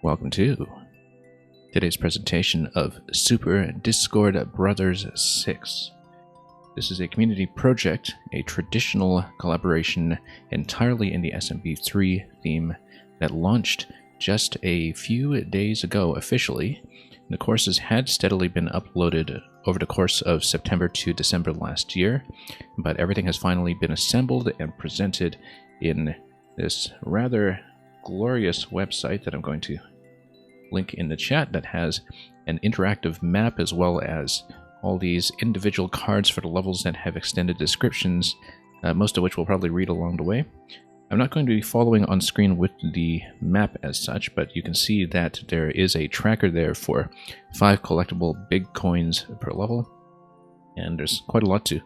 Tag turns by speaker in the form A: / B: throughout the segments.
A: welcome to today's presentation of Super Discord Brothers 6. This is a community project, a traditional collaboration entirely in the SMB3 theme that launched just a few days ago officially. The courses had steadily been uploaded over the course of September to December last year, but everything has finally been assembled and presented in this rather glorious website that I'm going to link in the chat that has an interactive map as well as all these individual cards for the levels that have extended descriptions, most of which we'll probably read along the way. I'm not going to be following on screen with the map as such, but you can see that there is a tracker there for 5 collectible big coins per level, and there's quite a lot to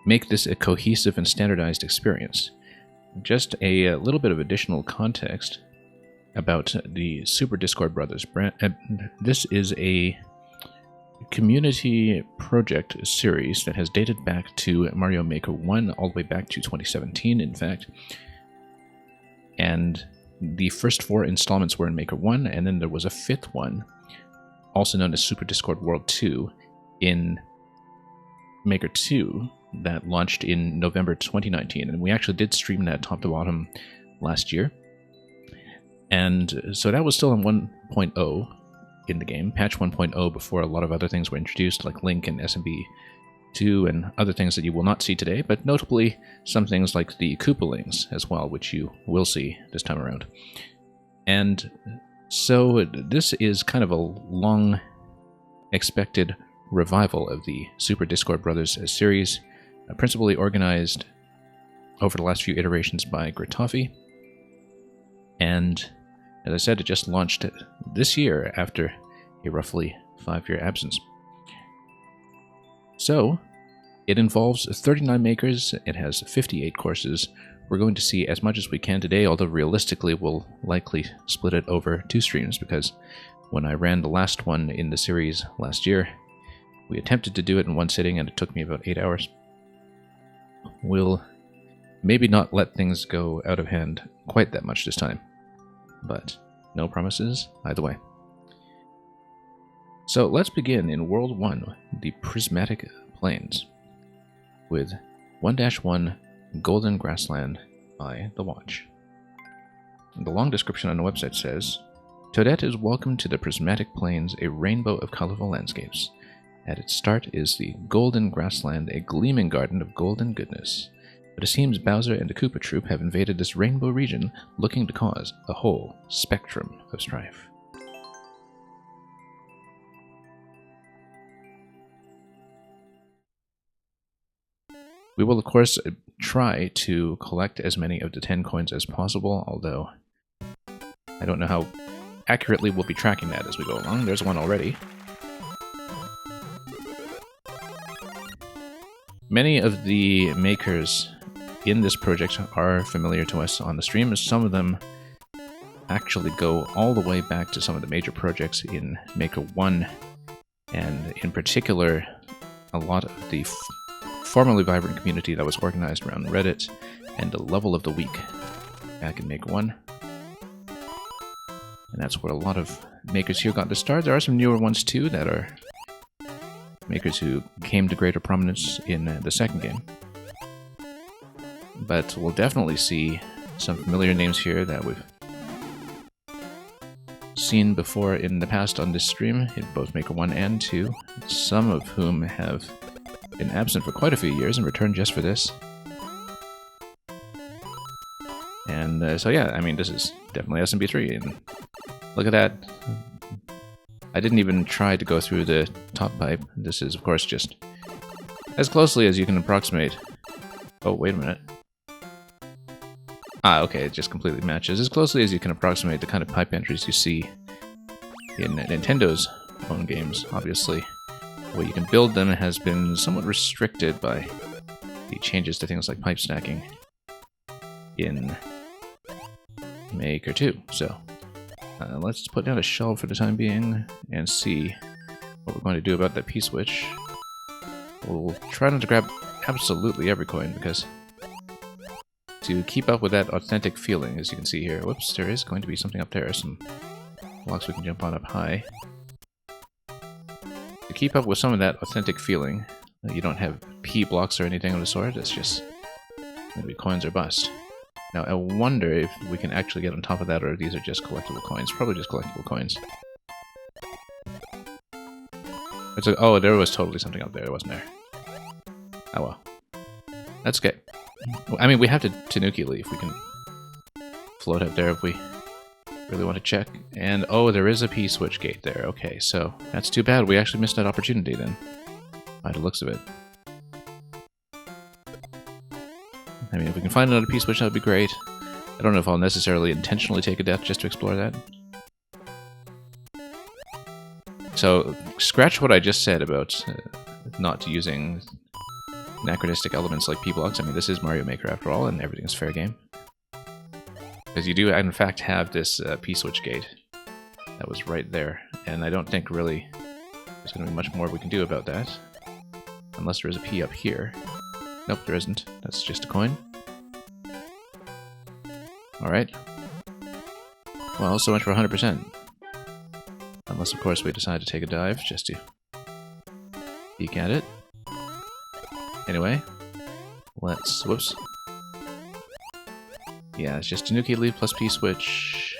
A: make this a cohesive and standardized experience. Just a little bit of additional context about the Super Discord Brothers brand. This is a community project series that has dated back to Mario Maker 1, all the way back to 2017, in fact. And the first 4 installments were in Maker 1, and then there was a 5th one, also known as Super Discord World 2, in Maker 2, that launched in November 2019. And we actually did stream that top to bottom last year. And so that was still on 1.0 in the game, patch 1.0, before a lot of other things were introduced, like Link and SMB2 and other things that you will not see today, but notably some things like the Koopalings as well, which you will see this time around. And so this is kind of a long expected revival of the Super Discord Brothers series, principally organized over the last few iterations by Gritoffy. And as I said, it just launched this year after a roughly 5-year absence. So, it involves 39 makers, it has 58 courses. We're going to see as much as we can today, although realistically we'll likely split it over 2 streams, because when I ran the last one in the series last year, we attempted to do it in one sitting and it took me about 8 hours. We'll maybe not let things go out of hand quite that much this time, but no promises either way. So let's begin in World 1, the Prismatic Plains, with 1-1 Golden Grassland by The Watch. The long description on the website says, Toadette is welcome to the Prismatic Plains, a rainbow of colorful landscapes. At its start is the Golden Grassland, a gleaming garden of golden goodness. But it seems Bowser and the Koopa Troop have invaded this rainbow region, looking to cause a whole spectrum of strife. We will, of course, try to collect as many of the 10 coins as possible, although I don't know how accurately we'll be tracking that as we go along. There's one already. Many of the makers in this project are familiar to us on the stream, as some of them actually go all the way back to some of the major projects in Maker 1, and in particular, a lot of the formerly vibrant community that was organized around Reddit and the Level of the Week back in Maker 1. And that's where a lot of makers here got to start. There are some newer ones too that are makers who came to greater prominence in the second game. But we'll definitely see some familiar names here that we've seen before in the past on this stream, in both Maker 1 and 2, some of whom have been absent for quite a few years and returned just for this. And so yeah, I mean, this is definitely SMB3, and look at that. I didn't even try to go through the top pipe. This is, of course, just as closely as you can approximate. Oh, wait a minute. Ah, okay, it just completely matches. As closely as you can approximate the kind of pipe entries you see in Nintendo's own games. Obviously, the way you can build them has been somewhat restricted by the changes to things like pipe stacking in Maker 2. So, let's put down a shell for the time being and see what we're going to do about that P-switch. We'll try not to grab absolutely every coin, because to keep up with that authentic feeling, as you can see here, whoops, there is going to be something up there, some blocks we can jump on up high. To keep up with some of that authentic feeling, that you don't have P blocks or anything of the sort, it's just going to be coins or bust. Now, I wonder if we can actually get on top of that, or these are just collectible coins. Probably just collectible coins. It's like, oh, there was totally something up there, wasn't there? Oh well. That's okay. I mean, we have to Tanuki Leaf. We can float up there if we really want to check. And, oh, there is a P-switch gate there. Okay, so that's too bad. We actually missed that opportunity then, by the looks of it. I mean, if we can find another P-switch, that would be great. I don't know if I'll necessarily intentionally take a death just to explore that. So, scratch what I just said about not using anachronistic elements like P-blocks. I mean, this is Mario Maker after all, and everything's fair game. Because you do, in fact, have this P-switch gate that was right there, and I don't think really there's going to be much more we can do about that. Unless there is a P up here. Nope, there isn't. That's just a coin. Alright. Well, so much for 100%. Unless, of course, we decide to take a dive just to peek at it. Anyway, let's... Whoops. Yeah, it's just Tanuki Leaf plus P-switch.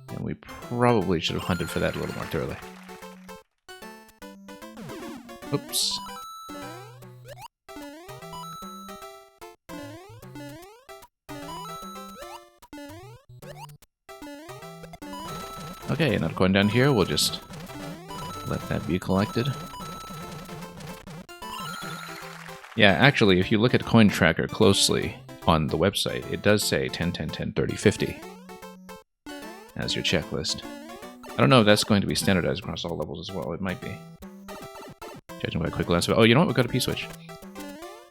A: And we probably should have hunted for that a little more thoroughly. Oops. Okay, another coin down here. We'll just let that be collected. Yeah, actually, if you look at Coin Tracker closely on the website, it does say 10, 10, 10, 30, 50 as your checklist. I don't know if that's going to be standardized across all levels as well. It might be. Judging by a quick glance of it. Oh, you know what? We've got a P-switch.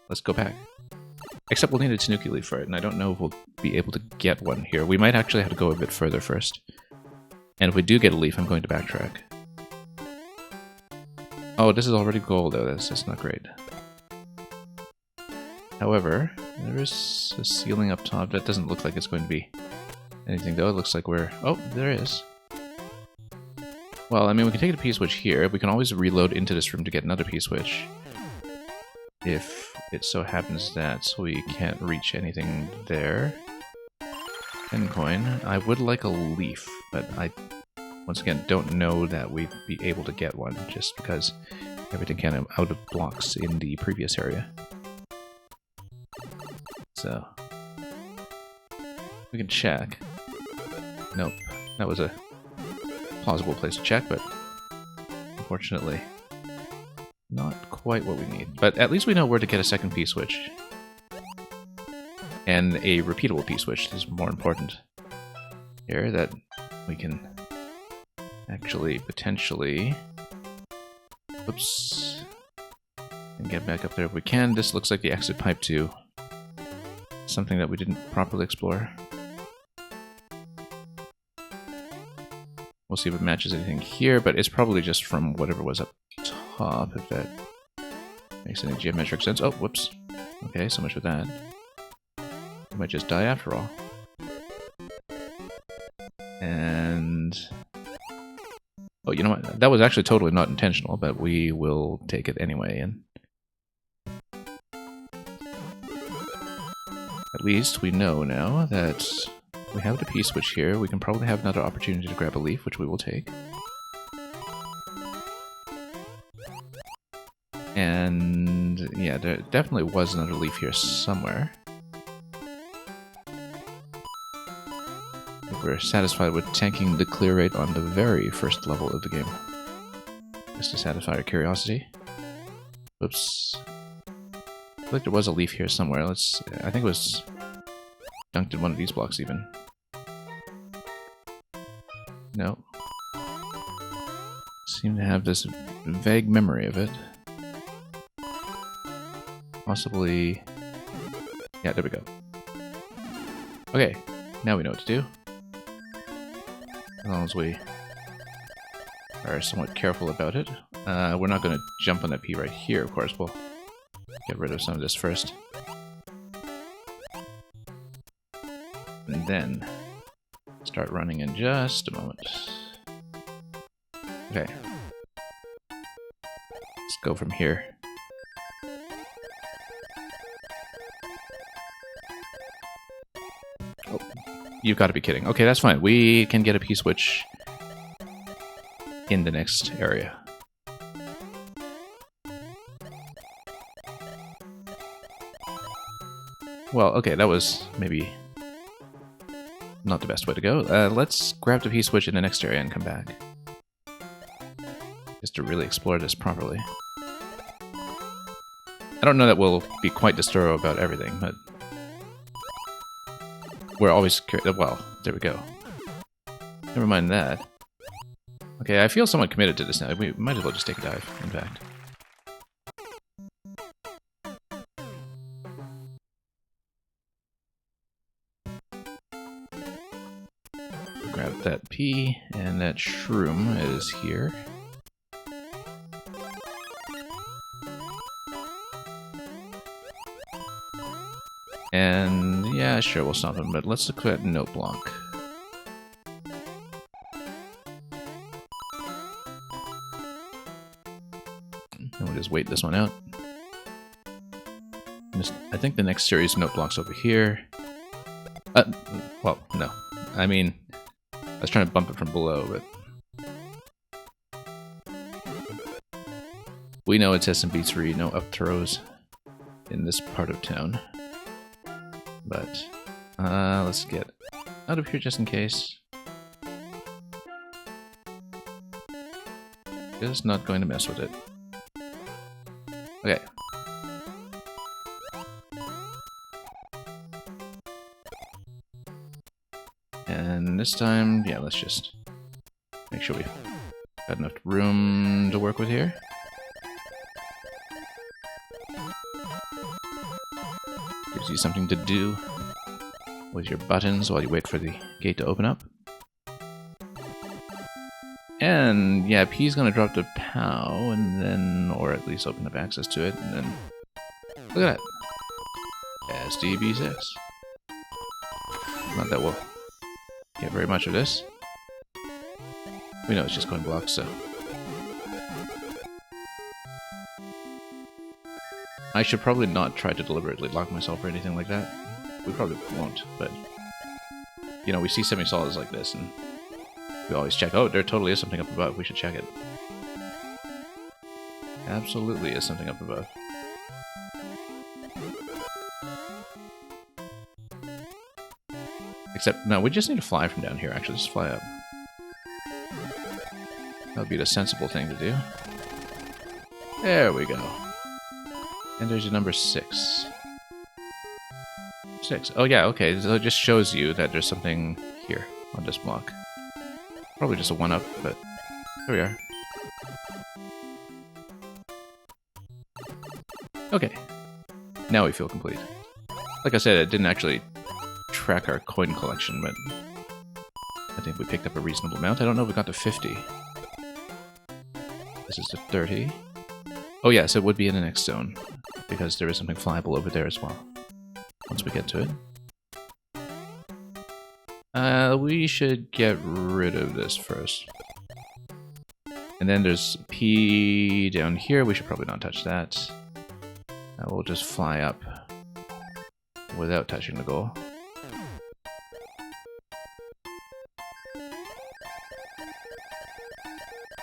A: Let's go back. Except we'll need a Tanuki Leaf for it, and I don't know if we'll be able to get one here. We might actually have to go a bit further first. And if we do get a leaf, I'm going to backtrack. Oh, this is already gold, though. That's not great. However, there is a ceiling up top. That doesn't look like it's going to be anything, though. It looks like we're... Oh, there is. Well, I mean, we can take a P-switch here. We can always reload into this room to get another P-switch. If it so happens that we can't reach anything there. 10 coin. I would like a leaf, but I, once again, don't know that we'd be able to get one, just because everything kind of out of blocks in the previous area. So, we can check. Nope, that was a plausible place to check, but unfortunately, not quite what we need. But at least we know where to get a second P-switch. And a repeatable P-switch is more important here, that we can actually potentially... Oops. And get back up there if we can. This looks like the exit pipe to something that we didn't properly explore. We'll see if it matches anything here, but it's probably just from whatever was up top, if that makes any geometric sense. Oh, whoops. Okay, so much for that. We might just die after all. And... Oh, you know what? That was actually totally not intentional, but we will take it anyway, and... At least we know now that we have the P-switch here. We can probably have another opportunity to grab a leaf, which we will take. And... yeah, there definitely was another leaf here somewhere. We're satisfied with tanking the clear rate on the very first level of the game. Just to satisfy our curiosity. Oops. I feel like there was a leaf here somewhere. Let's... I think it was dunked in one of these blocks even. No. Seem to have this vague memory of it. Possibly... yeah, there we go. Okay, now we know what to do. As long as we are somewhat careful about it. We're not going to jump on that P right here, of course. We'll get rid of some of this first. And then Start running in just a moment. Okay. Let's go from here. Oh, you've got to be kidding. Okay, that's fine. We can get a P-switch in the next area. Well, okay, that was maybe not the best way to go. Let's grab the P-switch in the next area and come back. Just to really explore this properly. I don't know that we'll be quite this thorough about everything, but we're always curious. Well, there we go. Never mind that. Okay, I feel somewhat committed to this now. We might as well just take a dive, in fact. Grab that P, and that shroom is here. And yeah, sure, we'll stop him, but let's look at Note Block. And we'll just wait this one out. I think the next series Note Block's over here. Well, no. I mean, I was trying to bump it from below, but we know it's SMB3, no up throws in this part of town. But let's get out of here just in case. Just not going to mess with it. Okay. And this time, yeah, let's just make sure we've got enough room to work with here. Gives you something to do with your buttons while you wait for the gate to open up. And yeah, P's gonna drop to POW, and then, or at least open up access to it, and then, look at that, SDB6. Not that we'll get very much of this. We know it's just going blocks, so. I should probably not try to deliberately lock myself or anything like that. We probably won't, but you know, we see semi-solids like this, and we always check, oh, there totally is something up above, we should check it. Absolutely is something up above. Except, no, we just need to fly from down here, actually, just fly up. That would be the sensible thing to do. There we go. And there's your number 6. 6. Oh yeah, okay, so it just shows you that there's something here on this block. Probably just a 1-up, but there we are. Okay, now we feel complete. Like I said, it didn't actually track our coin collection, but I think we picked up a reasonable amount. I don't know if we got to 50. This is to 30. Oh yes, it would be in the next zone, because there is something flyable over there as well, once we get to it. We should get rid of this first. And then there's P down here, we should probably not touch that. We'll just fly up without touching the goal.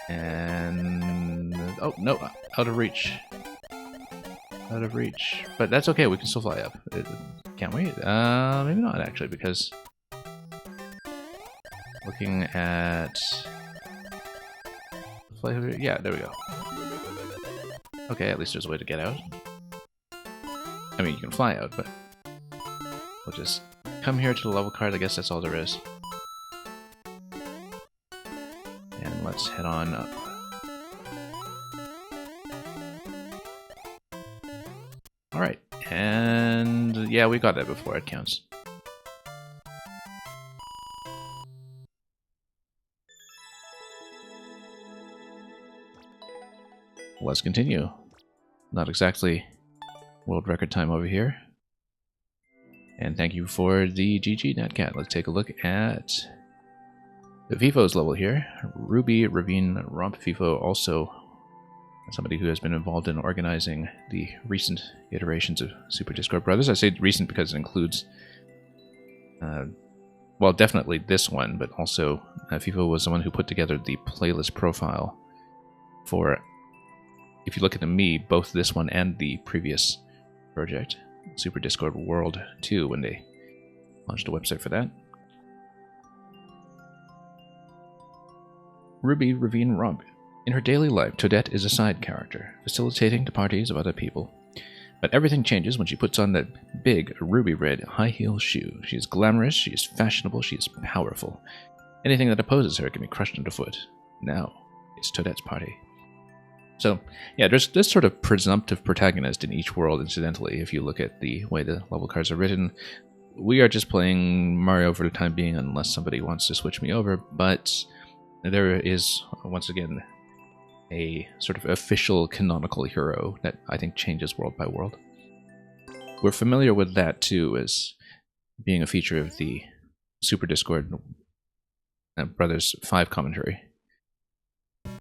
A: And... oh, no, out of reach. Out of reach. But that's okay, we can still fly up. Can't we? Maybe not, actually, because... looking at... fly over here? Yeah, there we go. Okay, at least there's a way to get out. I mean, you can fly out, but... we'll just come here to the level card, I guess that's all there is. And let's head on up. Alright, and yeah, we got that before, it counts. Let's continue. Not exactly world record time over here. And thank you for the GG Netcat. Let's take a look at FIFO's level here. Ruby, Ravine, Romp FIFO, also somebody who has been involved in organizing the recent iterations of Super Discord Brothers. I say recent because it includes, well, definitely this one, but also FIFO was the one who put together the playlist profile for, if you look at the Me, both this one and the previous project, Super Discord World 2, when they launched a website for that. Ruby, Ravine, Romp. In her daily life, Toadette is a side character, facilitating the parties of other people. But everything changes when she puts on that big, ruby-red, high-heel shoe. She is glamorous, she is fashionable, she is powerful. Anything that opposes her can be crushed underfoot. Now, it's Toadette's party. So, yeah, there's this sort of presumptive protagonist in each world, incidentally, if you look at the way the level cards are written. We are just playing Mario for the time being, unless somebody wants to switch me over, but there is, once again, a sort of official canonical hero that I think changes world by world. We're familiar with that too as being a feature of the Super Discord Brothers 5 commentary.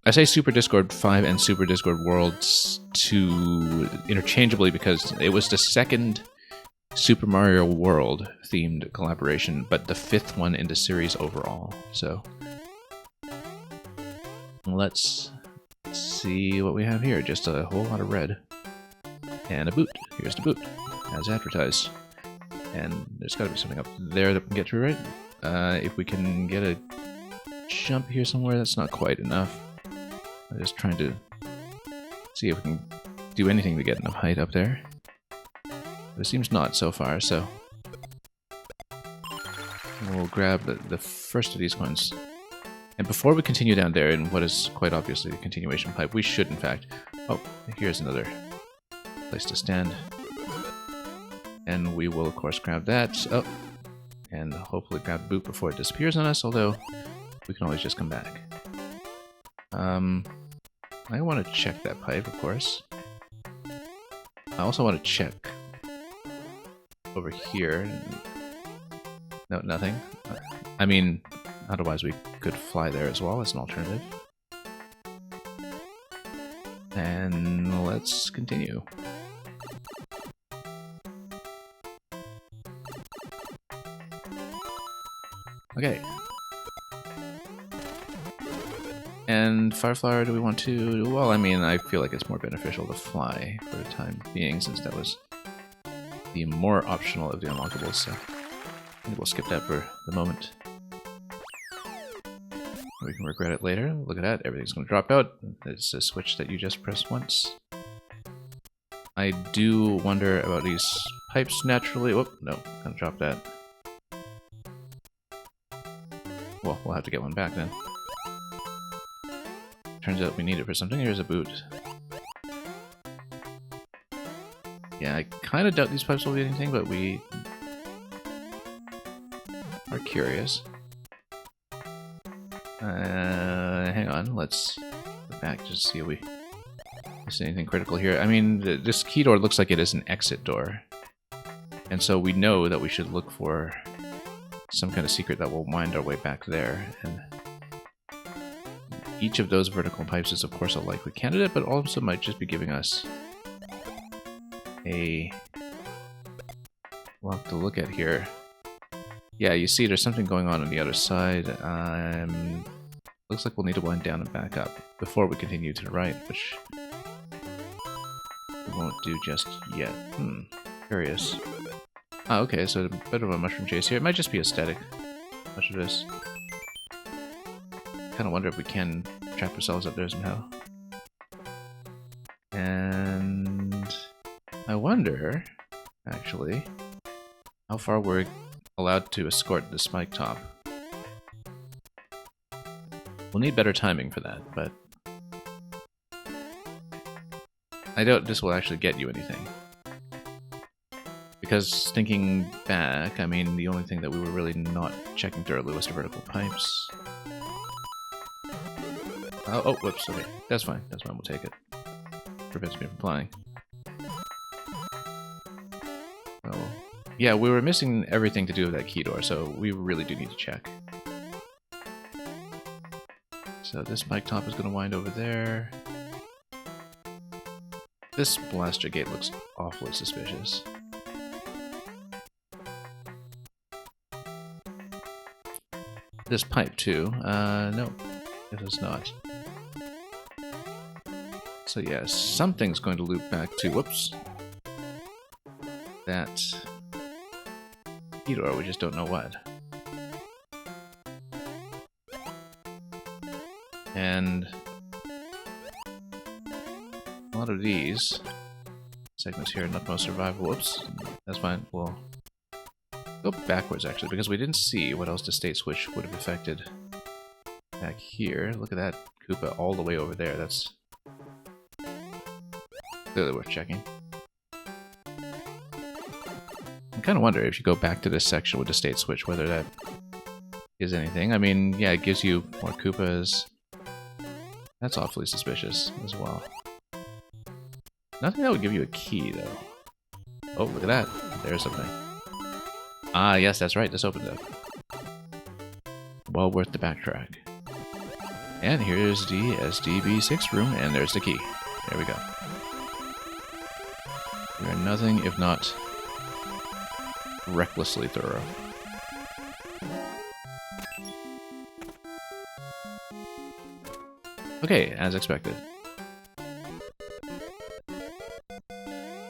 A: I say Super Discord 5 and Super Discord Worlds 2 interchangeably because it was the second Super Mario World themed collaboration, but the 5th one in the series overall. So let's see what we have here. Just a whole lot of red. And a boot. Here's the boot, as advertised. And there's got to be something up there that we can get through, right? If we can get a jump here somewhere, that's not quite enough. I'm just trying to see if we can do anything to get enough height up there. But it seems not so far, so we'll grab the first of these ones. And before we continue down there in what is quite obviously a continuation pipe, we should in fact... Oh, here's another place to stand. And we will of course grab that. Oh, and hopefully grab the boot before it disappears on us, although we can always just come back. I want to check that pipe, of course. I also want to check over here. No, nothing. I mean, otherwise we could fly there as well as an alternative. And let's continue. Okay. And Fireflower, do we want to... Well, I mean, I feel like it's more beneficial to fly for the time being, since that was the more optional of the unlockables, so I think we'll skip that for the moment. We can regret it later. Look at that, everything's going to drop out. It's a switch that you just press once. I do wonder about these pipes naturally. Whoop, no, gonna drop that. Well, we'll have to get one back then. Turns out we need it for something. Here's a boot. Yeah, I kind of doubt these pipes will be anything, but we are curious. Hang on, let's go back just to see if we miss anything critical here. I mean, this key door looks like it is an exit door. And so we know that we should look for some kind of secret that will wind our way back there. And each of those vertical pipes is of course a likely candidate, but also might just be giving us a... We'll have to look at here. Yeah, you see there's something going on the other side. Looks like we'll need to wind down and back up before we continue to the right, which we won't do just yet. Curious. Ah, okay, so a bit of a mushroom chase here. It might just be aesthetic, much of this. Kind of wonder if we can trap ourselves up there somehow. And I wonder, actually, how far we're allowed to escort the spike top. We'll need better timing for that, but I doubt this will actually get you anything. Because thinking back, I mean, the only thing that we were really not checking thoroughly was the vertical pipes. Oh, whoops, okay. That's fine, we'll take it. Prevents me from flying. Oh. Yeah, we were missing everything to do with that key door, so we really do need to check. So this spike top is going to wind over there. This blaster gate looks awfully suspicious. This pipe too. No, it is not. So yeah, something's going to loop back to, whoops, that door, we just don't know what. And a lot of these segments here, Nutmost Survival, whoops, that's fine, we'll go backwards actually, because we didn't see what else the state switch would have affected back here. Look at that Koopa all the way over there, that's clearly worth checking. I kind of wonder if you go back to this section with the state switch, whether that is anything. I mean, yeah, it gives you more Koopas. That's awfully suspicious as well. Nothing that would give you a key, though. Oh, look at that. There's something. Ah, yes, that's right. This opened up. Well worth the backtrack. And here's the SDB6 room, and there's the key. There we go. We are nothing if not recklessly thorough. Okay, as expected.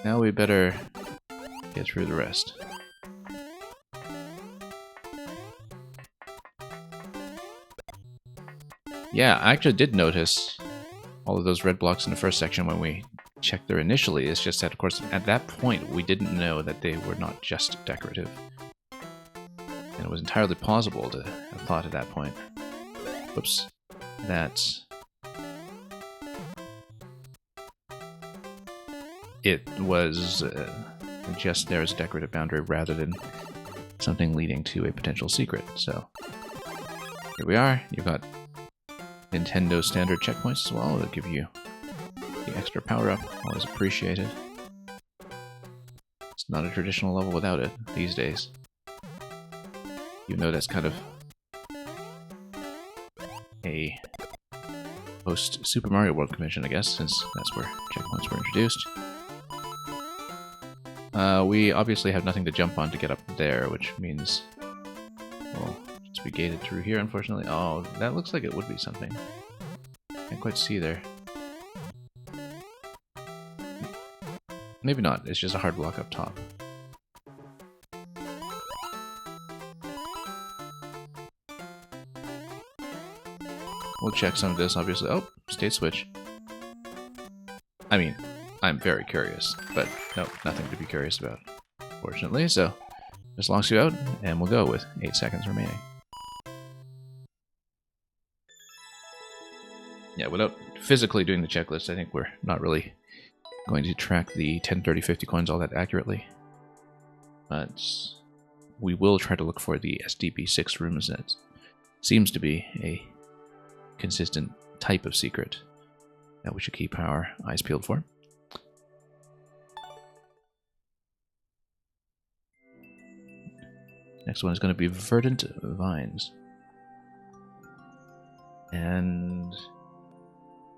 A: Now we better get through the rest. Yeah, I actually did notice all of those red blocks in the first section when we checked there initially. It's just that, of course, at that point, we didn't know that they were not just decorative. And it was entirely plausible to have thought at that point, whoops, that it was just there as a decorative boundary rather than something leading to a potential secret. So here we are. You've got Nintendo standard checkpoints as well. It'll give you the extra power-up. Always appreciated. It's not a traditional level without it these days. You know that's kind of a post-Super Mario World commission, I guess, since that's where checkpoints were introduced. We obviously have nothing to jump on to get up there, which means we'll just be gated through here, unfortunately. Oh, that looks like it would be something. Can't quite see there. Maybe not, it's just a hard block up top. We'll check some of this, obviously. Oh, state switch. I mean, I'm very curious, but no, nothing to be curious about, fortunately, so just locks you out, and we'll go with 8 seconds remaining. Yeah, without physically doing the checklist, I think we're not really going to track the 10, 30, 50 coins all that accurately. But we will try to look for the SDB6 rooms. That seems to be a consistent type of secret that we should keep our eyes peeled for. Next one is going to be Verdant Vines. And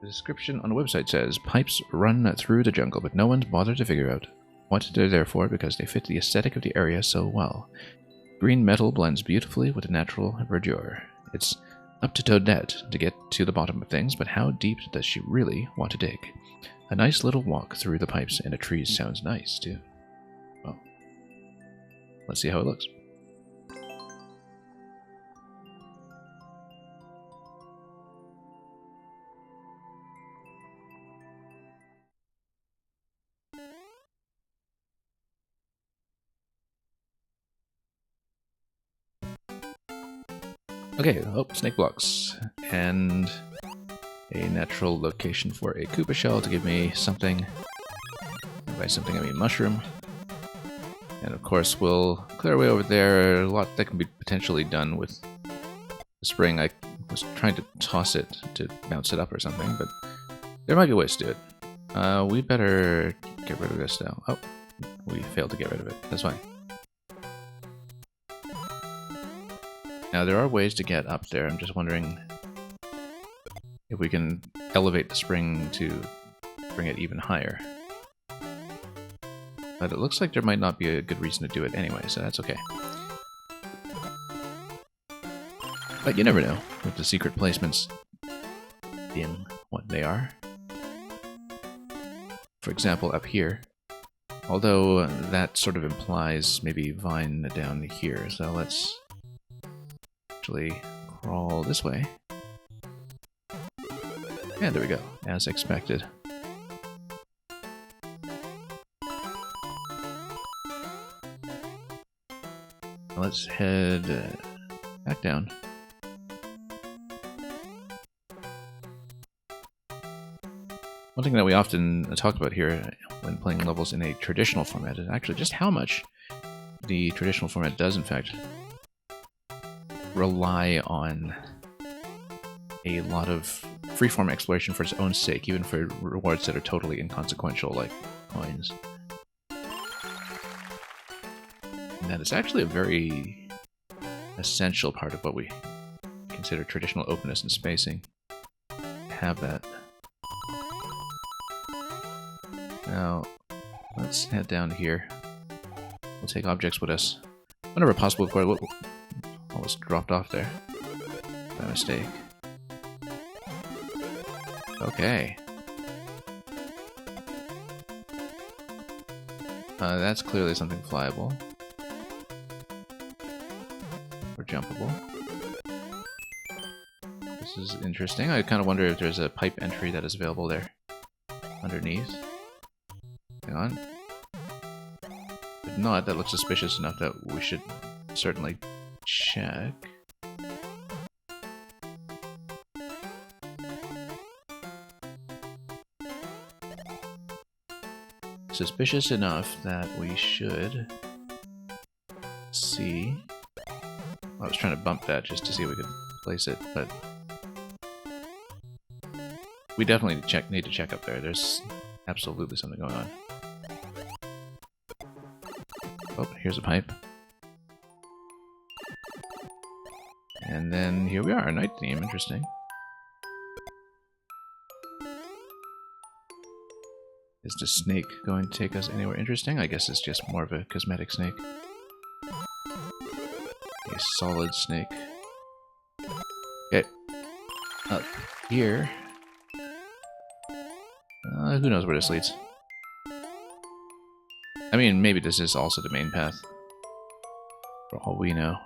A: the description on the website says, pipes run through the jungle, but no one's bothered to figure out what they're there for because they fit the aesthetic of the area so well. Green metal blends beautifully with the natural verdure. It's up to Toadette to get to the bottom of things, but how deep does she really want to dig? A nice little walk through the pipes and the trees sounds nice, too. Well, let's see how it looks. Okay, oh, snake blocks, and a natural location for a Koopa shell to give me something. And by something I mean mushroom. And of course we'll clear away over there. A lot that can be potentially done with the spring. I was trying to toss it to bounce it up or something, but there might be ways to do it. We better get rid of this now. Oh, we failed to get rid of it. That's fine. Now, there are ways to get up there. I'm just wondering if we can elevate the spring to bring it even higher. But it looks like there might not be a good reason to do it anyway, so that's okay. But you never know with the secret placements in what they are. For example, up here, although that sort of implies maybe vine down here, so let's actually crawl this way. And there we go, as expected. Let's head back down. One thing that we often talk about here when playing levels in a traditional format is actually just how much the traditional format does, in fact, rely on a lot of freeform exploration for its own sake, even for rewards that are totally inconsequential, like coins. And that is actually a very essential part of what we consider traditional openness and spacing. Have that. Now, let's head down here. We'll take objects with us. Whenever possible, of course. Almost dropped off there. By mistake. Okay. That's clearly something flyable. Or jumpable. This is interesting. I kind of wonder if there's a pipe entry that is available there. Underneath. Hang on. If not, that looks suspicious enough that we should certainly check. Suspicious enough that we should see. I was trying to bump that just to see if we could place it, but we definitely need to check up there. There's absolutely something going on. Oh, here's a pipe. And then here we are, a night theme, interesting. Is the snake going to take us anywhere interesting? I guess it's just more of a cosmetic snake. A solid snake. Okay. Up here. Who knows where this leads? I mean, maybe this is also the main path. For all we know.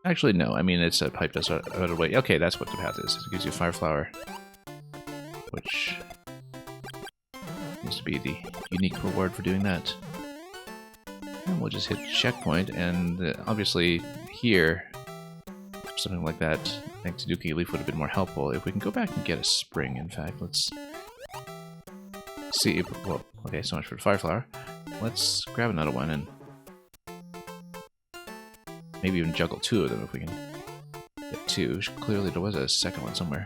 A: Actually, no. I mean, it's a pipe that's out of the way. Okay, that's what the path is. It gives you a fire flower. Which seems to be the unique reward for doing that. And we'll just hit checkpoint, and obviously here, something like that, I think Tanuki Leaf would have been more helpful. If we can go back and get a spring, in fact, let's see. Well, okay, so much for the fire flower. Let's grab another one and maybe even juggle two of them if we can get two. Clearly there was a second one somewhere.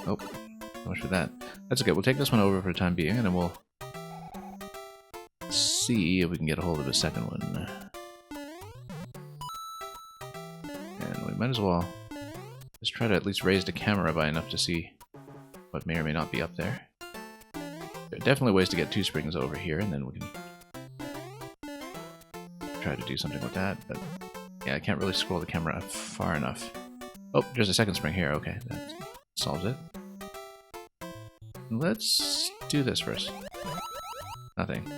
A: Oh, so much for that. That's okay, we'll take this one over for the time being, and then we'll see if we can get a hold of a second one. And we might as well just try to at least raise the camera by enough to see what may or may not be up there. There are definitely ways to get two springs over here, and then we can try to do something with that, but yeah, I can't really scroll the camera up far enough. Oh, there's a second spring here. Okay, that solves it. Let's do this first. Nothing.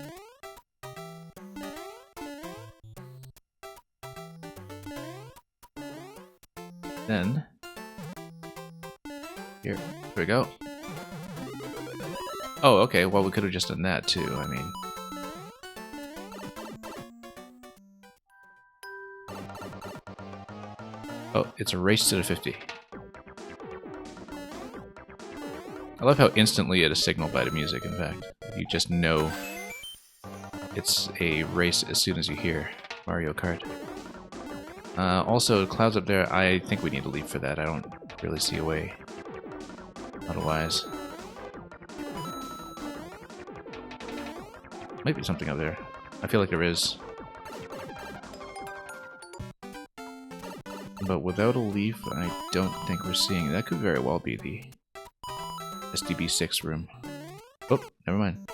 A: Then here we go. Oh, okay, well, we could have just done that too. I mean, oh, it's a race to the 50. I love how instantly it is signaled by the music, in fact. You just know it's a race as soon as you hear Mario Kart. Also, clouds up there, I think we need to leave for that. I don't really see a way otherwise. Might be something up there. I feel like there is. but without a leaf, I don't think we're seeing. That could very well be the SDB6 room. Oh, never mind.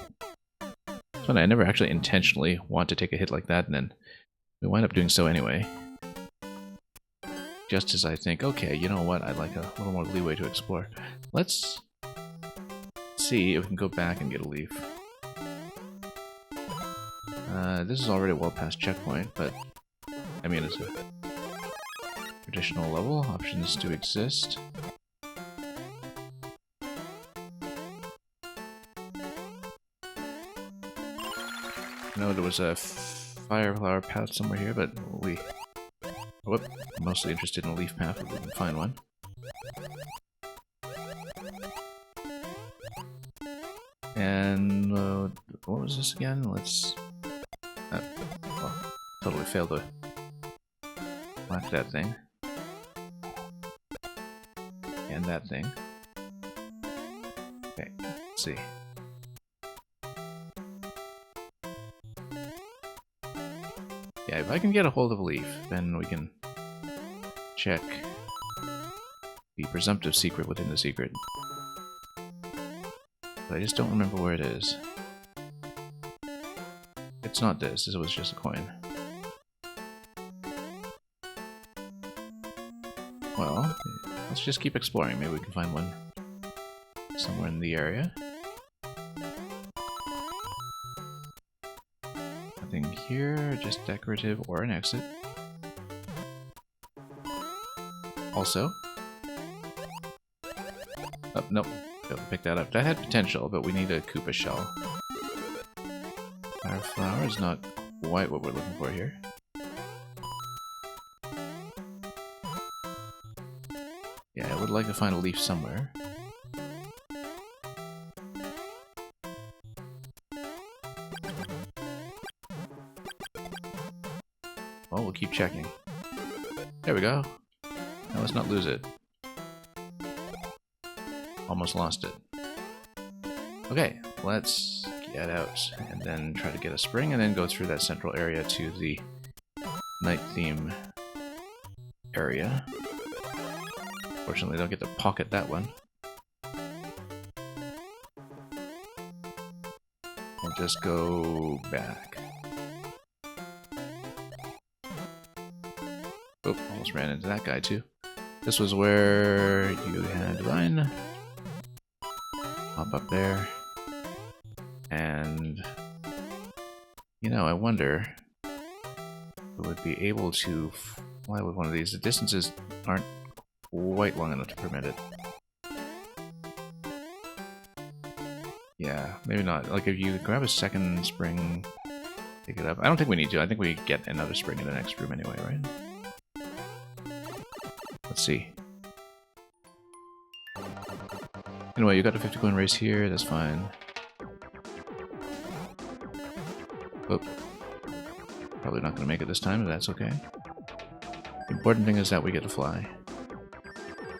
A: It's funny, I never actually intentionally want to take a hit like that, and then we wind up doing so anyway. Just as I think, okay, you know what, I'd like a little more leeway to explore. Let's see if we can go back and get a leaf. This is already well past checkpoint, but I mean, it's a traditional level. Options do exist. I know there was a fire flower path somewhere here, but we... Whoop, I'm mostly interested in a leaf path if we can find one. And what was this again? Let's... well, totally failed to whack that thing. And that thing. Okay, let's see. Yeah, if I can get a hold of a leaf, then we can check the presumptive secret within the secret. But I just don't remember where it is. It's not this, this was just a coin. Well, let's just keep exploring. Maybe we can find one somewhere in the area. Nothing here, just decorative or an exit. Also. Oh, nope. Failed to pick that up. That had potential, but we need a Koopa shell. Our flower is not quite what we're looking for here. Yeah, I would like to find a leaf somewhere. Well, we'll keep checking. There we go. Now let's not lose it. Almost lost it. Okay, let's get out and then try to get a spring and then go through that central area to the night theme area. Fortunately, don't get to pocket that one. We'll just go back. Oh, almost ran into that guy too. This was where you had Divine. Hop up there. And, you know, I wonder if we would be able to fly with one of these. The distances aren't quite long enough to permit it. Yeah, maybe not. Like, if you grab a second spring, pick it up. I don't think we need to. I think we get another spring in the next room anyway, right? Let's see. Anyway, you got a 50 coin race here. That's fine. Oh. Probably not going to make it this time, but that's okay. The important thing is that we get to fly.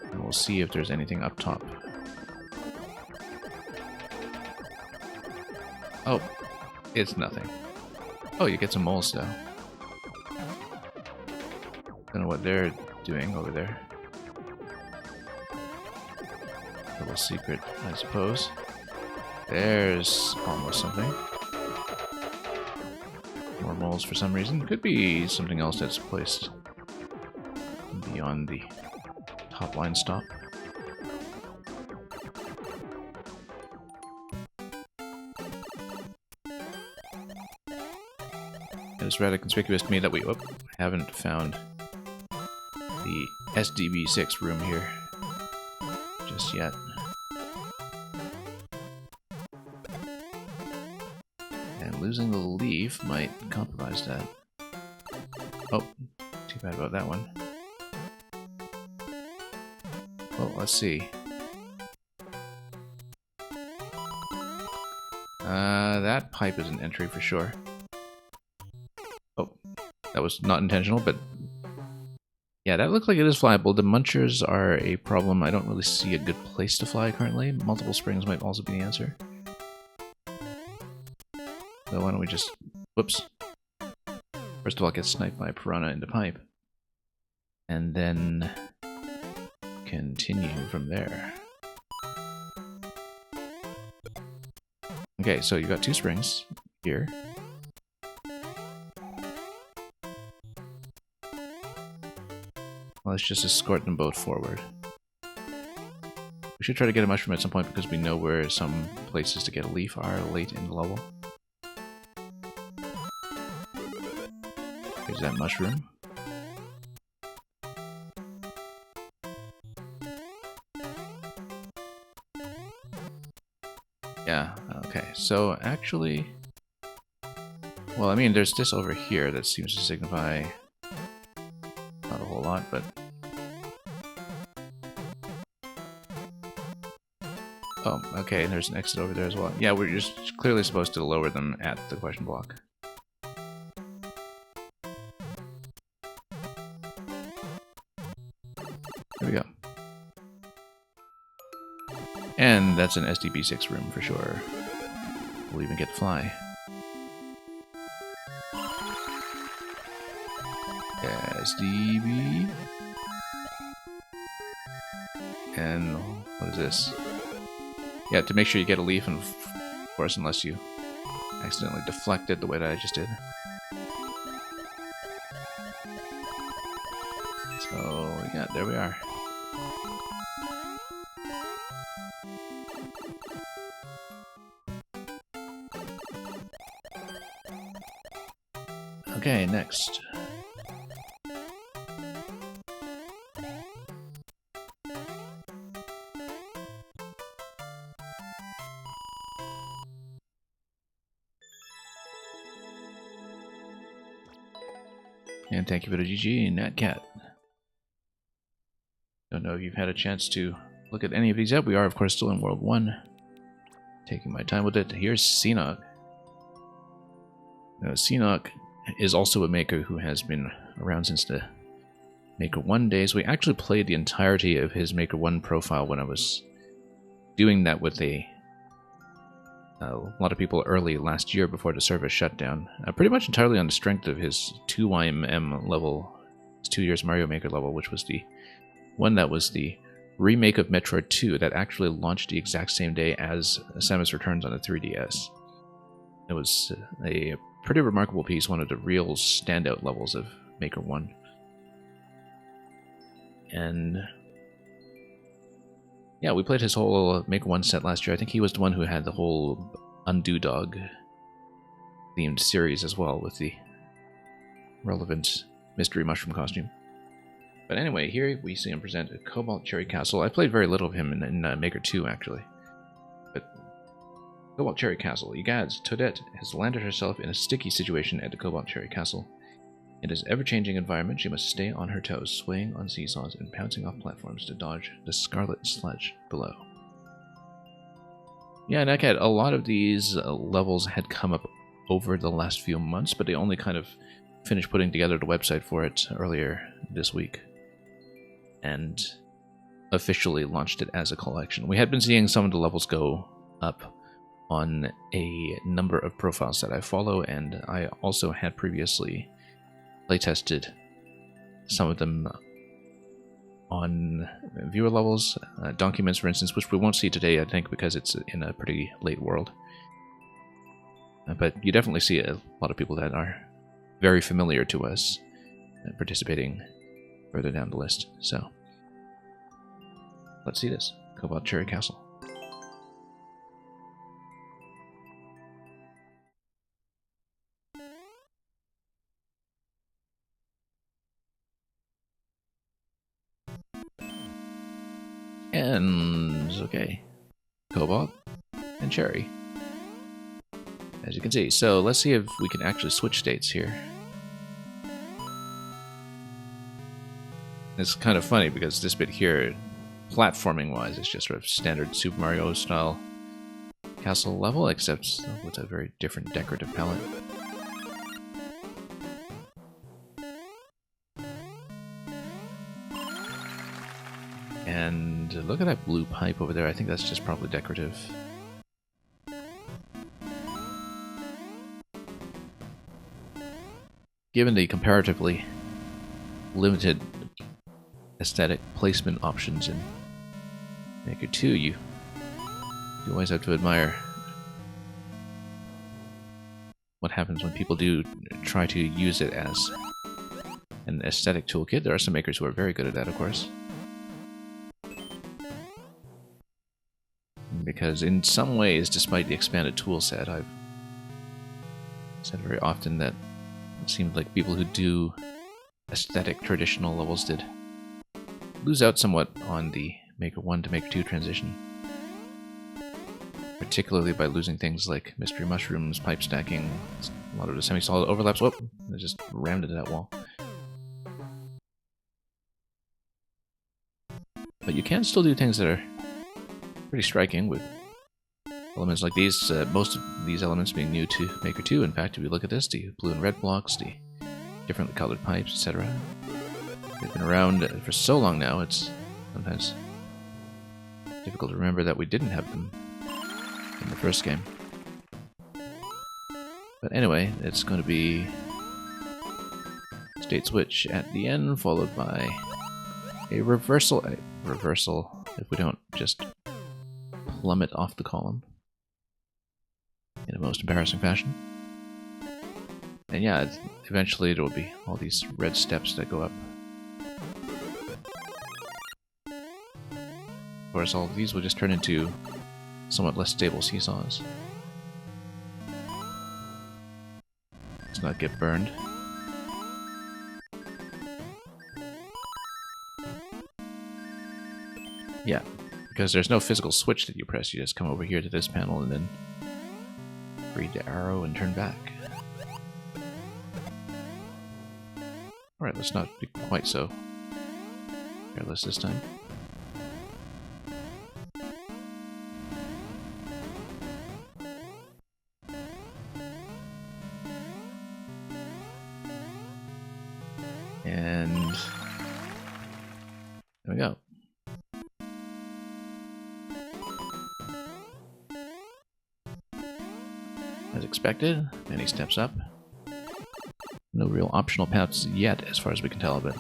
A: And we'll see if there's anything up top. Oh, it's nothing. Oh, you get some moles though. Don't know what they're doing over there. Little secret, I suppose. There's almost something. More moles for some reason. Could be something else that's placed beyond the top line stop. It's rather conspicuous to me that we haven't found the SDB6 room here just yet. And losing the leaf might compromise that. Oh, too bad about that one. Well, let's see. That pipe is an entry for sure. Oh, that was not intentional, but yeah, that looks like it is flyable. The munchers are a problem. I don't really see a good place to fly currently. Multiple springs might also be the answer. So why don't we just... Whoops. First of all, get sniped by a piranha in the pipe. and then continue from there. Okay, so you got 2 springs here. Let's just escort them both forward. We should try to get a mushroom at some point because we know where some places to get a leaf are late in the level. Here's that mushroom. Yeah, okay, so actually... Well, I mean, there's this over here that seems to signify not a whole lot, but... Oh, okay, and there's an exit over there as well. Yeah, we're just clearly supposed to lower them at the question block. There we go. And that's an SDB6 room for sure. We'll even get to fly. SDB. And what is this? Yeah, to make sure you get a leaf, and of course, unless you accidentally deflect it the way that I just did. So, yeah, there we are. Okay, next. And thank you for the GG, Natcat. Don't know if you've had a chance to look at any of these yet. We are, of course, still in World 1. Taking my time with it. Here's Seanock. Now, Seanock is also a maker who has been around since the Maker 1 days. We actually played the entirety of his Maker 1 profile when I was doing that with a lot of people early last year before the service shut down. Pretty much entirely on the strength of his 2YMM level, his 2 years Mario Maker level, which was the one that was the remake of Metroid 2 that actually launched the exact same day as Samus Returns on the 3DS. It was a pretty remarkable piece, one of the real standout levels of Maker 1. And yeah, we played his whole Maker 1 set last year. I think he was the one who had the whole Undo Dog themed series as well, with the relevant mystery mushroom costume. But anyway, here we see him present a Cobalt Cherry Castle. I played very little of him in Maker 2, actually. But Cobalt Cherry Castle. Egads, Toadette has landed herself in a sticky situation at the Cobalt Cherry Castle. In this ever-changing environment, she must stay on her toes, swaying on seesaws and pouncing off platforms to dodge the scarlet sludge below. Yeah, Natcat, a lot of these levels had come up over the last few months, but they only kind of finished putting together the website for it earlier this week. And officially launched it as a collection. We had been seeing some of the levels go up on a number of profiles that I follow, and I also had previously playtested some of them on viewer levels, documents for instance, which we won't see today, I think, because it's in a pretty late world. But you definitely see a lot of people that are very familiar to us participating further down the list. So let's see this. Cobalt Cherry Castle. And okay, Cobalt and Cherry, as you can see. So let's see if we can actually switch states here. It's kind of funny because this bit here, platforming wise, is just sort of standard Super Mario style castle level, except with a very different decorative palette. And look at that blue pipe over there. I think that's just probably decorative. Given the comparatively limited aesthetic placement options in Maker 2, you always have to admire what happens when people do try to use it as an aesthetic toolkit. There are some makers who are very good at that, of course. Because in some ways, despite the expanded tool set, I've said very often that it seemed like people who do aesthetic traditional levels did lose out somewhat on the Maker 1 to Maker 2 transition. Particularly by losing things like mystery mushrooms, pipe stacking, a lot of the semi-solid overlaps. Whoop! I just rammed into that wall. But you can still do things that are pretty striking with elements like these. Most of these elements being new to Maker 2. In fact, if you look at this, the blue and red blocks, the differently colored pipes, etc. They've been around for so long now, it's sometimes difficult to remember that we didn't have them in the first game. But anyway, it's going to be state switch at the end, followed by a reversal. If we don't just plummet off the column in a most embarrassing fashion. And yeah, eventually there will be all these red steps that go up. Of course, all of these will just turn into somewhat less stable seesaws. Let's not get burned. Yeah, because there's no physical switch that you press. You just come over here to this panel and then read the arrow and turn back. Alright, let's not be quite so careless this time. And there we go. As expected, Manny steps up. No real optional paths yet, as far as we can tell, but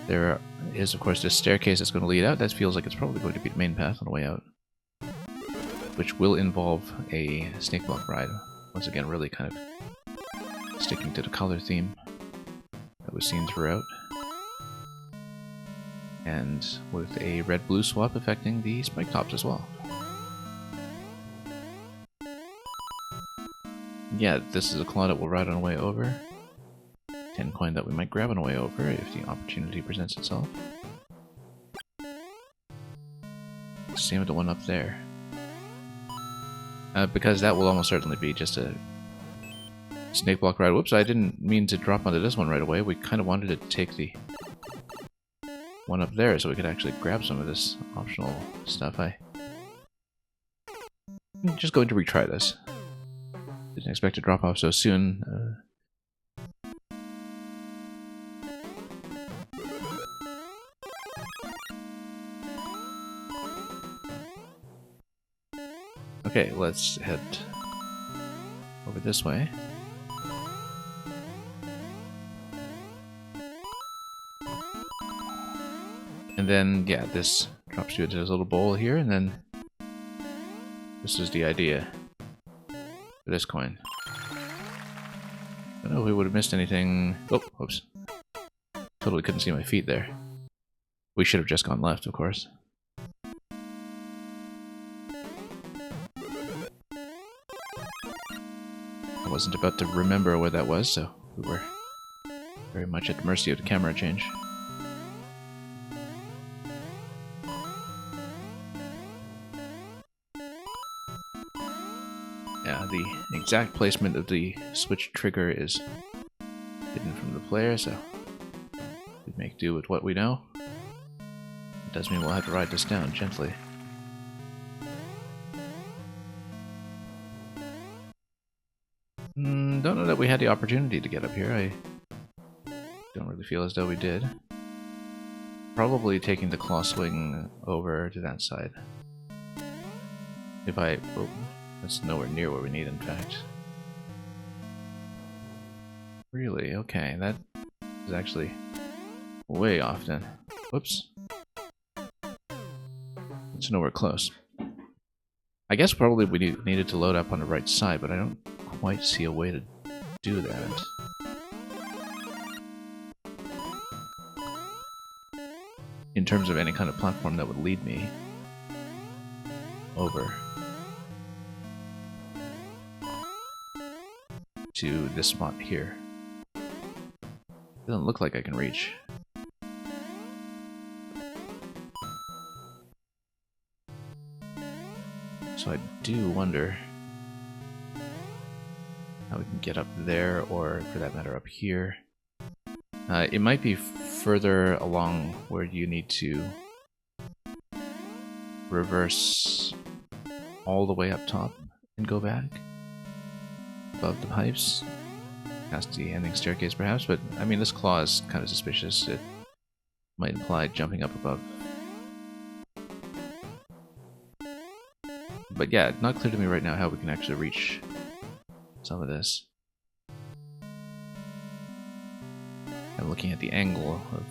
A: there is, of course, this staircase that's going to lead out. That feels like it's probably going to be the main path on the way out, which will involve a snake block ride. Once again, really kind of sticking to the color theme that was seen throughout, and with a red-blue swap affecting the spike tops as well. Yeah, this is a claw that we'll ride on the way over. 10 coin that we might grab on the way over if the opportunity presents itself. Same with the one up there. Because that will almost certainly be just a snake block ride. Whoops, I didn't mean to drop onto this one right away. We kind of wanted to take the one up there so we could actually grab some of this optional stuff. I'm just going to retry this. Didn't expect to drop off so soon. Okay, let's head over this way. And then, yeah, this drops you into this little bowl here, and then this is the idea for this coin. I don't know if we would have missed anything. Oh, whoops. Totally couldn't see my feet there. We should have just gone left, of course. I wasn't about to remember where that was, so we were very much at the mercy of the camera change. Yeah, the exact placement of the switch trigger is hidden from the player, so we make do with what we know. It does mean we'll have to ride this down gently. Don't know that we had the opportunity to get up here. I don't really feel as though we did. Probably taking the claw swing over to that side. If I... Oh, that's nowhere near where we need, in fact. Really? Okay, that is actually way off then. Whoops. It's nowhere close. I guess probably we needed to load up on the right side, but I don't quite see a way to do that. In terms of any kind of platform that would lead me over to this spot here. Doesn't look like I can reach. So I do wonder how we can get up there, or for that matter up here. It might be further along where you need to reverse all the way up top and go back above the pipes. Past the ending staircase perhaps, but I mean this claw is kind of suspicious. It might imply jumping up above. But yeah, not clear to me right now how we can actually reach some of this. I'm looking at the angle of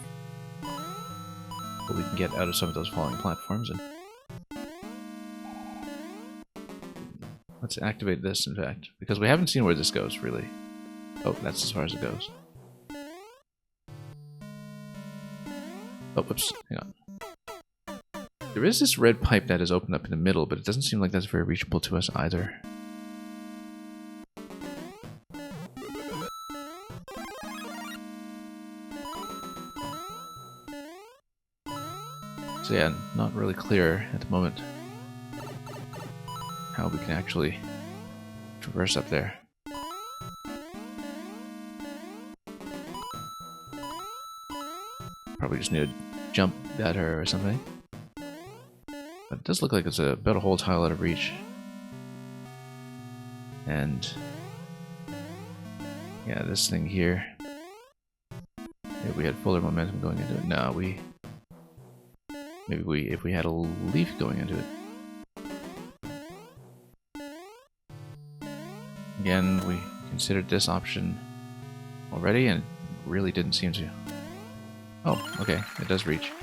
A: what we can get out of some of those falling platforms, and let's activate this, in fact, because we haven't seen where this goes, really. Oh, that's as far as it goes. Oh, whoops, hang on. There is this red pipe that is opened up in the middle, but it doesn't seem like that's very reachable to us either. So yeah, not really clear at the moment how we can actually traverse up there. Probably just need to jump at her or something. But it does look like it's about a whole tile out of reach. And yeah, this thing here. If we had fuller momentum going into it. No, maybe if we had a leaf going into it. Again, we considered this option already and it really didn't seem to. Oh, okay, it does reach.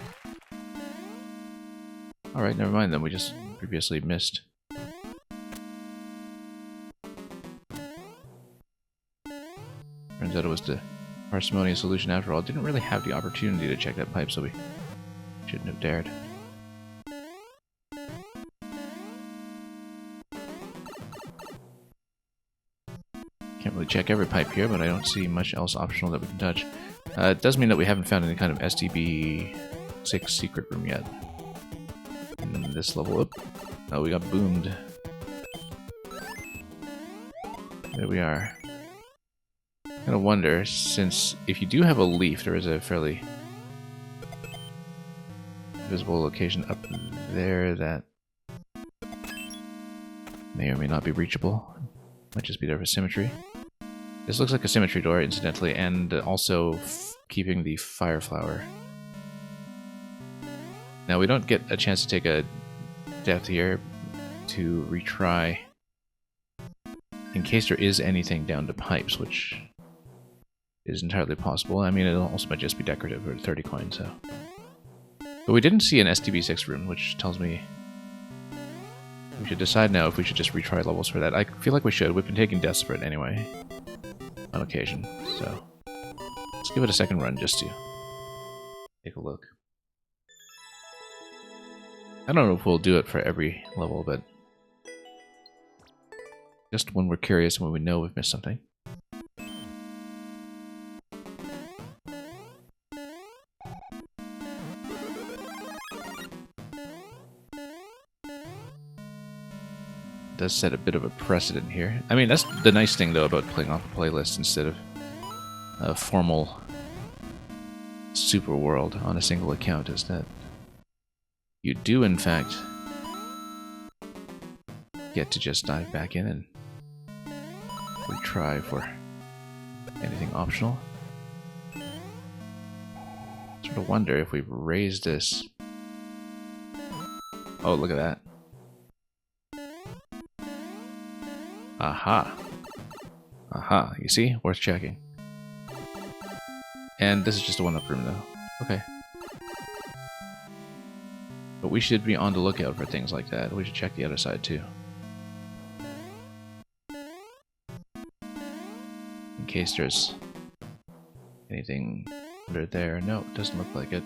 A: Alright, never mind then, we just previously missed. Turns out it was the parsimonious solution after all. Didn't really have the opportunity to check that pipe, so we shouldn't have dared. Can't really check every pipe here, but I don't see much else optional that we can touch. It does mean that we haven't found any kind of STB-6 secret room yet. In this level up. Oh, we got boomed. There we are. I kind of wonder, since if you do have a leaf, there is a fairly visible location up there that may or may not be reachable. Might just be there for symmetry. This looks like a symmetry door, incidentally, and also keeping the fire flower. Now, we don't get a chance to take a death here to retry in case there is anything down the pipes, which is entirely possible. I mean, it also might just be decorative or 30 coins, so. But we didn't see an STB-6 room, which tells me we should decide now if we should just retry levels for that. I feel like we should. We've been taking deaths for it anyway, on occasion, so let's give it a second run just to take a look. I don't know if we'll do it for every level, but just when we're curious and when we know we've missed something. Does set a bit of a precedent here. I mean, that's the nice thing, though, about playing off a playlist instead of a formal super world on a single account, is that you do, in fact, get to just dive back in and retry for anything optional. Sort of wonder if we raise this. Oh, look at that. Aha. Aha, you see? Worth checking. And this is just a one-up room, though. Okay. But we should be on the lookout for things like that. We should check the other side too. In case there's anything under there. No, it doesn't look like it.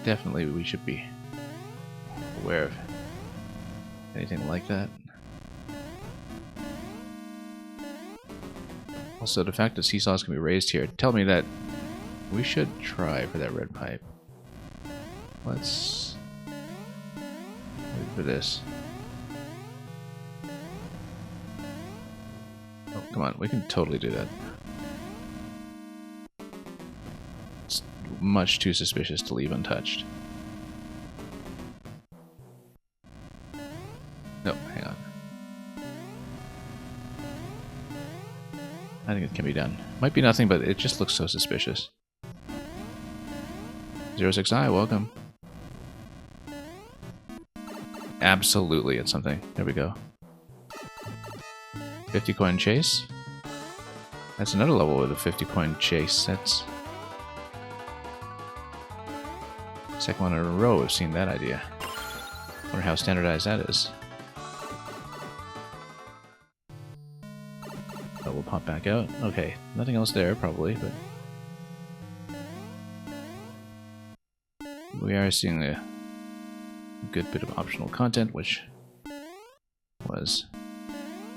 A: Definitely we should be aware of anything like that. Also, the fact that seesaws can be raised here tell me that we should try for that red pipe. Let's wait for this. Oh, come on, we can totally do that. It's much too suspicious to leave untouched. No, hang on. I think it can be done. Might be nothing, but it just looks so suspicious. 06i, welcome. Absolutely, it's something. There we go. 50 coin chase. That's another level with a 50 coin chase. That's second one in a row we've seen that idea. Wonder how standardized that is. That will pop back out. Okay, nothing else there probably, but we are seeing a good bit of optional content, which was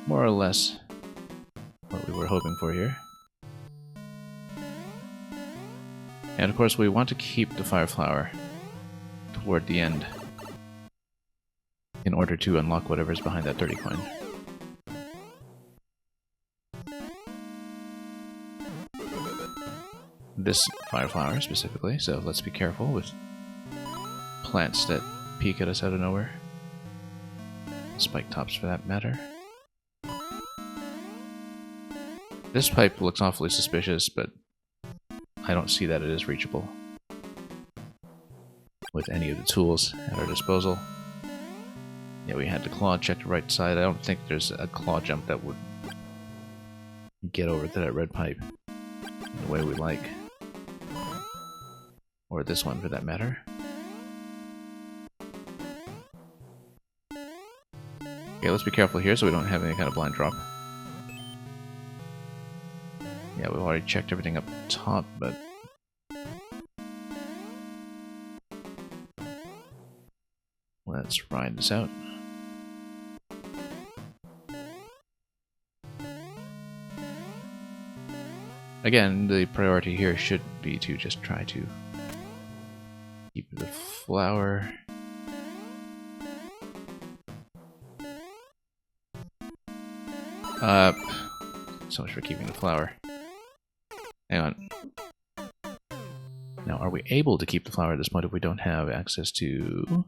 A: more or less what we were hoping for here. And of course we want to keep the fire flower toward the end in order to unlock whatever's behind that 30 coin. This fire flower specifically, so let's be careful with plants that peek at us out of nowhere. Spike tops for that matter. This pipe looks awfully suspicious, but I don't see that it is reachable with any of the tools at our disposal. Yeah, we had to claw check the right side. I don't think there's a claw jump that would get over to that red pipe in the way we like. Or this one for that matter. Okay, let's be careful here so we don't have any kind of blind drop. Yeah, we've already checked everything up top, but let's ride this out. Again, the priority here should be to just try to keep the flower. So much for keeping the flower. Hang on. Now, are we able to keep the flower at this point if we don't have access to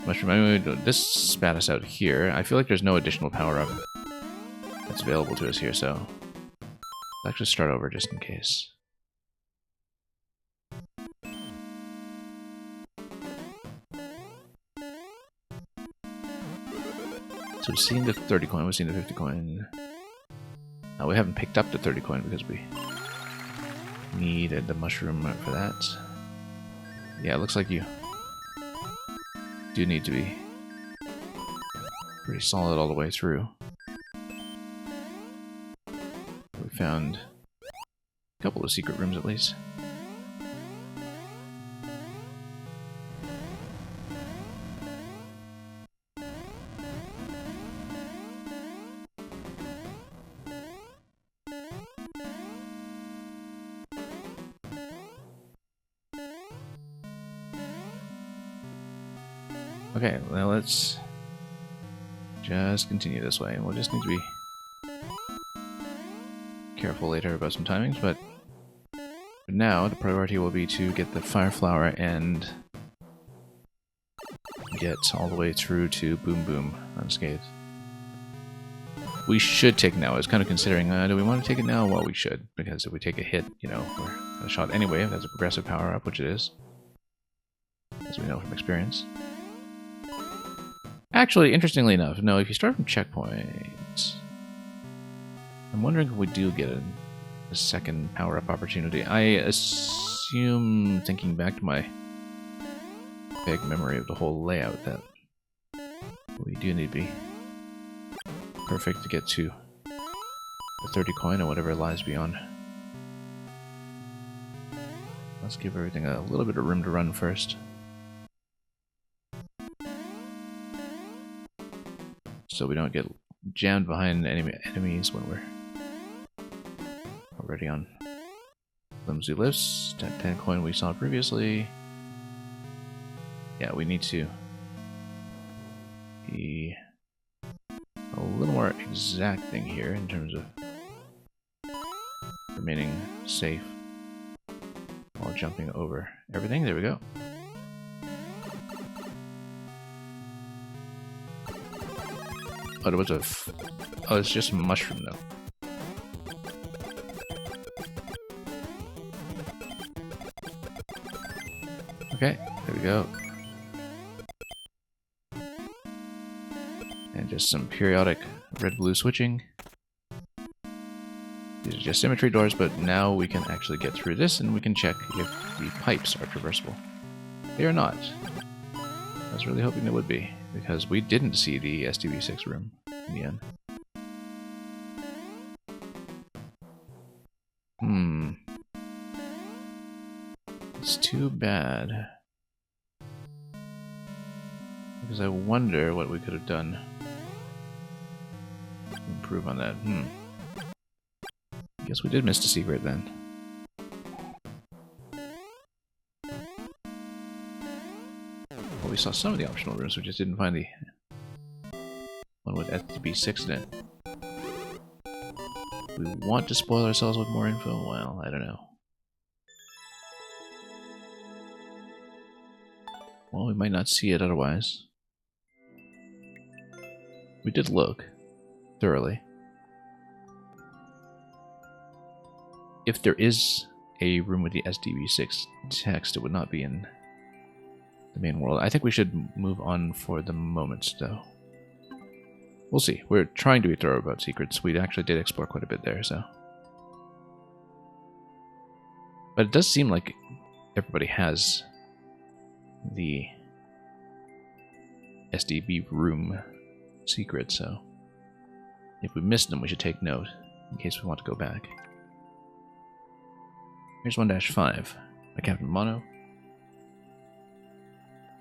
A: mushroom? I mean, this spat us out here. I feel like there's no additional power-up that's available to us here, so let's just start over just in case. So we've seen the 30 coin, we've seen the 50 coin. We haven't picked up the 30 coin because we needed the mushroom for that. Yeah, it looks like you do need to be pretty solid all the way through. We found a couple of secret rooms at least. Okay, well, let's just continue this way, and we'll just need to be careful later about some timings, but for now, the priority will be to get the fire flower and get all the way through to Boom Boom unscathed. We should take it now. I was kind of considering, do we want to take it now? Well, we should, because if we take a hit, you know, we're a shot anyway, if that's a progressive power-up, which it is, as we know from experience. Actually, interestingly enough, no, if you start from checkpoint, I'm wondering if we do get a second power-up opportunity. I assume, thinking back to my vague memory of the whole layout, that we do need to be perfect to get to the 30 coin or whatever lies beyond. Let's give everything a little bit of room to run first. So we don't get jammed behind enemies when we're already on flimsy lifts. 10 coin we saw previously. Yeah, we need to be a little more exacting here in terms of remaining safe while jumping over everything. There we go. Oh, it was oh, it's just a mushroom though. Okay, there we go. And just some periodic red-blue switching. These are just symmetry doors, but now we can actually get through this and we can check if the pipes are traversable. They are not. I was really hoping they would be, because we didn't see the SDB6 room in the end. It's too bad. Because I wonder what we could have done to improve on that. Guess we did miss the secret then. Well, we saw some of the optional rooms, we just didn't find the one with SDB6 in it. We want to spoil ourselves with more info? Well, I don't know. Well, we might not see it otherwise. We did look thoroughly. If there is a room with the SDB6 text, it would not be in the main world. I think we should move on for the moment, though. We'll see. We're trying to be thorough about secrets. We actually did explore quite a bit there, so. But it does seem like everybody has the SDB room secret, so if we missed them, we should take note in case we want to go back. Here's 1-5 by Captain Mono.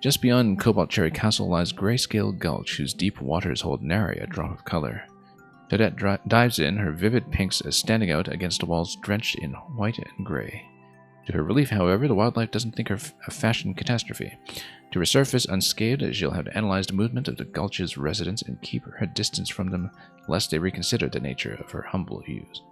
A: Just beyond Cobalt Cherry Castle lies Grayscale Gulch, whose deep waters hold nary a drop of color. Toadette dives in, her vivid pinks standing out against the walls drenched in white and gray. To her relief, however, the wildlife doesn't think her a fashion catastrophe. To resurface unscathed, she'll have to analyze the movement of the Gulch's residents and keep her distance from them, lest they reconsider the nature of her humble views.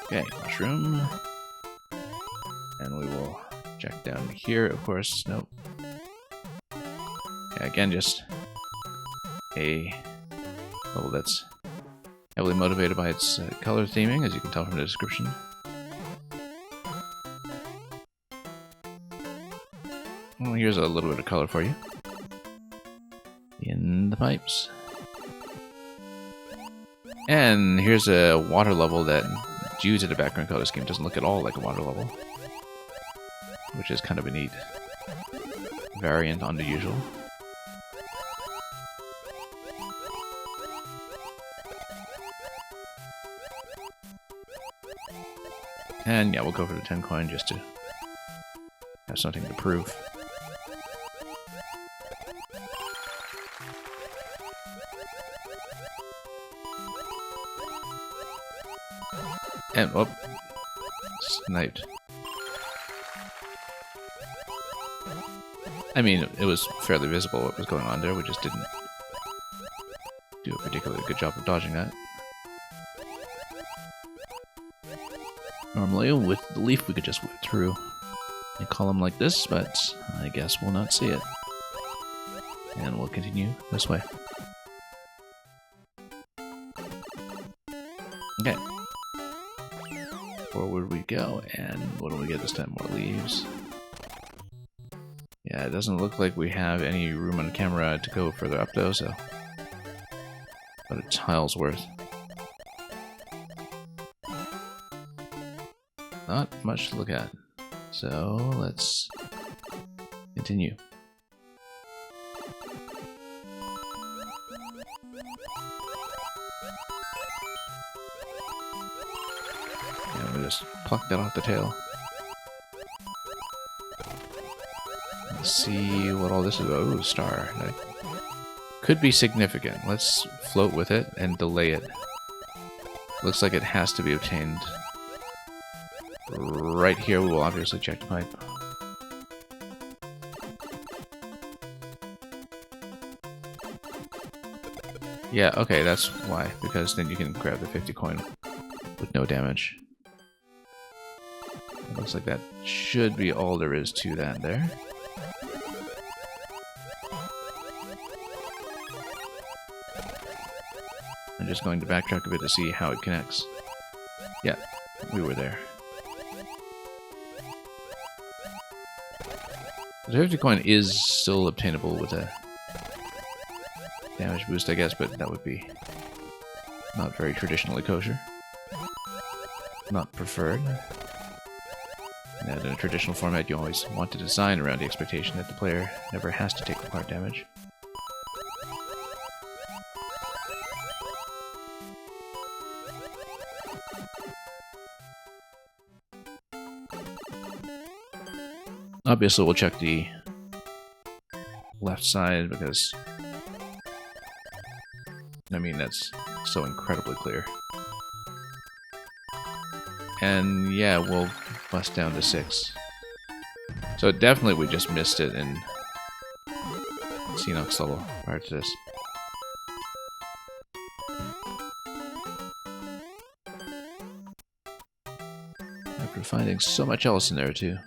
A: Okay, mushroom. And we will check down here, of course. Nope. Yeah, again, just a level that's heavily motivated by its color theming, as you can tell from the description. Well, here's a little bit of color for you. In the pipes. And here's a water level that, due to the background color scheme, doesn't look at all like a water level. Which is kind of a neat variant on the usual. And yeah, we'll go for the 10 coin just to have something to prove. And, oh, sniped. I mean, it was fairly visible what was going on there, we just didn't do a particularly good job of dodging that. Normally, with the leaf, we could just whip through a column like this, but I guess we'll not see it. And we'll continue this way. Okay. go. And what do we get this time? More leaves. Yeah, it doesn't look like we have any room on camera to go further up though, so about a tile's worth. Not much to look at. So let's continue. And we just pluck that off the tail. Let's see what all this is. Oh, star. That could be significant. Let's float with it and delay it. Looks like it has to be obtained. Right here, we will obviously check the pipe. Yeah, okay, that's why. Because then you can grab the 50 coin with no damage. It looks like that should be all there is to that there. I'm just going to backtrack a bit to see how it connects. Yeah, we were there. The 50 coin is still obtainable with a damage boost, I guess, but that would be not very traditionally kosher. Not preferred. And in a traditional format, you always want to design around the expectation that the player never has to take required damage. Obviously, we'll check the left side because, I mean, that's so incredibly clear. And yeah, we'll bust down to 6. So definitely we just missed it in Xenox level prior to this. After finding so much else in there too.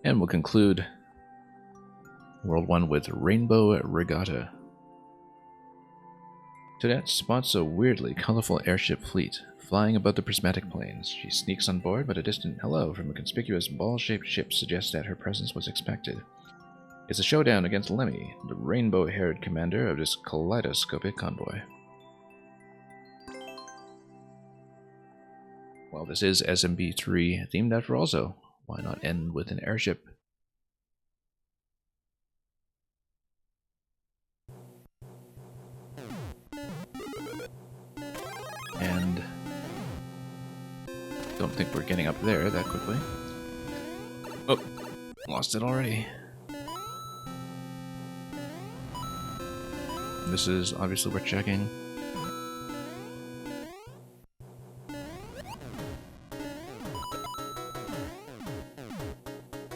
A: And we'll conclude World 1 with Rainbow Regatta. Toadette spots a weirdly colorful airship fleet flying above the prismatic plains. She sneaks on board, but a distant hello from a conspicuous ball-shaped ship suggests that her presence was expected. It's a showdown against Lemmy, the rainbow-haired commander of this kaleidoscopic convoy. Well, this is SMB3 themed after all, so why not end with an airship? And don't think we're getting up there that quickly. Oh, lost it already. This is obviously worth checking.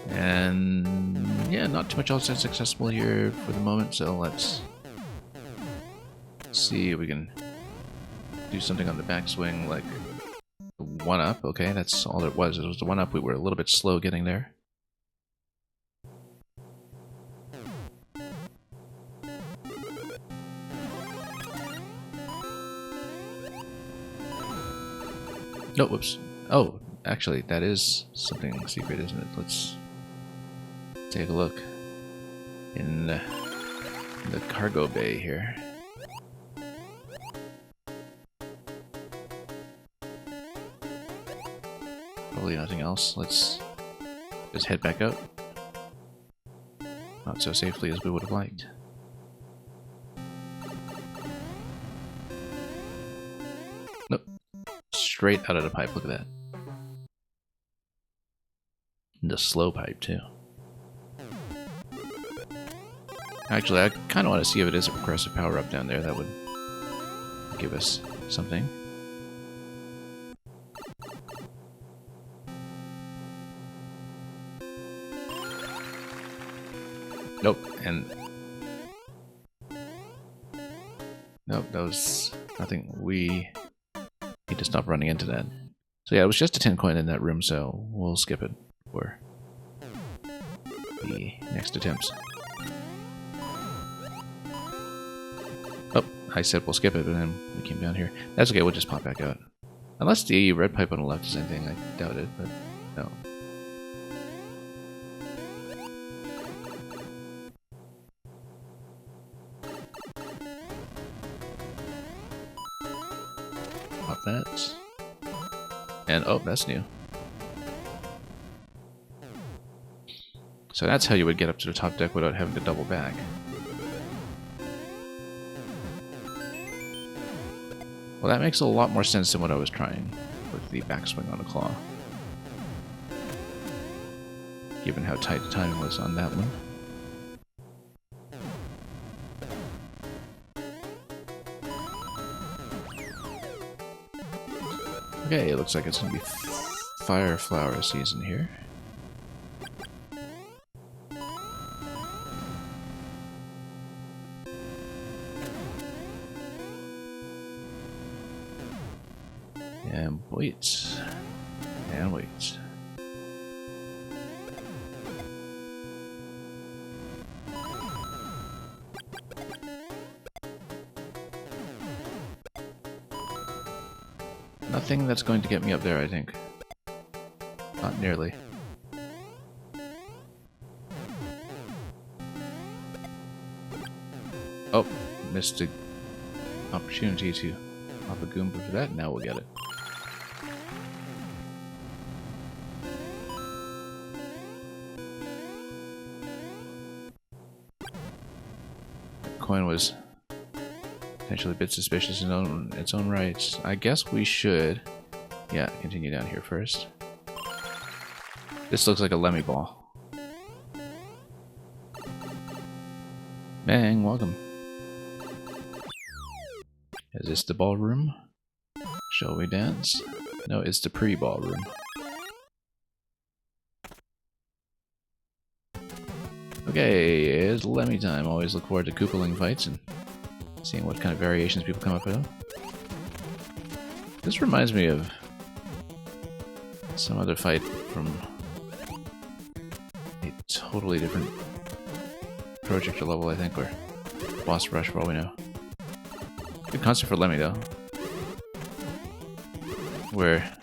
A: And yeah, not too much else that's accessible here for the moment, so let's see if we can do something on the backswing, like the 1-up. Okay, that's all it was. It was the 1-up. We were a little bit slow getting there. No, whoops. Oh, actually, that is something secret, isn't it? Let's take a look in the cargo bay here. Probably nothing else. Let's just head back out. Not so safely as we would have liked. Nope. Straight out of the pipe, look at that. And the slow pipe, too. Actually, I kind of want to see if it is a progressive power-up down there. That would give us something. Nope, and... Nope, that was nothing we Need to stop running into that. So yeah, it was just a 10 coin in that room, so we'll skip it for the next attempts. Oh, I said we'll skip it, and then we came down here. That's okay, we'll just pop back out. Unless the red pipe on the left is anything, I doubt it, but no. Pop that. And oh, that's new. So that's how you would get up to the top deck without having to double back. Well, that makes a lot more sense than what I was trying with the backswing on a claw. Given how tight the timing was on that one. Okay, it looks like it's going to be fire flower season here. And wait. And wait. Nothing that's going to get me up there, I think. Not nearly. Oh, missed the opportunity to pop a Goomba for that. Now we'll get it. That coin was potentially a bit suspicious in its own right. I guess we should, yeah, continue down here first. This looks like a Lemmy ball. Bang, welcome. Is this the ballroom? Shall we dance? No, it's the pre-ballroom. Okay, it's Lemmy time. Always look forward to Koopaling fights and seeing what kind of variations people come up with. This reminds me of some other fight from a totally different project or level, I think, or boss rush for all we know. Good concept for Lemmy, though. Where,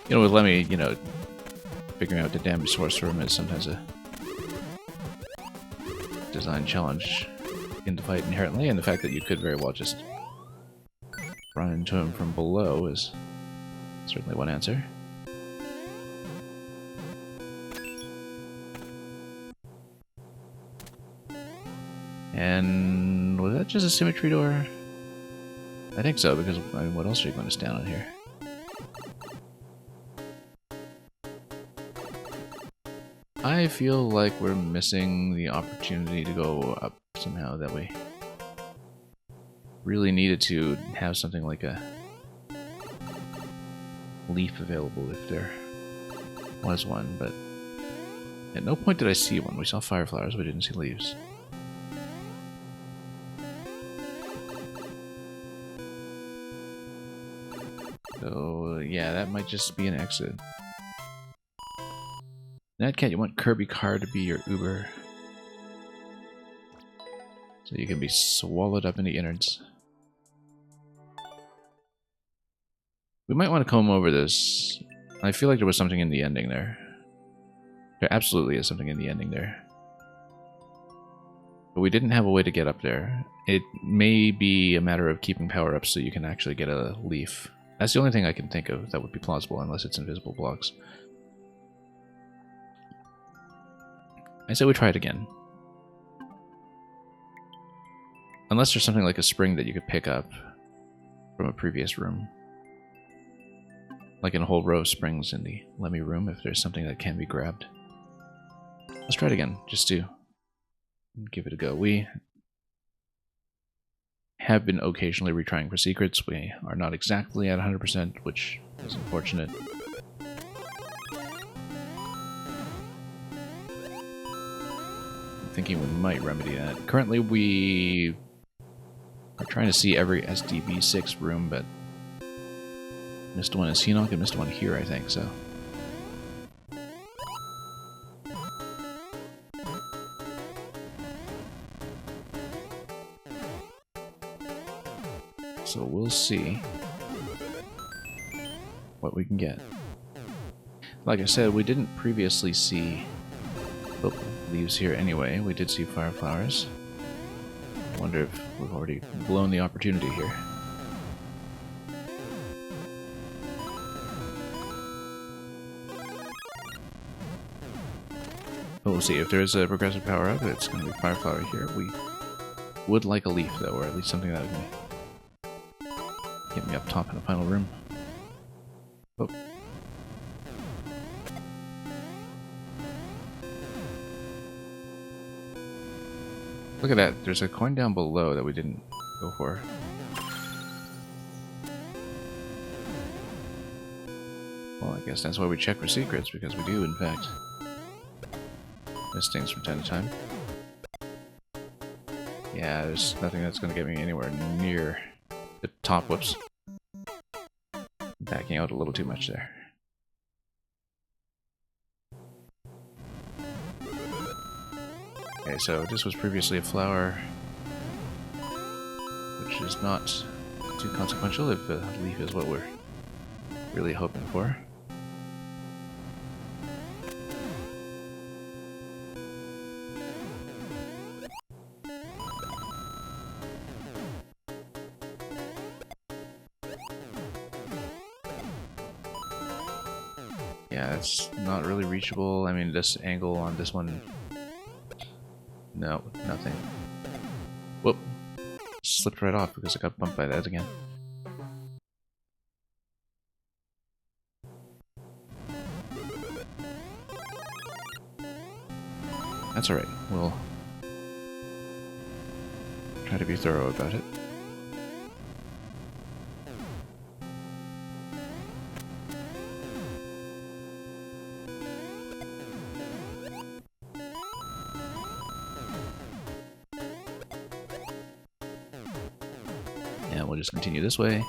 A: you know, with Lemmy, you know, figuring out the damage source for him is sometimes a design challenge in the fight inherently, and the fact that you could very well just run into him from below is certainly one answer. And was that just a symmetry door? I think so, because I mean, what else are you going to stand on here? I feel like we're missing the opportunity to go up somehow that we really needed to have something like a leaf available if there was one, but at no point did I see one. We saw fire flowers, we didn't see leaves. So yeah, that might just be an exit. Natcat, you want Kirby Car to be your Uber. So you can be swallowed up in the innards. We might want to comb over this. I feel like there was something in the ending there. There absolutely is something in the ending there. But we didn't have a way to get up there. It may be a matter of keeping power up so you can actually get a leaf. That's the only thing I can think of that would be plausible, unless it's invisible blocks. I say we try it again. Unless there's something like a spring that you could pick up from a previous room. Like in a whole row of springs in the Lemmy room, if there's something that can be grabbed. Let's try it again, just to give it a go. We have been occasionally retrying for secrets. We are not exactly at 100%, which is unfortunate. Thinking we might remedy that. Currently we are trying to see every SDB6 room, but Missed one in Seanock and missed one here, I think, so. So we'll see what we can get. Like I said, we didn't previously see leaves here anyway. We did see fire flowers. I wonder if we've already blown the opportunity here. But we'll see. If there's a progressive power up, it's going to be fire flower here. We would like a leaf, though, or at least something that can get me up top in the final room. Oh. Look at that. There's a coin down below that we didn't go for. Well, I guess that's why we check for secrets, because we do, in fact, miss things from time to time. Yeah, there's nothing that's going to get me anywhere near the top. Whoops. Backing out a little too much there. Okay, so this was previously a flower, which is not too consequential if a leaf is what we're really hoping for. Yeah, it's not really reachable. I mean, this angle on this one... No, nothing. Whoop. Slipped right off because I got bumped by that again. That's alright. We'll try to be thorough about it. And we'll just continue this way.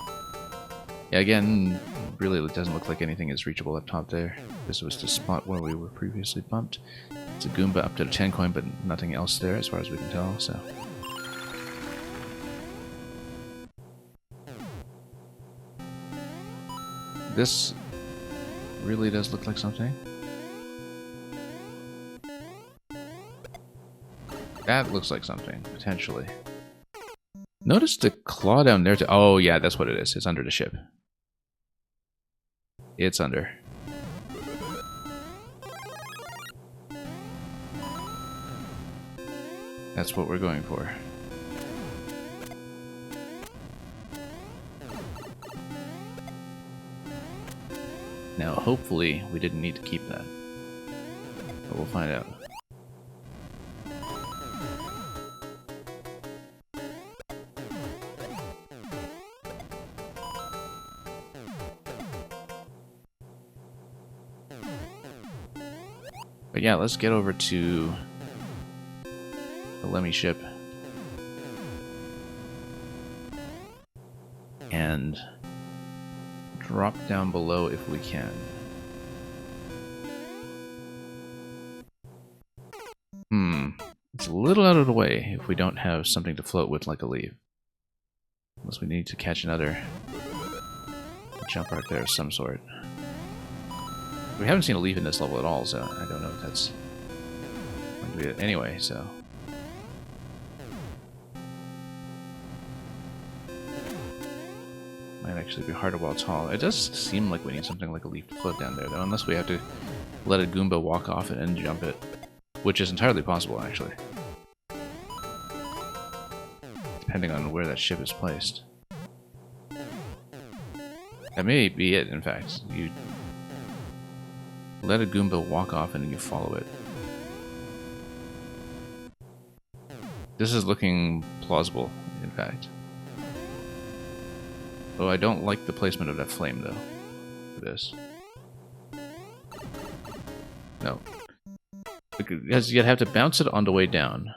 A: Yeah, again, really it doesn't look like anything is reachable up top there. This was the spot where we were previously bumped. It's a Goomba up to the 10 coin, but nothing else there as far as we can tell, so... This really does look like something. That looks like something, potentially. Notice the claw down there to... Oh, yeah, that's what it is. It's under the ship. It's under. That's what we're going for. Now, hopefully, we didn't need to keep that. But we'll find out. But yeah, let's get over to the Lemmy ship and drop down below if we can. It's a little out of the way if we don't have something to float with like a leaf. Unless we need to catch another jump art there of some sort. We haven't seen a leaf in this level at all, so I don't know if that's going to be it anyway, so... Might actually be harder while tall. It does seem like we need something like a leaf to float down there, though, unless we have to let a Goomba walk off it and jump it. Which is entirely possible, actually. Depending on where that ship is placed. That may be it, in fact. You let a Goomba walk off and then you follow it. This is looking plausible, in fact. Oh, I don't like the placement of that flame, though, for this. No. Because you'd have to bounce it on the way down.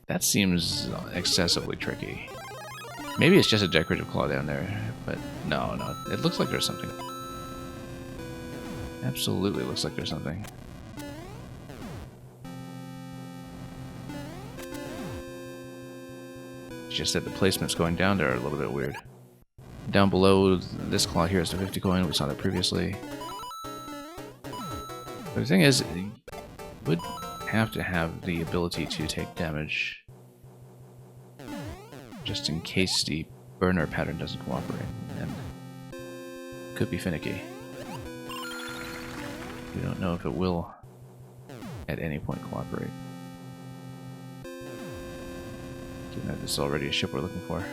A: That seems excessively tricky. Maybe it's just a decorative claw down there, but no, it looks like there's something. Absolutely looks like there's something. It's just that the placements going down there are a little bit weird. Down below this claw here is the 50 coin, we saw that previously. But the thing is, you would have to have the ability to take damage just in case the burner pattern doesn't cooperate, and could be finicky. We don't know if it will at any point cooperate. Given that this is already a ship we're looking for.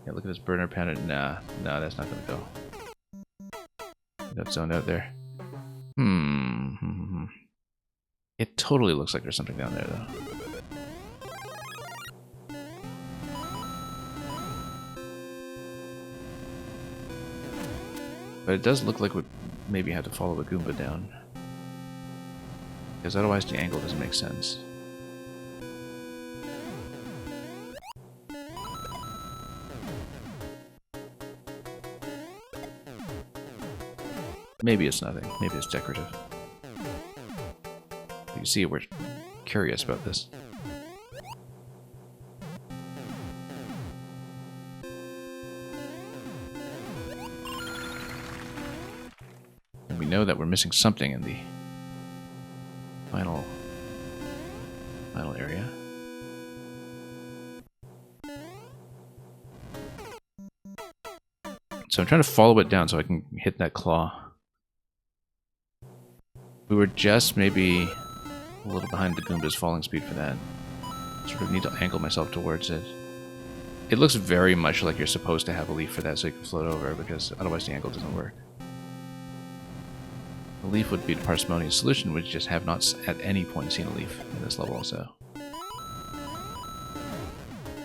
A: Yeah, look at this burner pattern. Nah, that's not gonna go. Got zoned out there. It totally looks like there's something down there, though. But it does look like we maybe have to follow the Goomba down. Because otherwise the angle doesn't make sense. Maybe it's nothing. Maybe it's decorative. You can see we're curious about this. And we know that we're missing something in the final area. So I'm trying to follow it down so I can hit that claw. We were just maybe a little behind the Goomba's falling speed for that. Sort of need to angle myself towards it. It looks very much like you're supposed to have a leaf for that so you can float over, because otherwise the angle doesn't work. The leaf would be the parsimonious solution, which just have not at any point seen a leaf in this level also.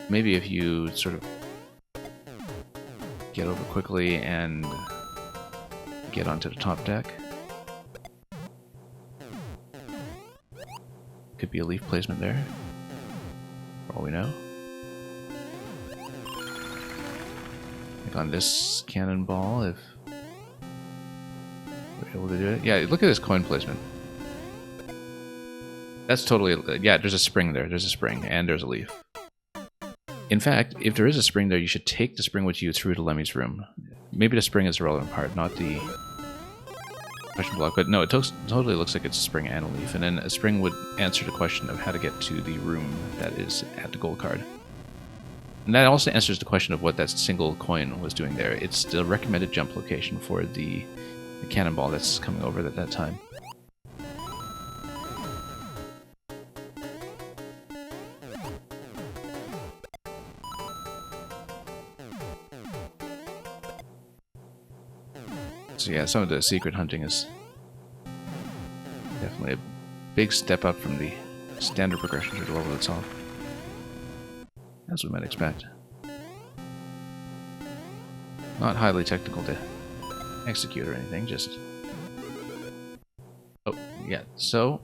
A: Maybe if you sort of get over quickly and get onto the top deck. Could be a leaf placement there, for all we know. Like on this cannonball, if we're able to do it. Yeah, look at this coin placement. That's totally... Yeah, there's a spring there. There's a spring, and there's a leaf. In fact, if there is a spring there, you should take the spring with you through to Lemmy's room. Maybe the spring is the relevant part, not the question block. But no, it totally looks like it's a spring and a leaf. And then a spring would answer the question of how to get to the room that is at the gold card. And that also answers the question of what that single coin was doing there. It's the recommended jump location for the cannonball that's coming over at that time. So yeah, some of the secret hunting is definitely a big step up from the standard progression through the level itself. As we might expect. Not highly technical to execute or anything, just... Oh, yeah, so...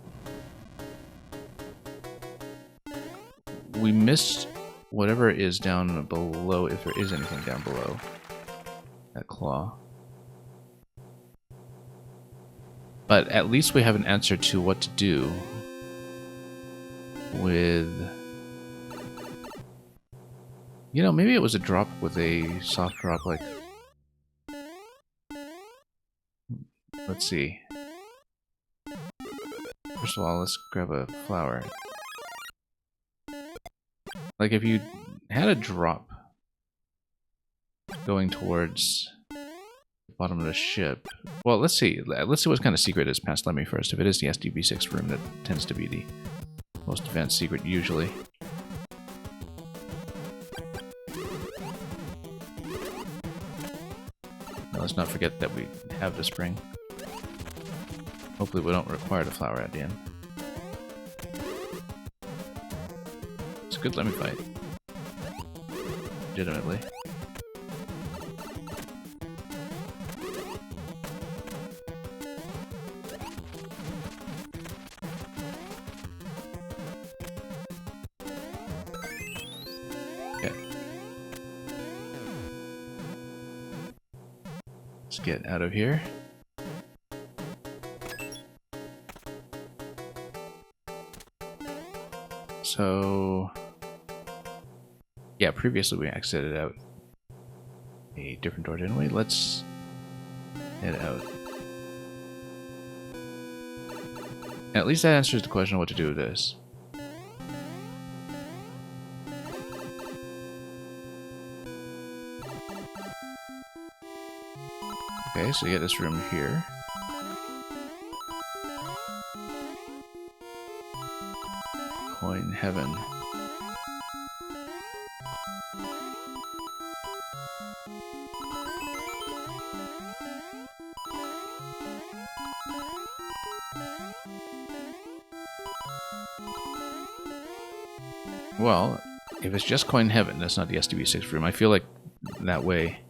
A: We missed whatever is down below, if there is anything down below that claw. But at least we have an answer to what to do with... You know, maybe it was a drop with a soft drop, like... Let's see. First of all, let's grab a flower. Like, if you had a drop going towards the bottom of the ship... Well, let's see. Let's see what kind of secret is past Lemmy first. If it is the SDB6 room, that tends to be the most advanced secret, usually. Now, let's not forget that we have the spring. Hopefully we don't require the flower at the end. It's a good Lemmy fight. Legitimately. Okay. get out of here. So, yeah, previously we exited out a different door, didn't we? Let's head out. At least that answers the question of what to do with this. Okay, so you get this room here. Coin heaven. Well, if it's just coin heaven, that's not the STB6 room. I feel like that way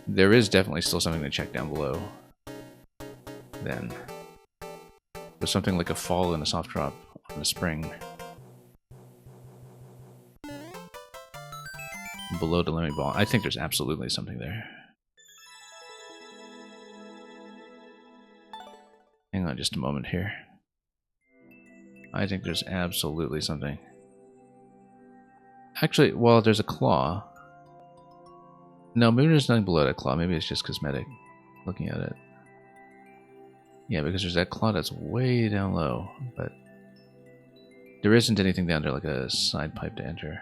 A: there is definitely still something to check down below. Then there's something like a fall and a soft drop on the spring. Below the limit ball. I think there's absolutely something there. Hang on just a moment here. I think there's absolutely something. Actually, well, there's a claw. No, maybe there's nothing below that claw. Maybe it's just cosmetic, looking at it. Yeah, because there's that claw that's way down low, but there isn't anything down there like a side pipe to enter.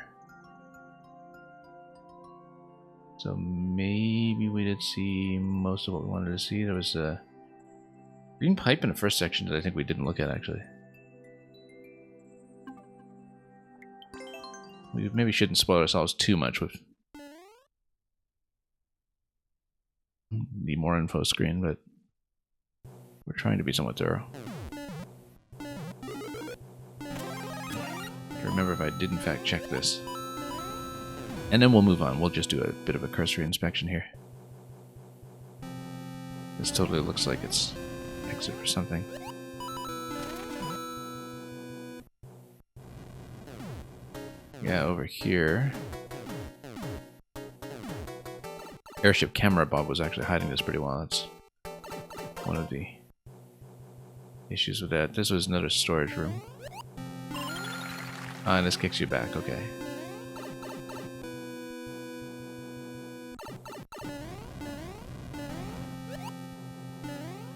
A: So maybe we did see most of what we wanted to see. There was a green pipe in the first section that I think we didn't look at, actually. We maybe shouldn't spoil ourselves too much with the more info screen, but we're trying to be somewhat thorough. Remember if I did in fact check this. And then we'll move on. We'll just do a bit of a cursory inspection here. This totally looks like it's exit or something. Yeah, over here. Airship camera Bob was actually hiding this pretty well. That's one of the issues with that. This was another storage room. Ah, and this kicks you back, okay.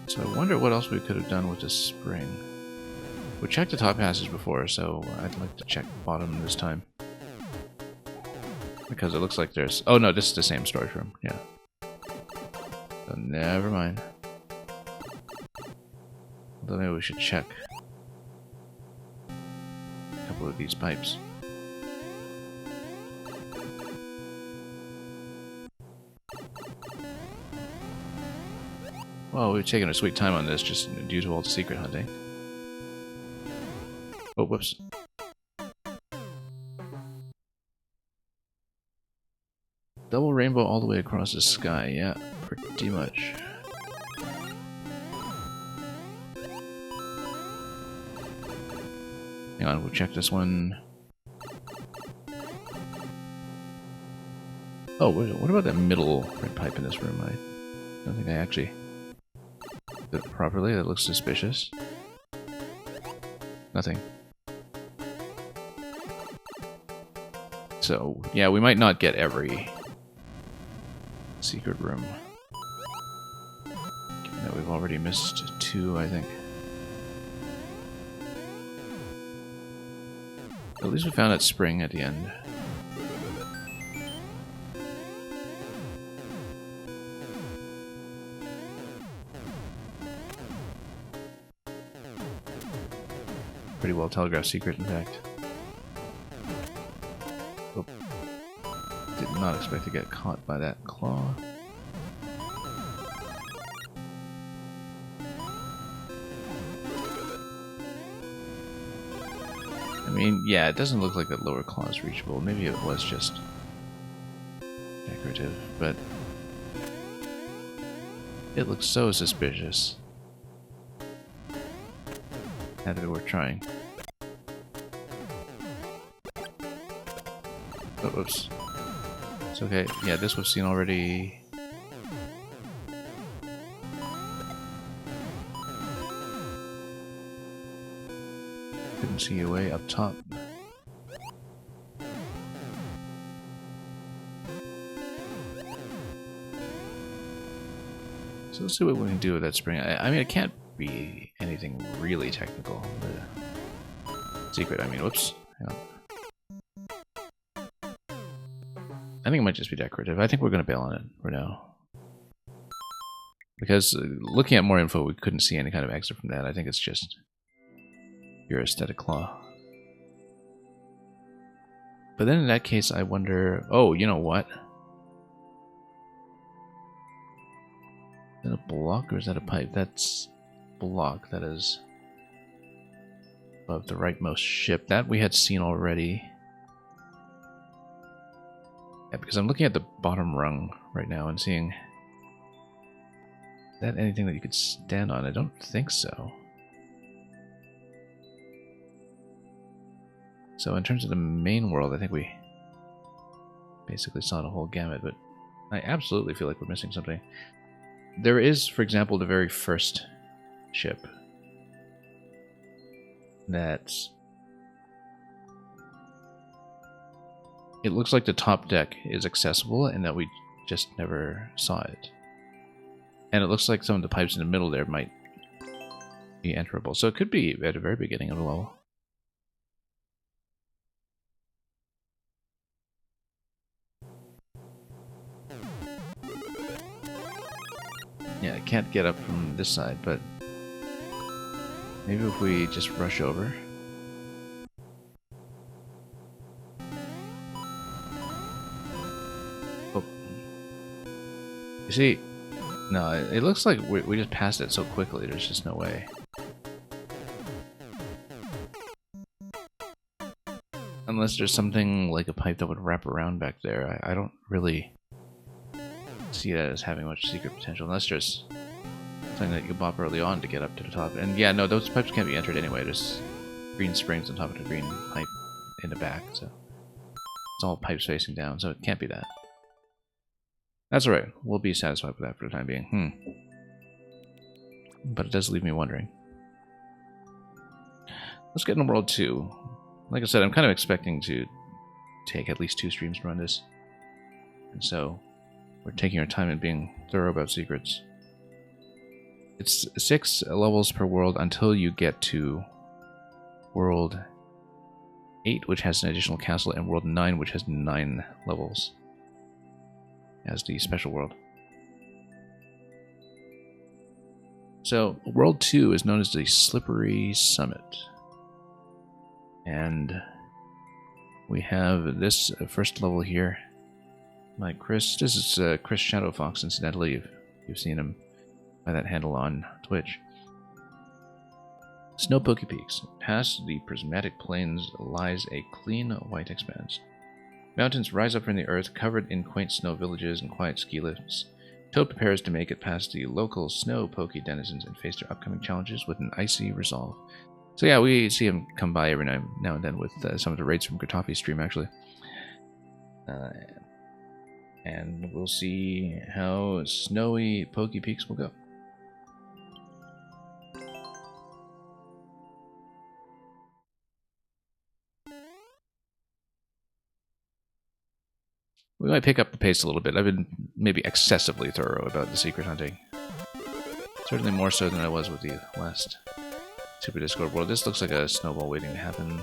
A: So I wonder what else we could have done with this spring. We checked the top passage before, so I'd like to check bottom this time. Because it looks like there's... Oh no, this is the same storage room, yeah. So never mind. Although maybe we should check a couple of these pipes. Well, we've taken a sweet time on this just due to all the secret hunting. Oh, whoops. Double rainbow all the way across the sky, yeah, pretty much. Hang on, we'll check this one. Oh, what about that middle red pipe in this room? I don't think I actually did it properly. That looks suspicious. Nothing. So, yeah, we might not get every secret room. Given that we've already missed 2, I think. At least we found that spring at the end. Pretty well telegraphed secret, in fact. Oh. Did not expect to get caught by that claw. I mean, yeah, it doesn't look like that lower claw is reachable. Maybe it was just decorative, but it looks so suspicious. Had to be worth trying. Oh, oops. It's okay. Yeah, this we've seen already. Couldn't see you way up top. So let's see what we can do with that spring. I mean, it can't be anything really technical. The secret, I mean, whoops. Hang on. I think it might just be decorative. I think we're going to bail on it for now. Because looking at more info, we couldn't see any kind of exit from that. I think it's just your aesthetic claw. But then in that case, I wonder... Oh, you know what? Is that a block or is that a pipe? That's block. That is above the rightmost ship. That we had seen already. Yeah, because I'm looking at the bottom rung right now and seeing... Is that anything that you could stand on? I don't think so. So in terms of the main world, I think we basically saw the whole gamut, but I absolutely feel like we're missing something. There is, for example, the very first ship that... It looks like the top deck is accessible and that we just never saw it. And it looks like some of the pipes in the middle there might be enterable. So it could be at the very beginning of the level. Yeah, I can't get up from this side, but maybe if we just rush over. Oh. You see, no, it looks like we just passed it so quickly, there's just no way. Unless there's something like a pipe that would wrap around back there. I don't really see that as having much secret potential, unless there's something that you can bop early on to get up to the top. And yeah, no, those pipes can't be entered anyway. There's green springs on top of the green pipe in the back, so it's all pipes facing down, so it can't be that. That's alright, we'll be satisfied with that for the time being. But it does leave me wondering. Let's get into World 2. Like I said, I'm kind of expecting to take at least 2 streams to run this. And so, we're taking our time and being thorough about secrets. It's 6 levels per world until you get to World 8, which has an additional castle, and World 9, which has 9 levels as the special world. So, World 2 is known as the Slippery Summit. And we have this first level here. Like Chris, this is Chris Shadowfox, incidentally, if you've seen him by that handle on Twitch. Snow Pokey Peaks. Past the prismatic plains lies a clean white expanse. Mountains rise up from the earth, covered in quaint snow villages and quiet ski lifts. Toad prepares to make it past the local Snow Pokey denizens and face their upcoming challenges with an icy resolve. So yeah, we see him come by every now and then with some of the raids from Gratofi's stream, actually. And we'll see how snowy Pokey Peaks will go. We might pick up the pace a little bit. I've been maybe excessively thorough about the secret hunting. Certainly more so than I was with the last Super Discord world. This looks like a snowball waiting to happen.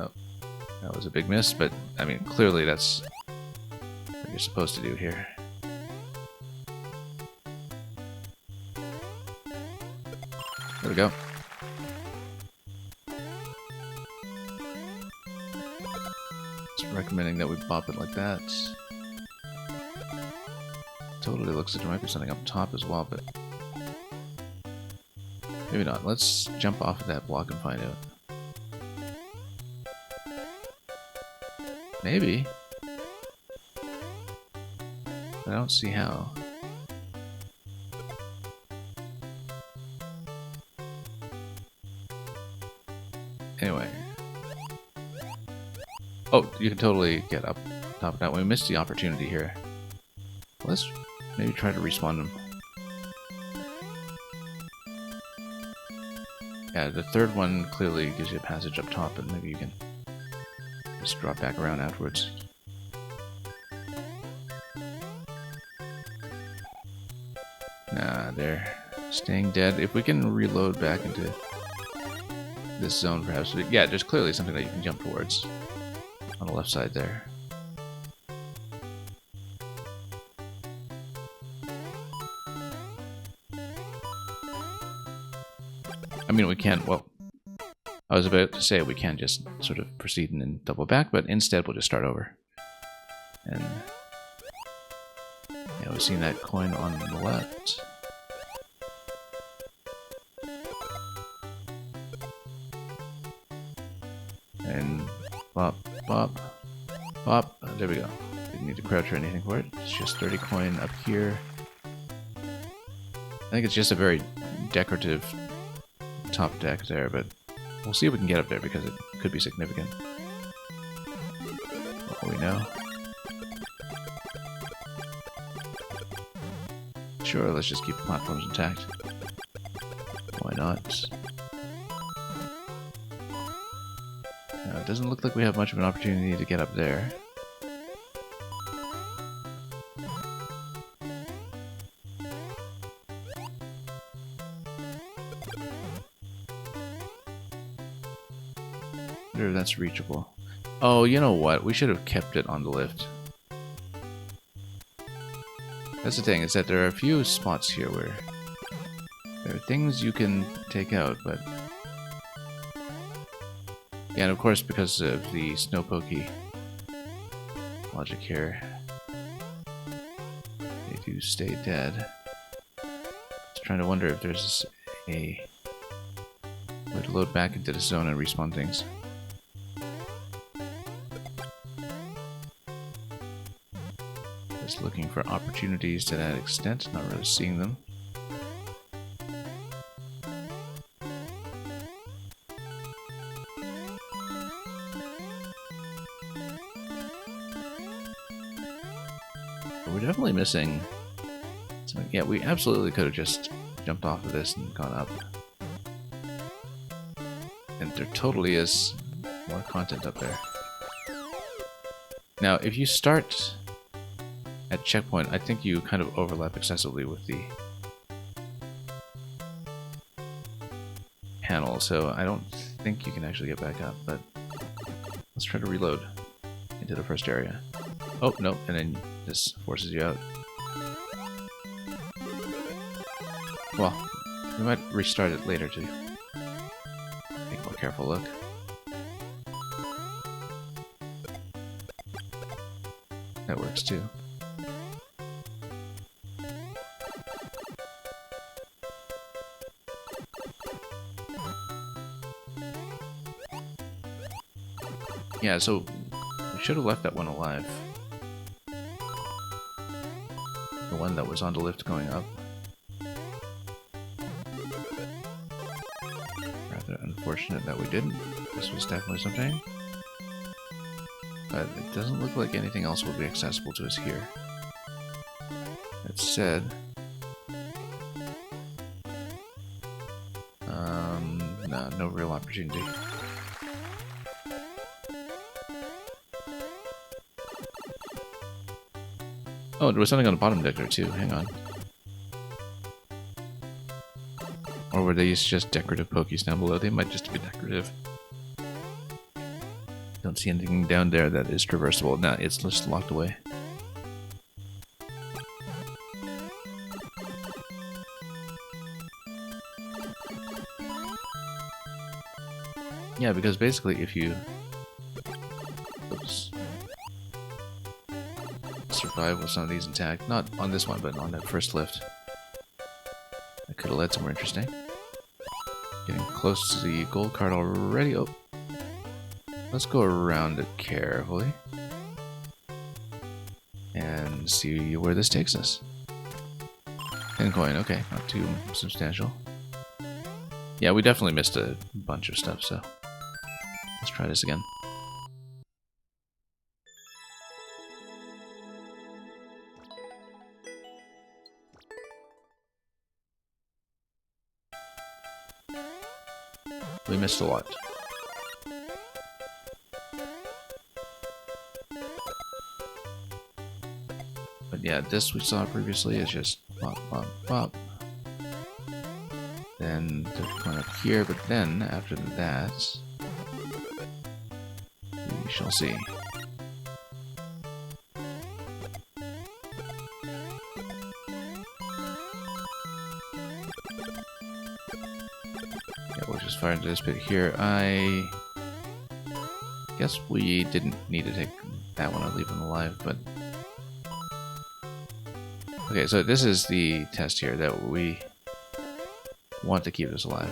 A: Oh, that was a big miss, but I mean, clearly that's what you're supposed to do here. There we go. Just recommending that we bop it like that. Totally looks like there might be something up top as well, but maybe not. Let's jump off of that block and find out. Maybe. But I don't see how. Anyway. Oh, you can totally get up top of that. We missed the opportunity here. Let's maybe try to respawn them. Yeah, the third one clearly gives you a passage up top, and maybe you can just drop back around afterwards. Nah, they're staying dead. If we can reload back into this zone, perhaps. Yeah, there's clearly something that you can jump towards on the left side there. I mean, we can't, well, I was about to say we can just sort of proceed and then double back, but instead we'll just start over. And yeah, we've seen that coin on the left. And bop, bop, bop. There we go. Didn't need to crouch or anything for it. It's just 30 coin up here. I think it's just a very decorative top deck there, but we'll see if we can get up there because it could be significant. What we know. Sure, let's just keep the platforms intact. Why not? It doesn't look like we have much of an opportunity to get up there. Wonder if that's reachable. Oh, you know what? We should have kept it on the lift. That's the thing, is that there are a few spots here where there are things you can take out, but... Yeah, and of course, because of the snow pokey logic here, they do stay dead. Just trying to wonder if there's a way to load back into the zone and respawn things. Just looking for opportunities to that extent, not really seeing them. We're definitely missing something. Yeah, we absolutely could have just jumped off of this and gone up. And there totally is more content up there. Now, if you start at checkpoint, I think you kind of overlap excessively with the panel, so I don't think you can actually get back up, but let's try to reload into the first area. Oh, no, and then this forces you out. Well, we might restart it later to take a more careful look. That works too. Yeah, so we should have left that one alive. The one that was on the lift going up. Rather unfortunate that we didn't. This was definitely something. But it doesn't look like anything else will be accessible to us here. That said... no real opportunity. Oh, there was something on the bottom deck there too. Hang on. Or were these just decorative pokies down below? They might just be decorative. Don't see anything down there that is traversable. Nah, it's just locked away. Yeah, because basically if you... Oops. Survive with some of these intact. Not on this one, but on that first lift. That could have led somewhere interesting. Getting close to the gold card already. Oh. Let's go around it carefully. And see where this takes us. 10 coin, okay. Not too substantial. Yeah, we definitely missed a bunch of stuff, so... Let's try this again. We missed a lot. But yeah, this we saw previously is just pop, pop, pop. Then the point up here, but then after that, we shall see. Yeah, we'll just fire into this bit here. I guess we didn't need to take that one and leave him alive, but okay, so this is the test here that we want to keep this alive.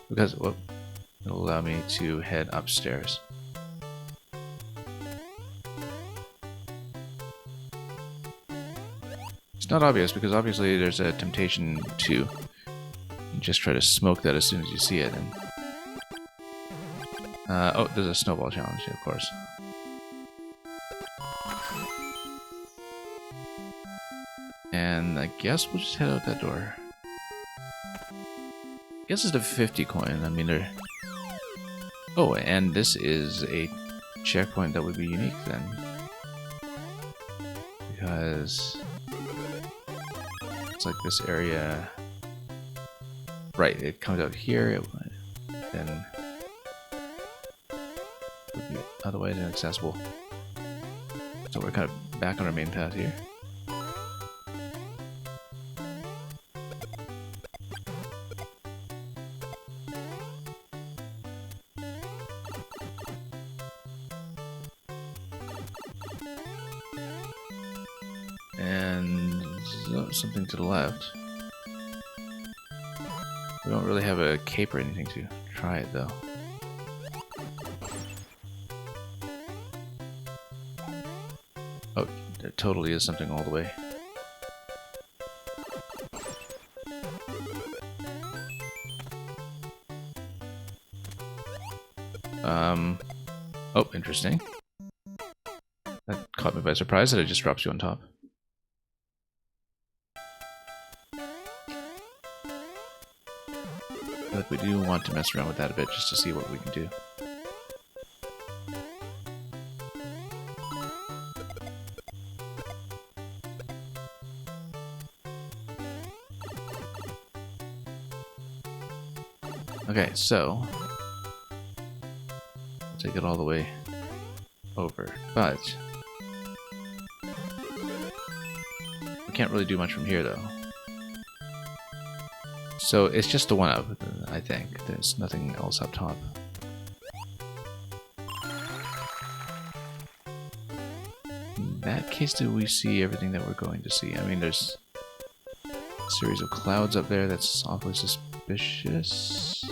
A: Because it'll allow me to head upstairs. It's not obvious because obviously there's a temptation to just try to smoke that as soon as you see it. And oh, there's a snowball challenge, of course. And I guess we'll just head out that door. I guess it's a 50 coin. I mean, they're... Oh, and this is a checkpoint that would be unique then. Because... it's like this area... Right, it comes out here, then... would be otherwise inaccessible. So we're kind of back on our main path here. And something to the left. We don't really have a cape or anything to try it though. Oh, there totally is something all the way. Oh, interesting. That caught me by surprise that it just drops you on top. But we do want to mess around with that a bit just to see what we can do. Okay, so we'll take it all the way over, but we can't really do much from here though. So it's just a one-up, I think. There's nothing else up top. In that case, do we see everything that we're going to see? I mean, there's a series of clouds up there that's awfully suspicious.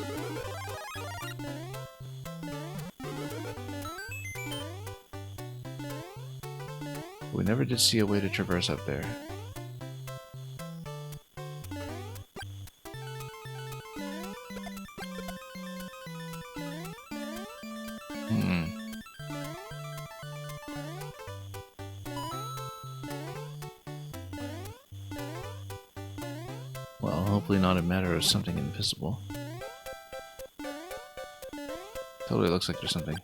A: We never did see a way to traverse up there. Well, hopefully not a matter of something invisible. Totally looks like there's something.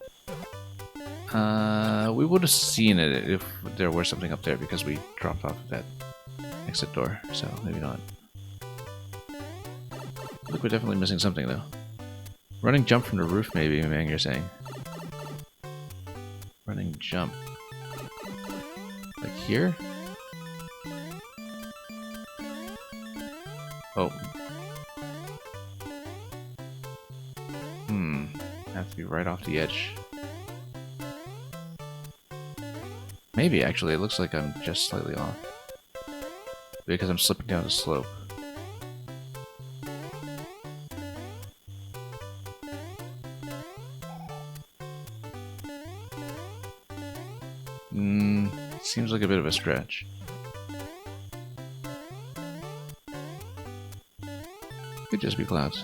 A: We would have seen it if there were something up there because we dropped off of that exit door, so maybe not. I think we're definitely missing something though. Running jump from the roof maybe, Mang, you're saying. Running jump. Like here? Oh. Have to be right off the edge. Maybe, actually, it looks like I'm just slightly off. Because I'm slipping down the slope. Seems like a bit of a stretch. Could just be clouds.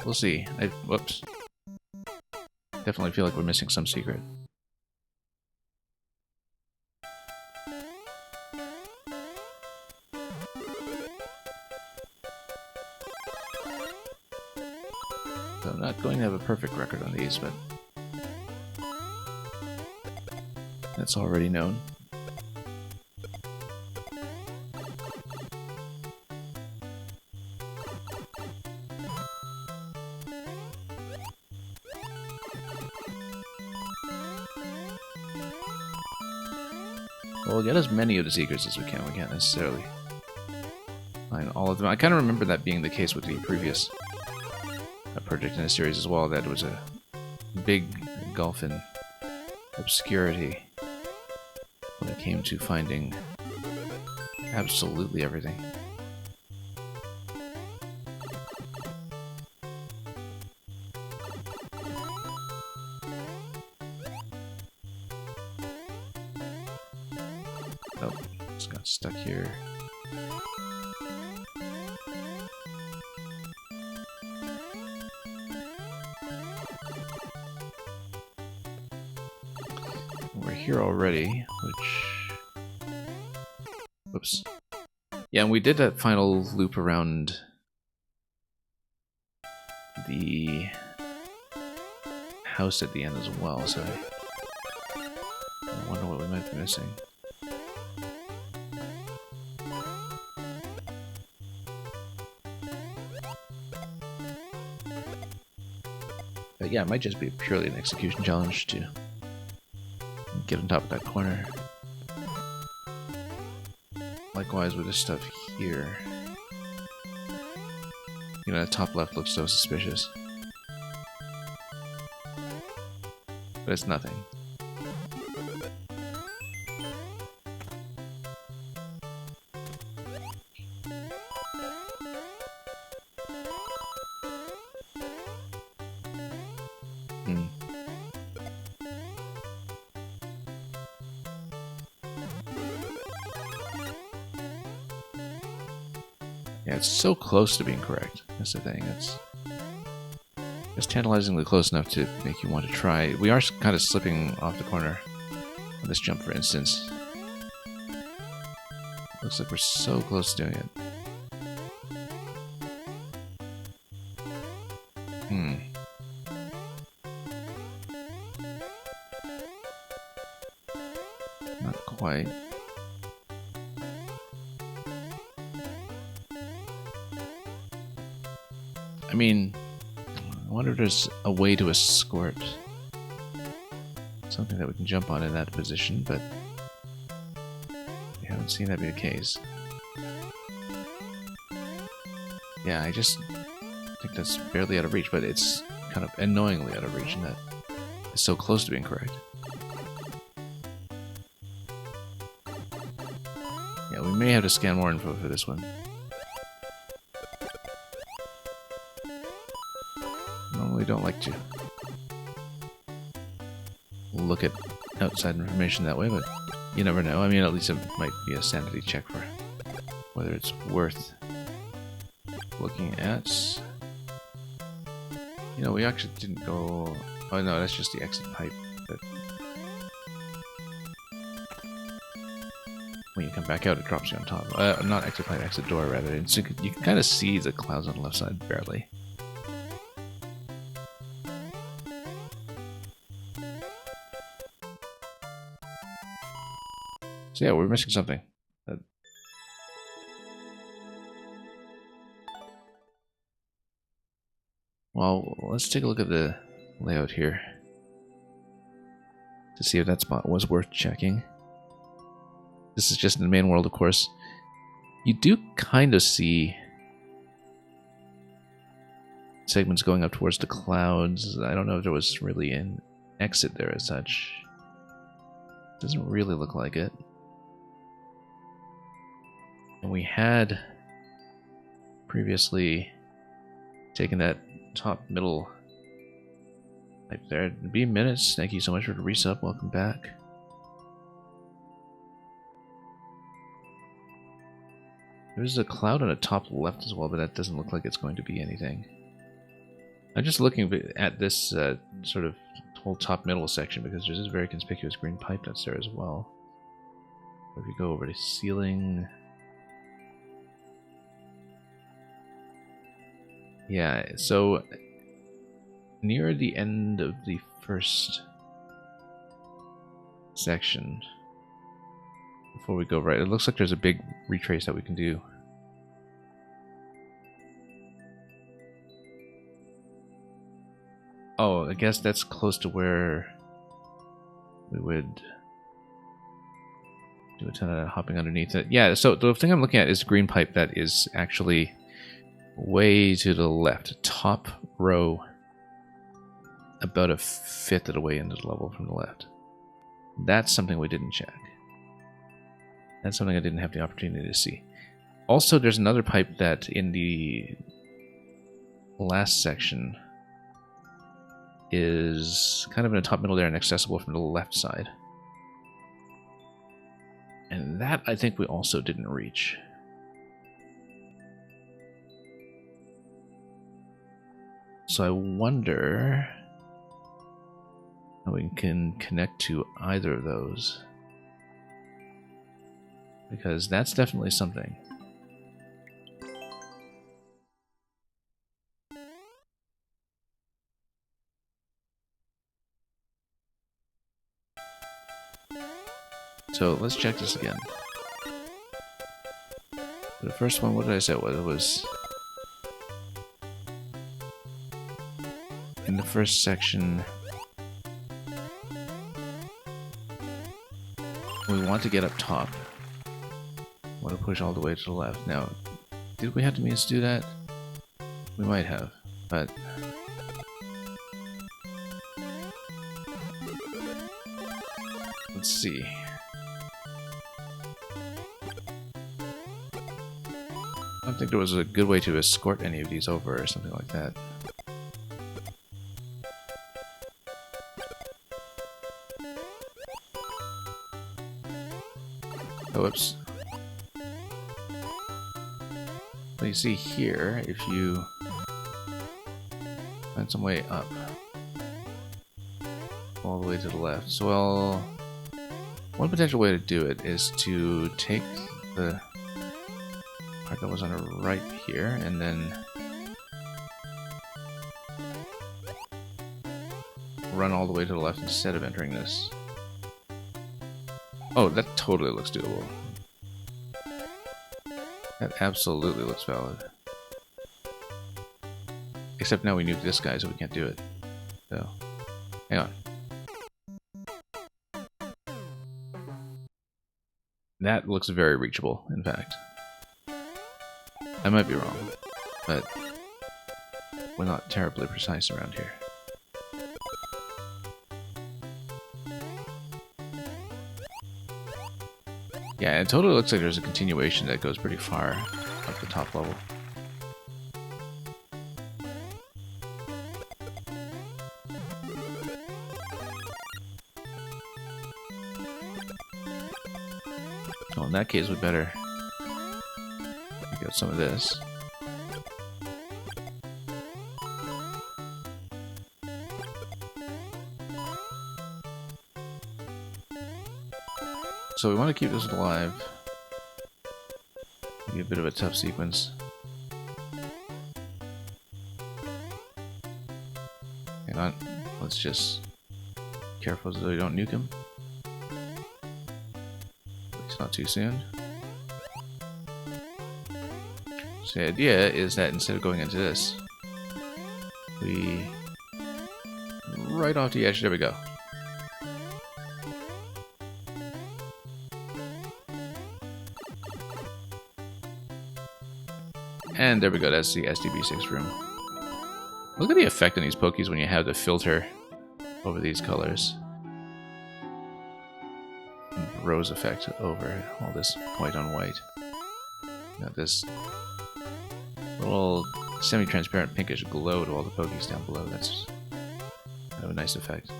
A: We'll see. Whoops. Definitely feel like we're missing some secret. not going to have a perfect record on these, but that's already known. We'll get as many of the secrets as we can. We can't necessarily find all of them. I kind of remember that being the case with the previous project in the series as well, that it was a big gulf in obscurity when it came to finding absolutely everything. Oh, just got stuck here. We're here already, which... Whoops. Yeah, and we did that final loop around the house at the end as well, so I wonder what we might be missing. But yeah, it might just be purely an execution challenge to get on top of that corner. Likewise with this stuff here. You know, the top left looks so suspicious. But it's nothing. Yeah, it's so close to being correct. That's the thing. It's tantalizingly close enough to make you want to try. We are kind of slipping off the corner on this jump, for instance. Looks like we're so close to doing it. Not quite. I mean, I wonder if there's a way to escort something that we can jump on in that position, but we haven't seen that be the case. Yeah, I just think that's barely out of reach, but it's kind of annoyingly out of reach in that it's so close to being correct. Yeah, we may have to scan more info for this one. Normally don't like to look at outside information that way, but you never know. I mean, at least it might be a sanity check for whether it's worth looking at. You know, we actually didn't go... Oh no, that's just the exit pipe. But when you come back out, it drops you on top. Not exit pipe, exit door, rather. And so you can kind of see the clouds on the left side, barely. So yeah, we're missing something. Well, let's take a look at the layout here to see if that spot was worth checking. This is just in the main world, of course. You do kind of see segments going up towards the clouds. I don't know if there was really an exit there as such. Doesn't really look like it. And we had previously taken that top middle right there. It'd be minutes. Thank you so much for the resub. Welcome back. There's a cloud on the top left as well, but that doesn't look like it's going to be anything. I'm just looking at this sort of whole top middle section because there's this very conspicuous green pipe that's there as well. If you go over to ceiling... Yeah, so near the end of the first section. Before we go right, it looks like there's a big retrace that we can do. Oh, I guess that's close to where we would do a ton of hopping underneath it. Yeah, so the thing I'm looking at is a green pipe that is actually way to the left. Top row, about a fifth of the way into the level from the left. That's something we didn't check. That's something I didn't have the opportunity to see. Also, there's another pipe that in the last section is kind of in the top middle there and accessible from the left side. And that I think we also didn't reach. So I wonder how we can connect to either of those. Because that's definitely something. So let's check this again. The first one, what did I say? Well, it was in the first section. We want to get up top. We want to push all the way to the left. Now, did we have the means to do that? We might have, but let's see. I don't think there was a good way to escort any of these over or something like that. Oh, whoops. Well, you see here, if you find some way up, all the way to the left. So, well, one potential way to do it is to take the part that was on the right here, and then run all the way to the left instead of entering this. Oh, that totally looks doable. That absolutely looks valid. Except now we nuke this guy, so we can't do it. So, hang on. That looks very reachable, in fact. I might be wrong, but we're not terribly precise around here. Yeah, it totally looks like there's a continuation that goes pretty far up the top level. Well, in that case, we better get some of this. So we want to keep this alive. Be a bit of a tough sequence. Hang on, let's just be careful so we don't nuke him. It's not too soon. So the idea is that instead of going into this, we right off the edge. There we go. And there we go, that's the SDB6 room. Look at the effect on these Pokies when you have the filter over these colors. And the rose effect over all this white on white. Got this little semi-transparent pinkish glow to all the Pokies down below. That's kind of a nice effect.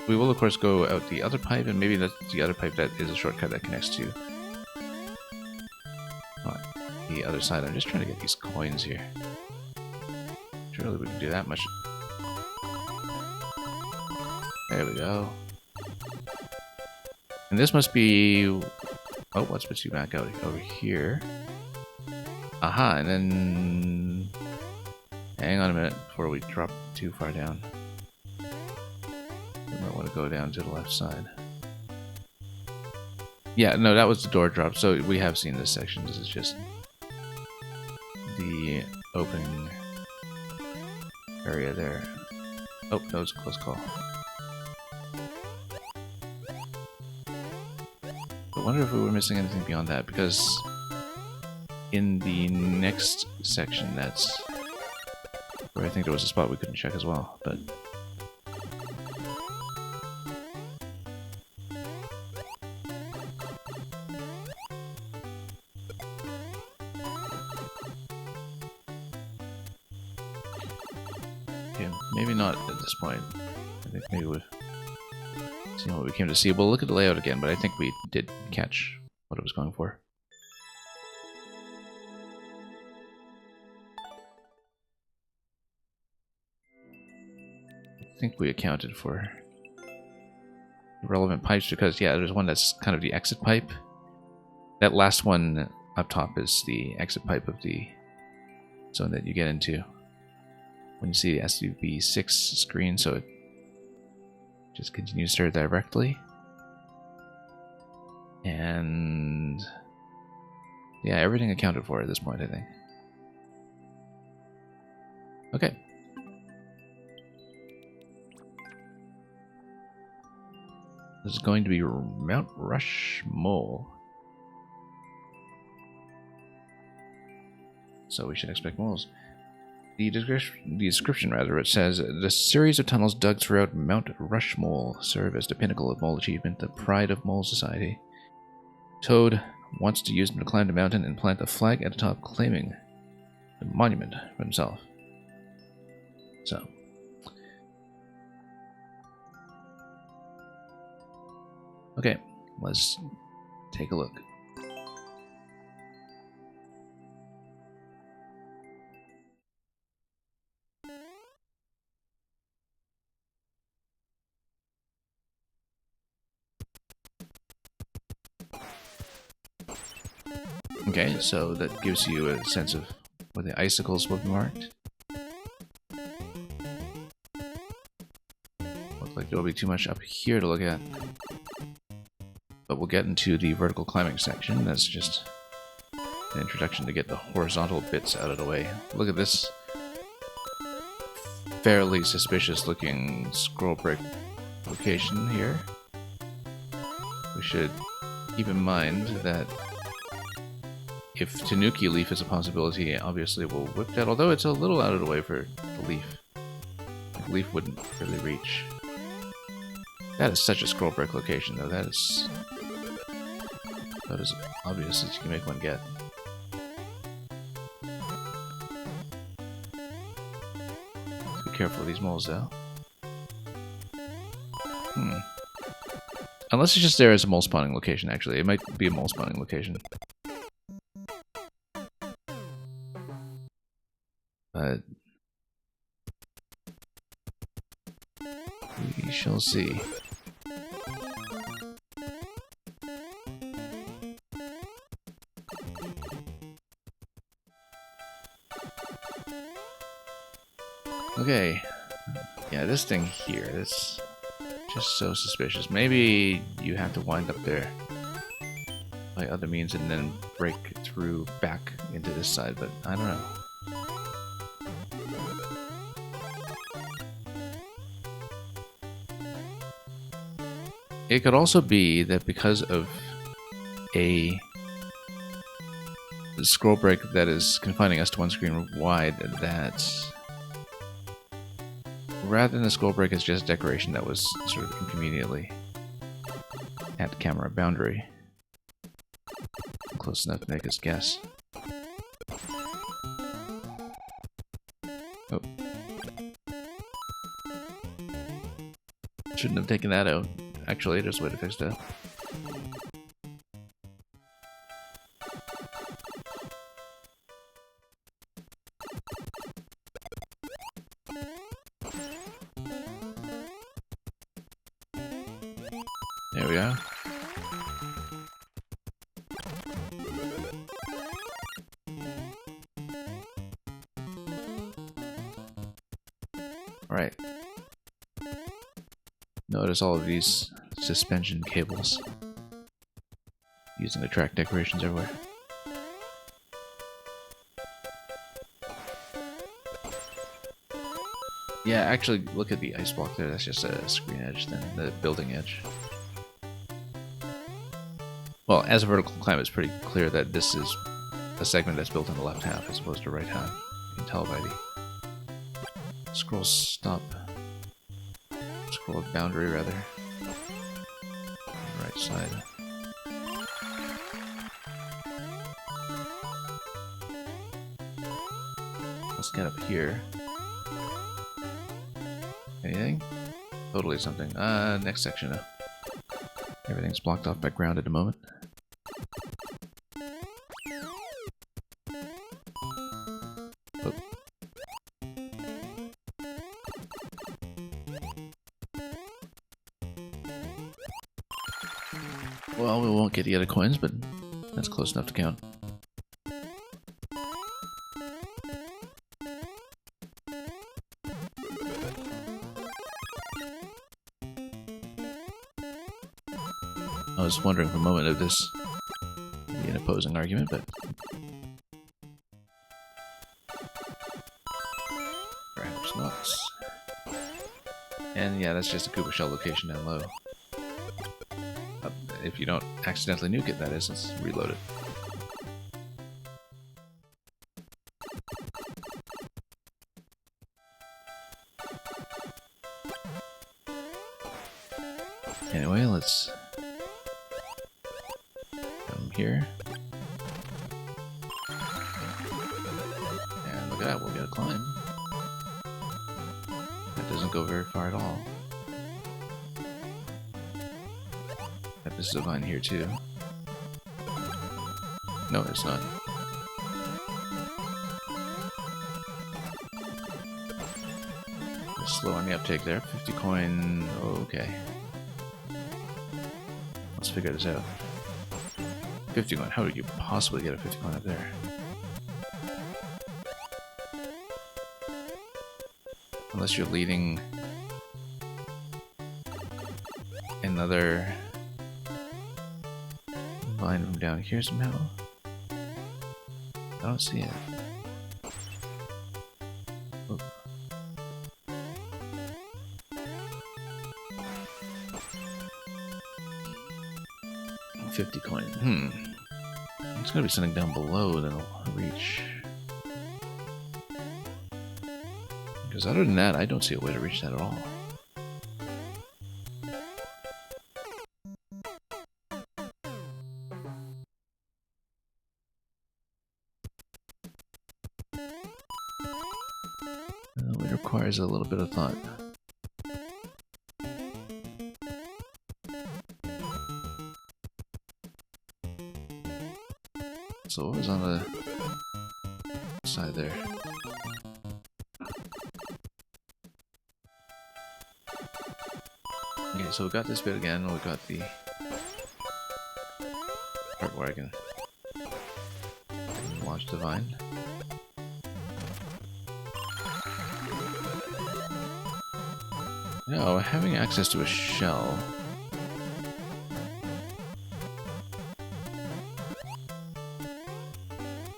A: We will of course go out the other pipe, and maybe that's the other pipe that is a shortcut that connects to the other side. I'm just trying to get these coins here. Surely we can do that much. There we go. And this must be... Oh, let's put you back out over here. Aha, and then... Hang on a minute before we drop too far down. We might want to go down to the left side. Yeah, no, that was the door drop, so we have seen this section. This is just the opening area there. Oh, that was a close call. I wonder if we were missing anything beyond that, because in the next section, that's where I think there was a spot we couldn't check as well, but... Okay, maybe not at this point. I think maybe we've seen what we came to see. We'll look at the layout again, but I think we did catch what it was going for. I think we accounted for relevant pipes because, yeah, there's one that's kind of the exit pipe. That last one up top is the exit pipe of the zone that you get into when you see the SUV6 screen, so it just continues there directly. And yeah, everything accounted for at this point, I think. Okay. This is going to be Mount Rush Mole. So we should expect moles. The description, rather, it says, the series of tunnels dug throughout Mount Rushmole serve as the pinnacle of mole achievement, the pride of mole society. Toad wants to use them to climb the mountain and plant a flag at the top claiming the monument for himself. So. Okay, let's take a look. Okay, so that gives you a sense of where the icicles will be marked. Looks like there'll be too much up here to look at. But we'll get into the vertical climbing section. That's just an introduction to get the horizontal bits out of the way. Look at this fairly suspicious looking scroll break location here. We should keep in mind that if Tanuki Leaf is a possibility, obviously we'll whip that, although it's a little out of the way for the Leaf. The Leaf wouldn't really reach. That is such a scroll break location, though. That is obvious that you can make one get. Be careful of these moles, though. Unless it's just there as a mole spawning location, actually. It might be a mole spawning location. But we shall see. Okay. Yeah, this thing here, that's just so suspicious. Maybe you have to wind up there by other means and then break through back into this side, but I don't know. It could also be that because of a scroll break that is confining us to one screen wide, that rather than the scroll break as just decoration that was sort of inconveniently at the camera boundary. Close enough to make us guess. Oh. Shouldn't have taken that out. Actually, there's a way to fix that. There we are. Notice all of these suspension cables using the track decorations everywhere. Yeah, actually, look at the ice block there. That's just a screen edge than the building edge. Well, as a vertical climb, it's pretty clear that this is a segment that's built in the left half as opposed to right half. You can tell by the scroll stop, scroll boundary rather, on the right side. Let's get up here. Anything? Totally something. Next section. Everything's blocked off by ground at the moment. Oh. Well, we won't get the other coins, but that's close enough to count. I was wondering for a moment if this would be an opposing argument, but perhaps not. And yeah, that's just a Koopa Shell location down low. If you don't accidentally nuke it, that is, let's reload it. Anyway, let's come here. And look at that, we'll get a climb. That doesn't go very far at all. This is a vine here too. No, it's not. Slow on the uptake there. 50 coin. Okay. Let's figure this out. 50 coin. How would you possibly get a 50 coin up there? Unless you're leading another vine from down here somehow. I don't see it. Oh. $50 coin. There's gotta be something down below that'll reach. Because other than that, I don't see a way to reach that at all. It requires a little bit of thought. So what was on the side there? Okay, so we got this bit again. We got the part where I can launch the vine. No, having access to a shell.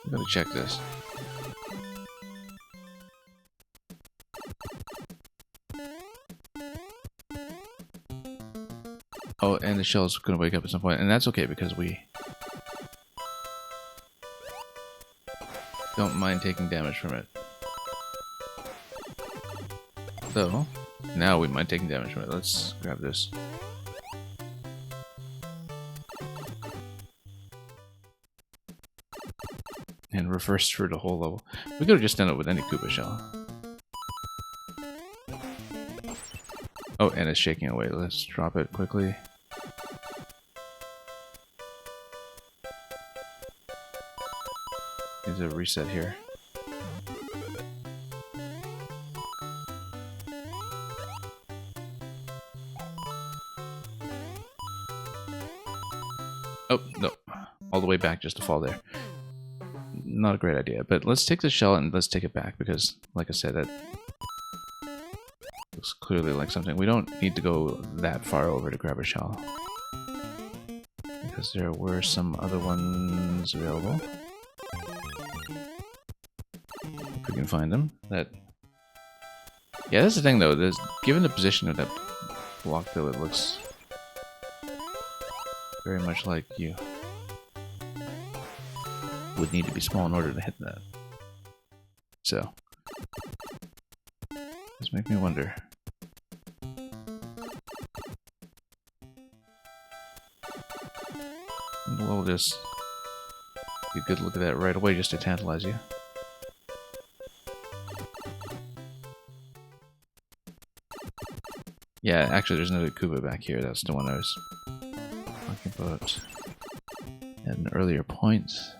A: I'm gonna check this. Oh, and the shell's gonna wake up at some point, and that's okay because we don't mind taking damage from it. Though, now we mind taking damage from it. Let's grab this. And reverse through the whole level. We could have just done it with any Koopa Shell. Oh, and it's shaking away. Let's drop it quickly. There's a reset here. Oh, no. All the way back just to fall there. Not a great idea, but let's take the shell and let's take it back because, like I said, that looks clearly like something. We don't need to go that far over to grab a shell. Because there were some other ones available. If we can find them. Yeah, that's the thing though. Given the position of that block though, it looks very much like you would need to be small in order to hit that. So, this makes me wonder. We'll just get a good look at that right away just to tantalize you. Yeah, actually there's another Koopa back here. That's the one I was talking about at an earlier point. Is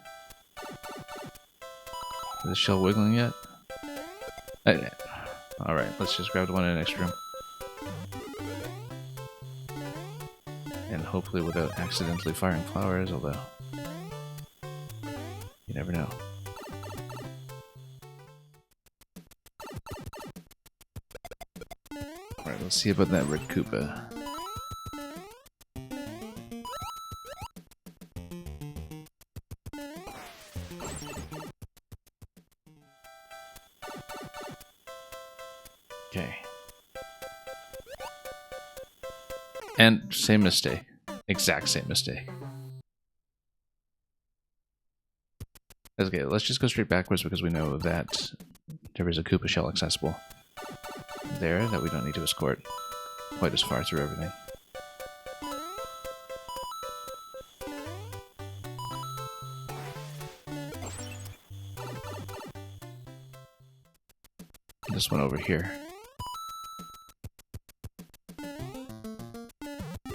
A: the shell wiggling yet? Alright, let's just grab the one in the next room. And hopefully without accidentally firing flowers, although you never know. Alright, let's see about that red Koopa. Okay. And same mistake. Exact same mistake. That's okay, let's just go straight backwards because we know that there is a Koopa shell accessible there that we don't need to escort quite as far through everything. This one over here.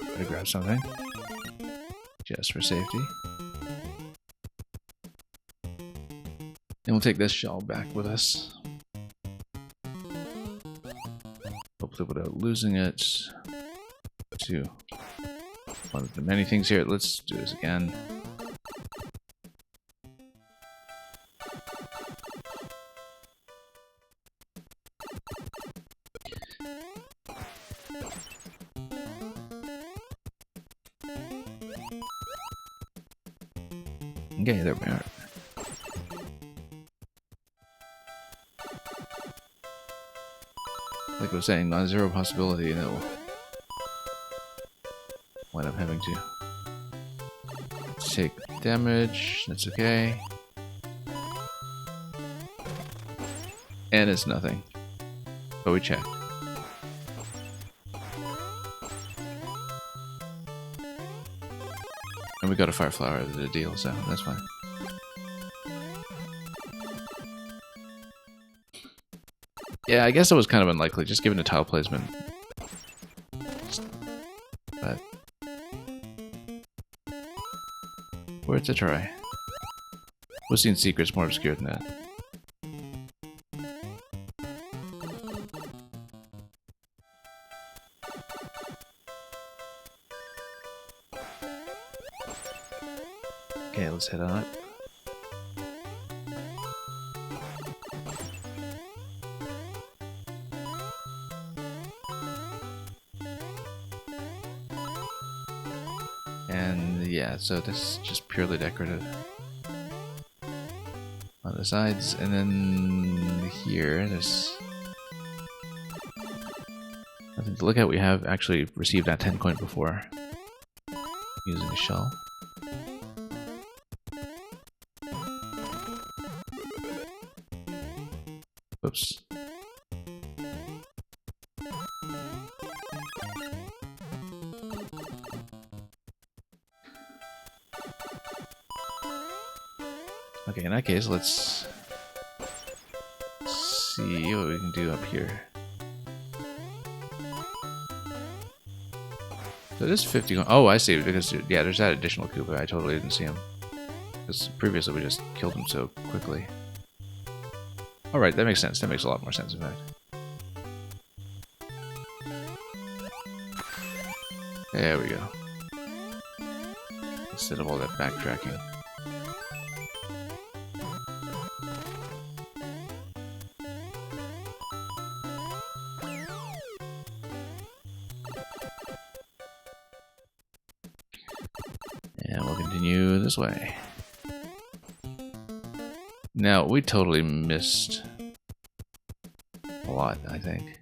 A: Gotta grab something. Just for safety. And we'll take this shell back with us. Hopefully without losing it. To one of the many things here. Let's do this again. Okay, there we are. Like I was saying, non-zero possibility that we'll wind up having to take damage. That's okay. And it's nothing. But we check. And we got a fire flower out of the deal, so that's fine. Yeah, I guess it was kind of unlikely, just given the tile placement. But worth a try. We've seen secrets more obscure than that. Okay, let's head on up. And yeah, so this is just purely decorative on the sides, and then here there's nothing to look at. We have actually received that 10 coin before using a shell. Whoops. Okay, in that case, let's see what we can do up here. So this 50. Oh, I see. Because yeah, there's that additional Koopa. I totally didn't see him. Because previously we just killed him so quickly. Alright, that makes sense. That makes a lot more sense, in fact. There we go. Instead of all that backtracking. And we'll continue this way. Now, we totally missed a lot, I think.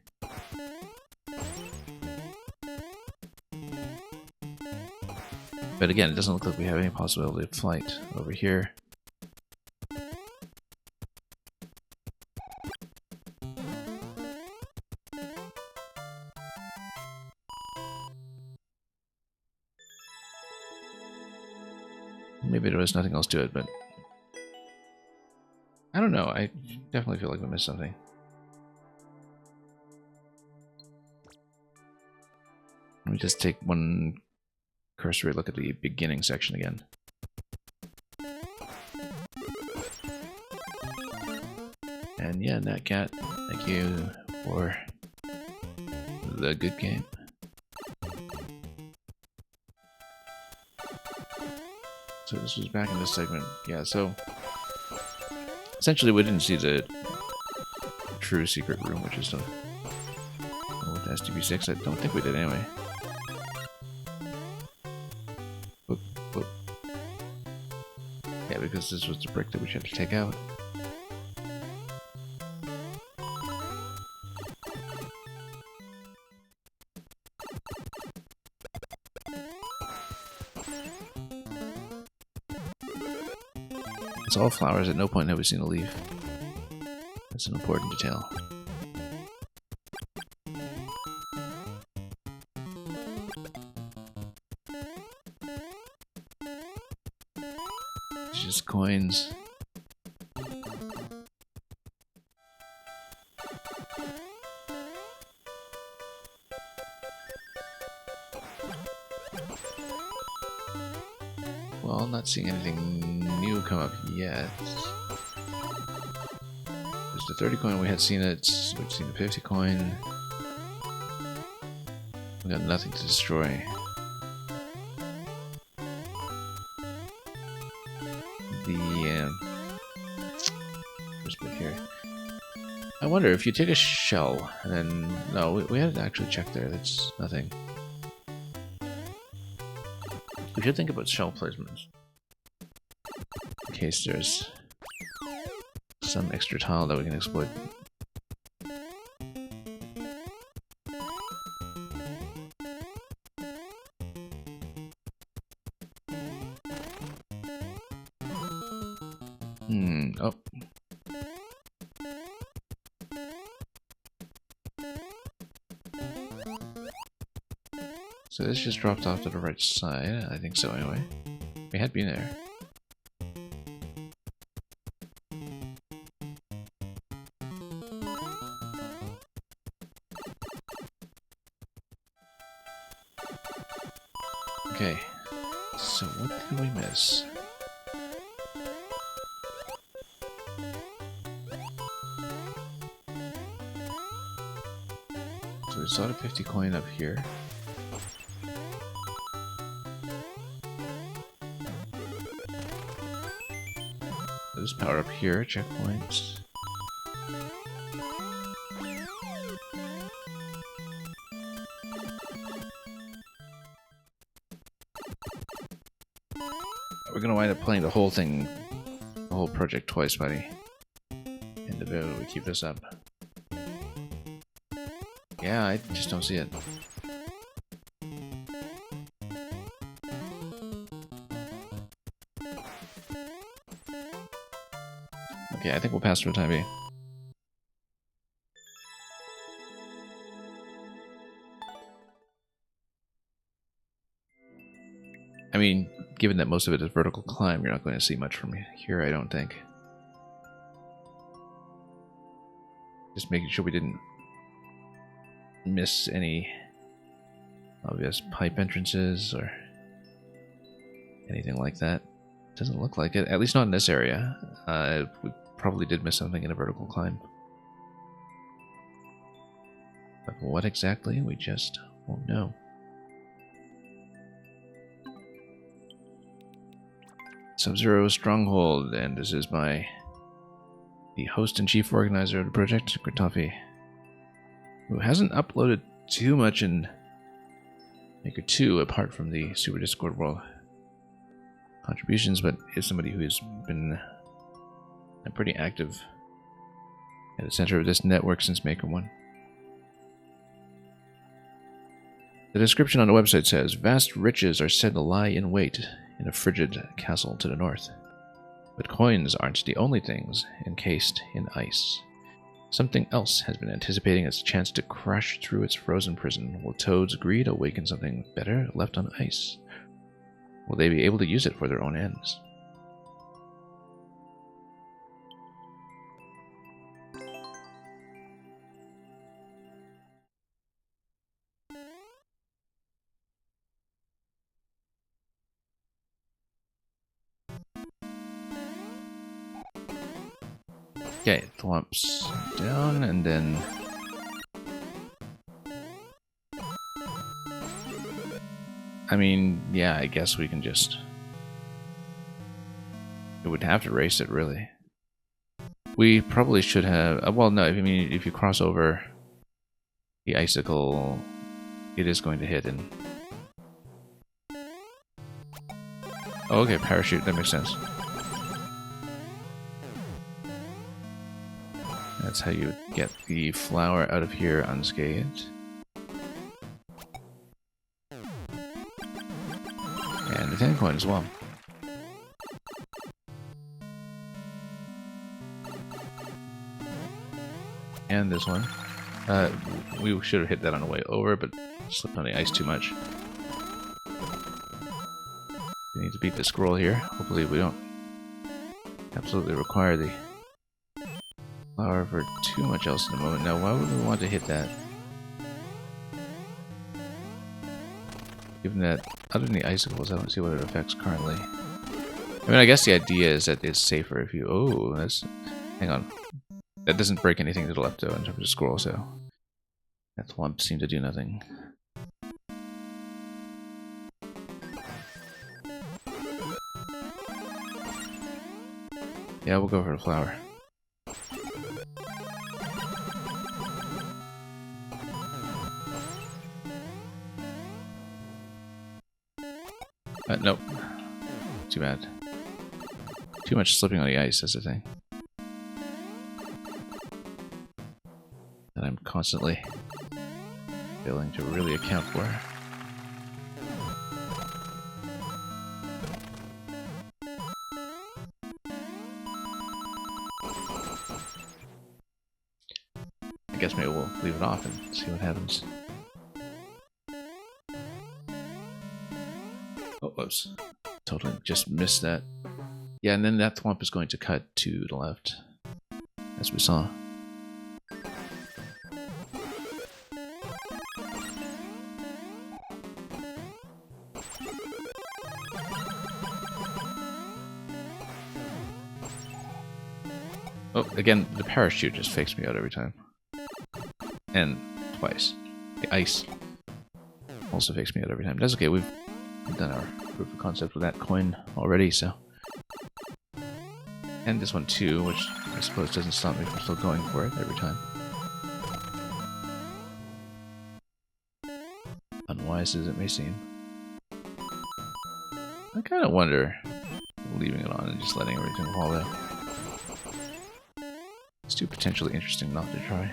A: But again, it doesn't look like we have any possibility of flight over here. Maybe there was nothing else to it, but I don't know. I definitely feel like we missed something. Let me just take one cursory look at the beginning section again. And yeah, NatCat, thank you for the good game. So this was back in this segment. Yeah, so essentially we didn't see the true secret room, which is the with STB6. I don't think we did anyway. Whoop, whoop. Yeah, because this was the brick that we had to take out. It's all flowers. At no point have we seen a leaf. That's an important detail. It's just coins. Well, I'm not seeing anything new come up yet. There's the 30 coin, we had seen it. We've seen the 50 coin. We got nothing to destroy. Where's it here? I wonder if you take a shell and then no, we had to actually check there. That's nothing. We should think about shell placements in case there's some extra tile that we can exploit. Oh. So this just dropped off to the right side. I think so anyway. We had been there. Okay. So what did we miss? So we saw the 50 coin up here. There's power up here, checkpoints. We're gonna wind up playing the whole thing, the whole project twice, buddy. In the video, we keep this up. Yeah, I just don't see it. Okay, I think we'll pass for the time being. I mean, given that most of it is vertical climb, you're not going to see much from here, I don't think. Just making sure we didn't miss any obvious pipe entrances or anything like that. Doesn't look like it, at least not in this area. We probably did miss something in a vertical climb. But what exactly, we just won't know. Sub-Zero Stronghold, and this is the host and chief organizer of the project, Gritoffy, who hasn't uploaded too much in Maker 2 apart from the Super Discord world. contributions, but is somebody who has been pretty active at the center of this network since Maker 1. The description on the website says, vast riches are said to lie in wait in a frigid castle to the north. But coins aren't the only things encased in ice. Something else has been anticipating its chance to crash through its frozen prison. Will Toad's greed awaken something better left on ice? Will they be able to use it for their own ends? Okay, Thwomps down, and then I mean, yeah, I guess we can just... It would have to race it, really. We probably should have... well, no, I mean, if you cross over the icicle, it is going to hit and... Oh, okay, parachute, that makes sense. That's how you get the flower out of here unscathed. And the 10 coin as well. And this one. We should have hit that on the way over, but slipped on the ice too much. We need to beat the scroll here. Hopefully we don't absolutely require the flower for too much else in the moment. Now, why would we want to hit that? Given that, other than the icicles, I don't see what it affects currently. I mean, I guess the idea is that it's safer if you... Oh, that's... Hang on. That doesn't break anything to the left, though, in terms of scroll, so... That Thwomp seemed to do nothing. Yeah, we'll go for the flower. Nope. Too bad. Too much slipping on the ice, that's the thing. That I'm constantly failing to really account for. I guess maybe we'll leave it off and see what happens. Oh, whoops. Totally just missed that. Yeah, and then that Thwomp is going to cut to the left, as we saw. Oh, again, the parachute just fakes me out every time. And twice. The ice also fakes me out every time. That's okay, we've done our proof of concept with that coin already, so... And this one too, which I suppose doesn't stop me from still going for it every time. Unwise as it may seem. I kind of wonder, leaving it on and just letting everything fall out. It's too potentially interesting not to try.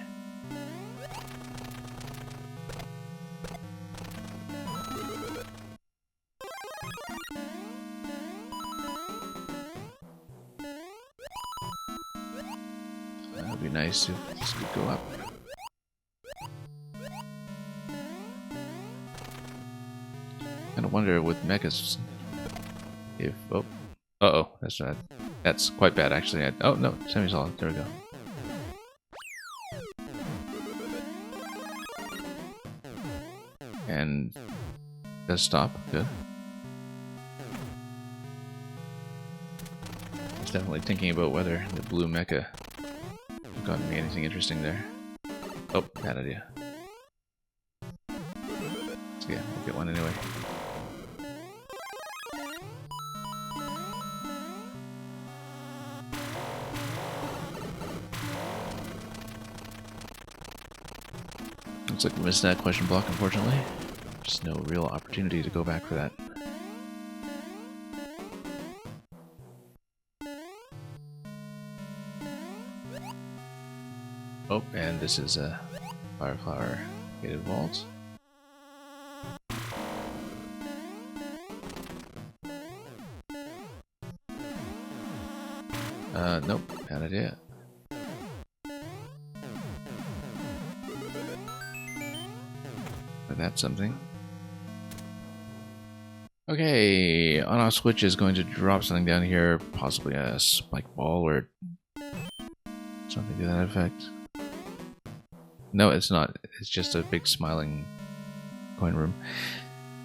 A: That would be nice if this could go up. I wonder with mechas if that's quite bad actually. Oh no, semi-solid. There we go. And does stop. Good. I was definitely thinking about whether the blue mecha would gotten me anything interesting there. Oh, bad idea. So yeah, we'll get one anyway. Looks like we missed that question block, unfortunately. Just no real opportunity to go back for that. Oh, and this is a Fireflower gated vault. Nope, not it yet. But that's something. Okay, on-off switch is going to drop something down here, possibly a spike ball or something to that effect. No, it's not. It's just a big smiling coin room.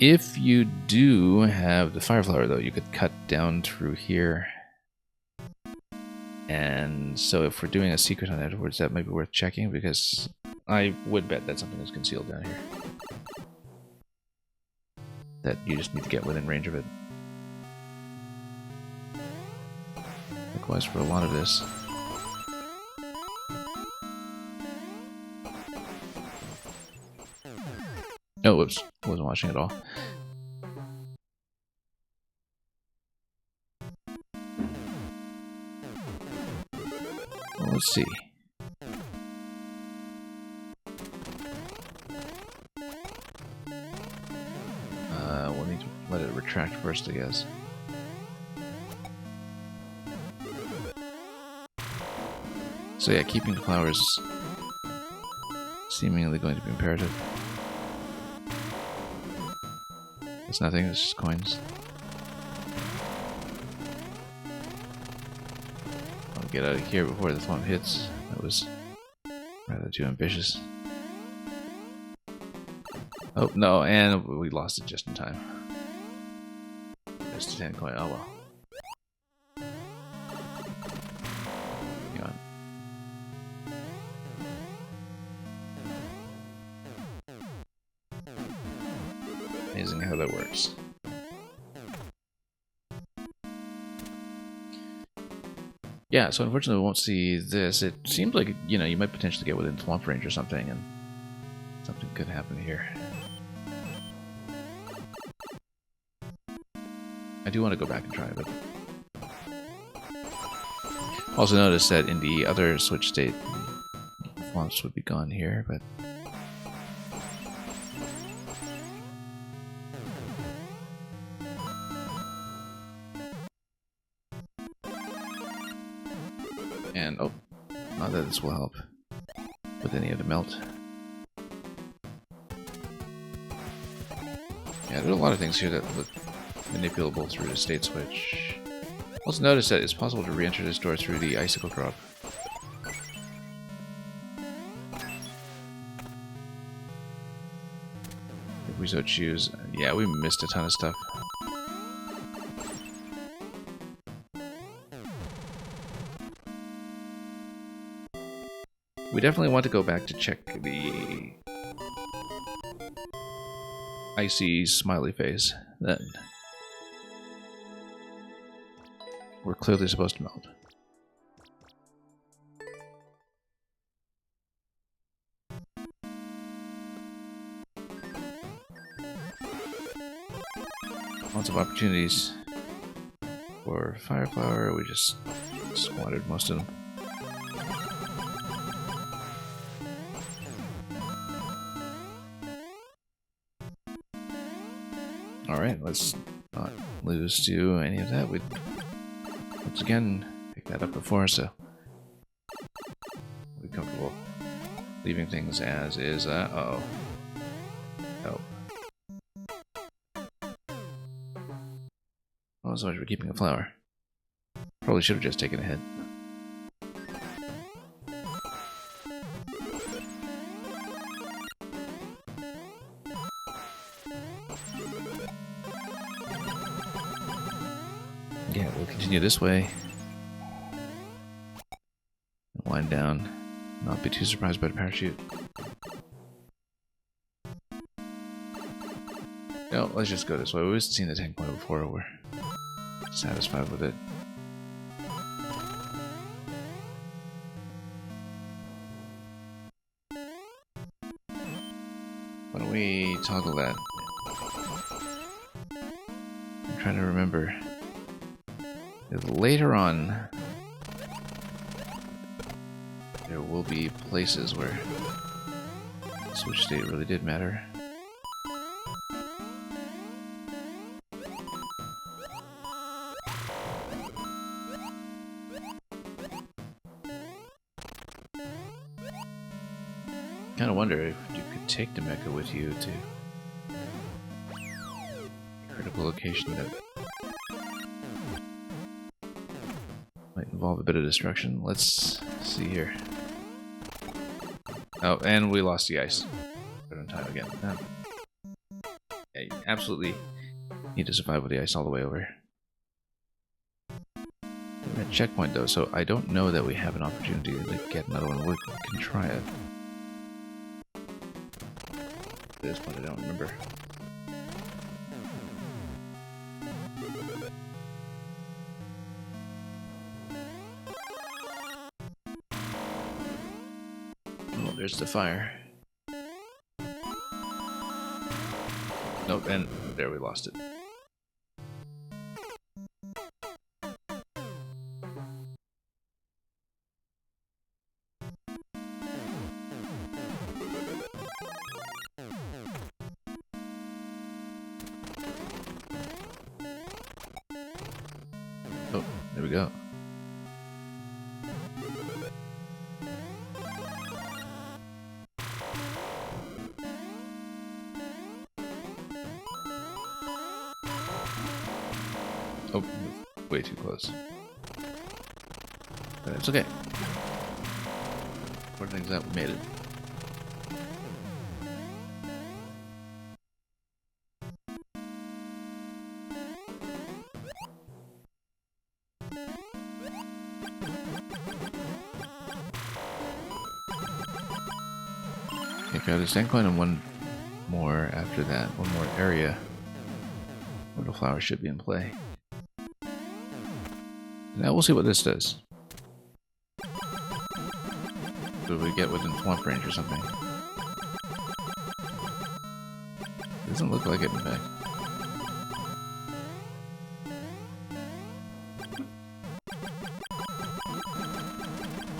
A: If you do have the Fireflower, though, you could cut down through here. And so if we're doing a secret on afterwards, that might be worth checking, because I would bet that something is concealed down here that you just need to get within range of it. Likewise for a lot of this. Oh, whoops. Wasn't watching at all. Well, let's see. We'll need to let it retract first, I guess. So yeah, keeping the flowers seemingly going to be imperative. It's nothing, it's just coins. I'll get out of here before the phone hits. That was rather too ambitious. Oh, no, and we lost it just in time. Just a 10 coin, oh well. Hang on. Amazing how that works. Yeah, so unfortunately we won't see this. It seems like, you know, you might potentially get within swamp range or something, and something could happen here. I do want to go back and try, but also notice that in the other switch state, swamps would be gone here, but and oh, not that this will help with any of the melt. Yeah, there's a lot of things here that look manipulable through the state switch. Also notice that it's possible to re-enter this door through the icicle drop. If we so choose. Yeah, we missed a ton of stuff. We definitely want to go back to check the icy smiley face. Then we're clearly supposed to melt. Lots of opportunities for Fireflower. We just squandered most of them. Alright, let's not lose to any of that. We'd once again pick that up before, so we'll be comfortable leaving things as is. Uh-oh. Oh. Oh, so much for keeping a flower. Probably should have just taken a hit. Yeah, we'll continue this way. Wind down. Not be too surprised by the parachute. No, let's just go this way. We've seen the tank point before. We're satisfied with it. Why don't we toggle that? I'm trying to remember. Later on, there will be places where switch state really did matter. Kind of wonder if you could take the mecha with you to a critical location that might involve a bit of destruction. Let's see here. Oh, and we lost the ice. Right on time again. Yeah, you absolutely need to survive with the ice all the way over. We're at checkpoint though, so I don't know that we have an opportunity to get another one. We can try it. This one I don't remember. Oh, there's the fire. Nope, and there we lost it. Oh, there we go. Oh, way too close. But it's okay. One things that made it. Okay, got a sand coin and one more after that. One more area where the flower should be in play. Now we'll see what this does. Do we get within swamp range or something? Doesn't look like it, in fact.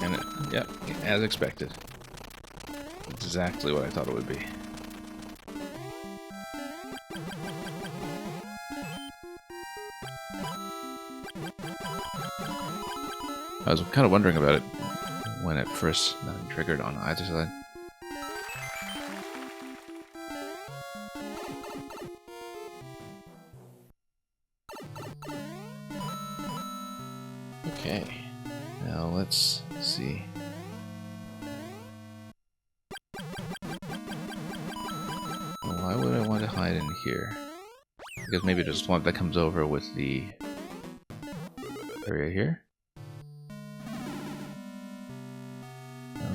A: And yeah, as expected. Exactly what I thought it would be. I was kind of wondering about it when it first triggered on either side. Okay, now let's see. Well, why would I want to hide in here? Because maybe there's one that comes over with the area here.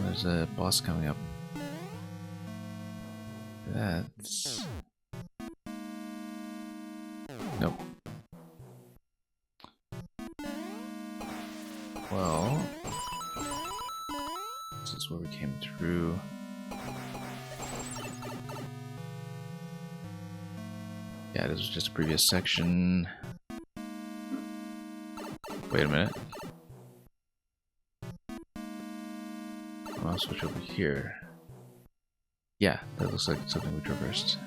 A: There's a boss coming up. That's... Nope. Well... This is where we came through. Yeah, this was just a previous section. Wait a minute. I'll switch over here. Yeah, that looks like something we traversed.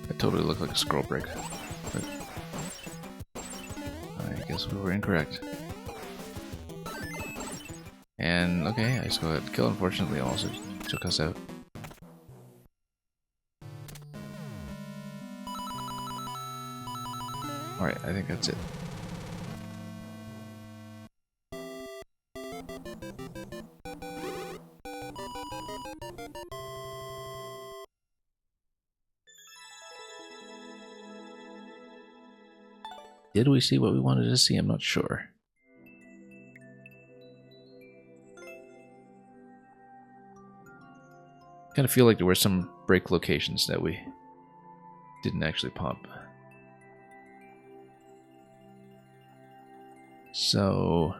A: That totally looked like a scroll break. But I guess we were incorrect. And okay, Ice Cold Kill unfortunately also took us out. Alright, I think that's it. Did we see what we wanted to see? I'm not sure. Kind of feel like there were some break locations that we didn't actually pump. So,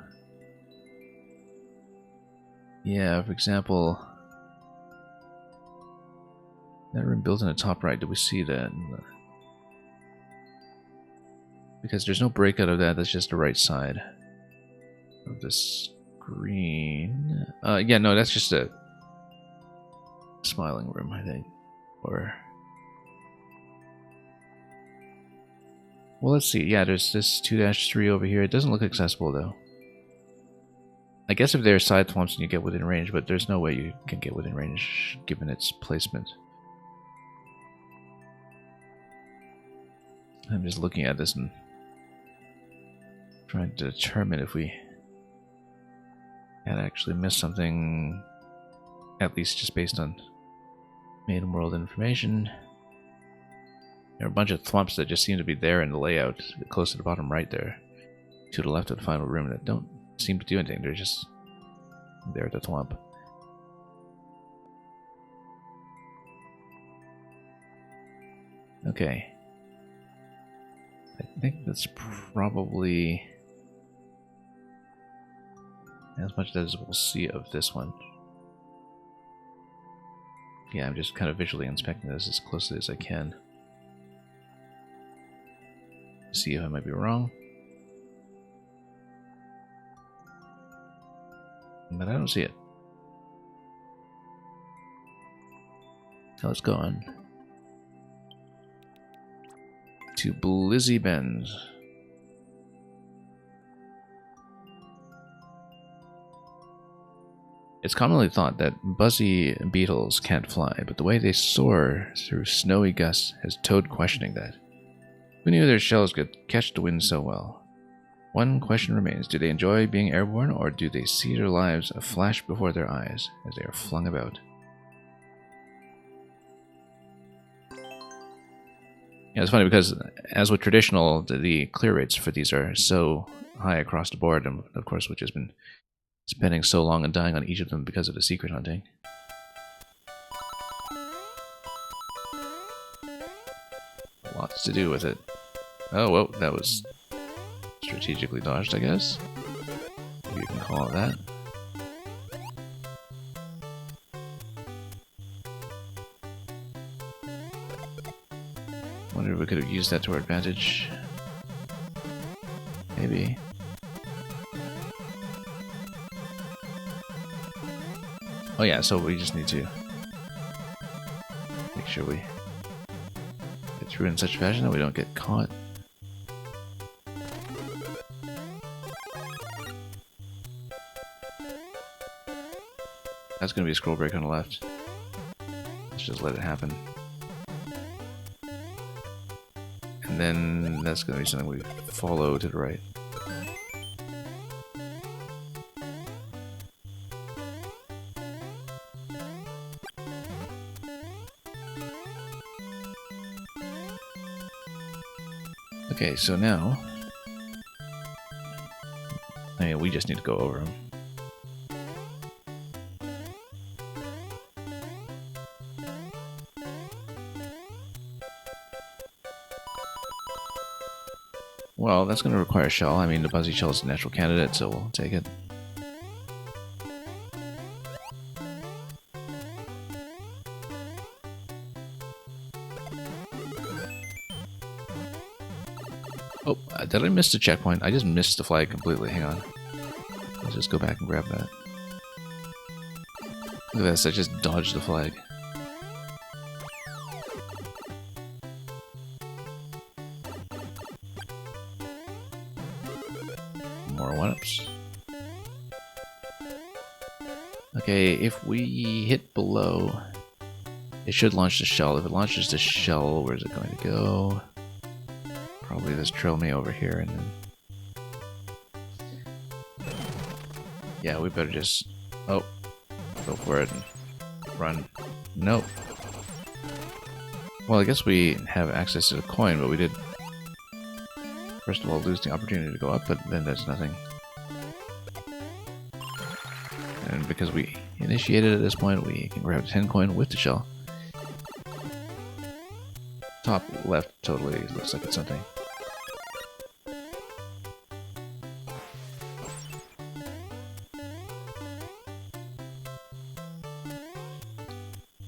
A: yeah, for example, That room built in the top right. Do we see that? Because there's no breakout of that. That's just the right side of the screen. Yeah, no, that's just a smiling room, I think. Or... well, let's see. Yeah, there's this 2-3 over here. It doesn't look accessible, though. I guess if there are side thwomps, you get within range, but there's no way you can get within range given its placement. I'm just looking at this and trying to determine if we had actually missed something, at least just based on main world information. There are a bunch of thwomps that just seem to be there in the layout, close to the bottom right there, to the left of the final room, that don't seem to do anything. They're just there at the thwomp. Okay. I think that's probably as much as we'll see of this one. Yeah, I'm just kind of visually inspecting this as closely as I can. See if I might be wrong. But I don't see it. So let's go on to Blizzy Bends. It's commonly thought that buzzy beetles can't fly, but the way they soar through snowy gusts has Toad questioning that. Who knew their shells could catch the wind so well? One question remains: do they enjoy being airborne, or do they see their lives flash before their eyes as they are flung about? Yeah, it's funny because, as with traditional, the clear rates for these are so high across the board, and of course, which has been spending so long and dying on each of them because of the secret hunting. Lots to do with it. Oh, well, that was strategically dodged, I guess. If you can call it that. Wonder if we could have used that to our advantage. Maybe. Oh yeah, so we just need to make sure we get through in such a fashion that we don't get caught. That's going to be a scroll break on the left. Let's just let it happen. And then that's going to be something we follow to the right. Okay, so now, I mean, we just need to go over them. Well, that's going to require a shell. I mean, the Buzzy Shell is a natural candidate, so we'll take it. Oh, did I miss the checkpoint? I just missed the flag completely. Hang on. Let's just go back and grab that. Look at this, I just dodged the flag. More 1-ups. Okay, if we hit below, it should launch the shell. If it launches the shell, where's it going to go? Probably this trail me over here, and then... yeah, we better just... oh, go for it and run. Nope. Well, I guess we have access to the coin, but we did... first of all, lose the opportunity to go up, but then there's nothing. And because we initiated at this point, we can grab the 10 coin with the shell. Top left totally looks like it's something.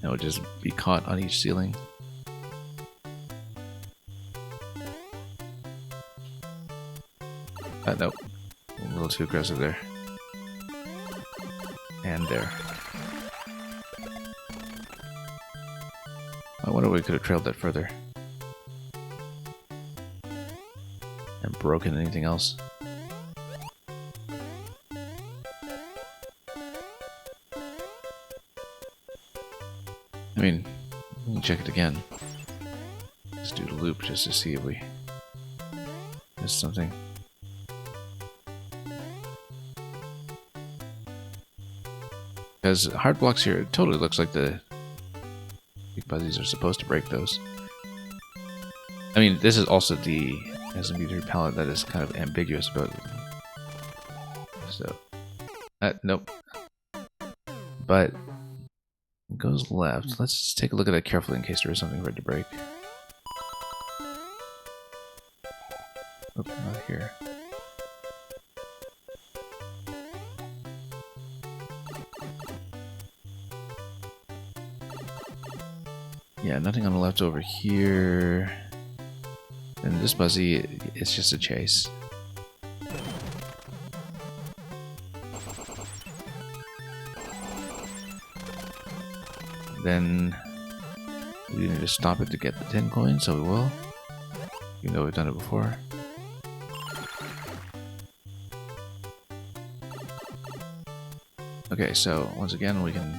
A: No, just be caught on each ceiling. Nope. A little too aggressive there. And there. I wonder if we could have trailed that further. And broken anything else. I mean, we can check it again. Let's do the loop just to see if we missed something. Because hard blocks here, it totally looks like the big fuzzies are supposed to break those. I mean, this is also the SMB3 palette that is kind of ambiguous about it. So, nope. But it goes left. Let's just take a look at that carefully in case there is something ready to break. Oh, not here. Yeah, nothing on the left over here. And this Buzzy, it's just a chase. Then we need to stop it to get the 10 coins, so we will. Even though we've done it before. Okay, so once again we can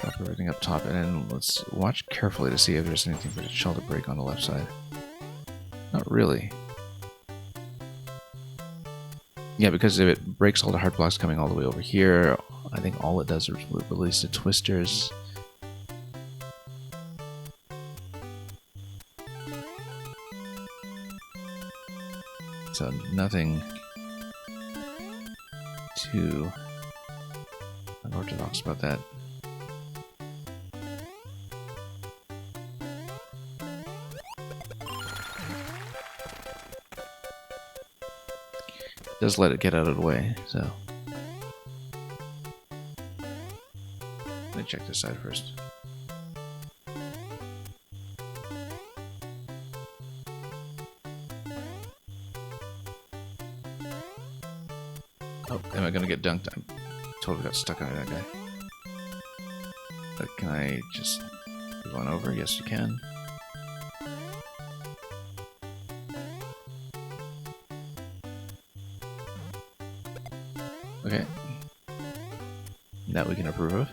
A: drop everything up top, and then let's watch carefully to see if there's anything for the shell to break on the left side. Not really. Yeah, because if it breaks all the hard blocks coming all the way over here, I think all it does is release the twisters. So nothing too unorthodox about that. Does let it get out of the way, so. Let me check this side first. Oh, am I gonna get dunked? I totally got stuck under that guy. But can I just move on over? Yes, you can. Okay. That we can approve of.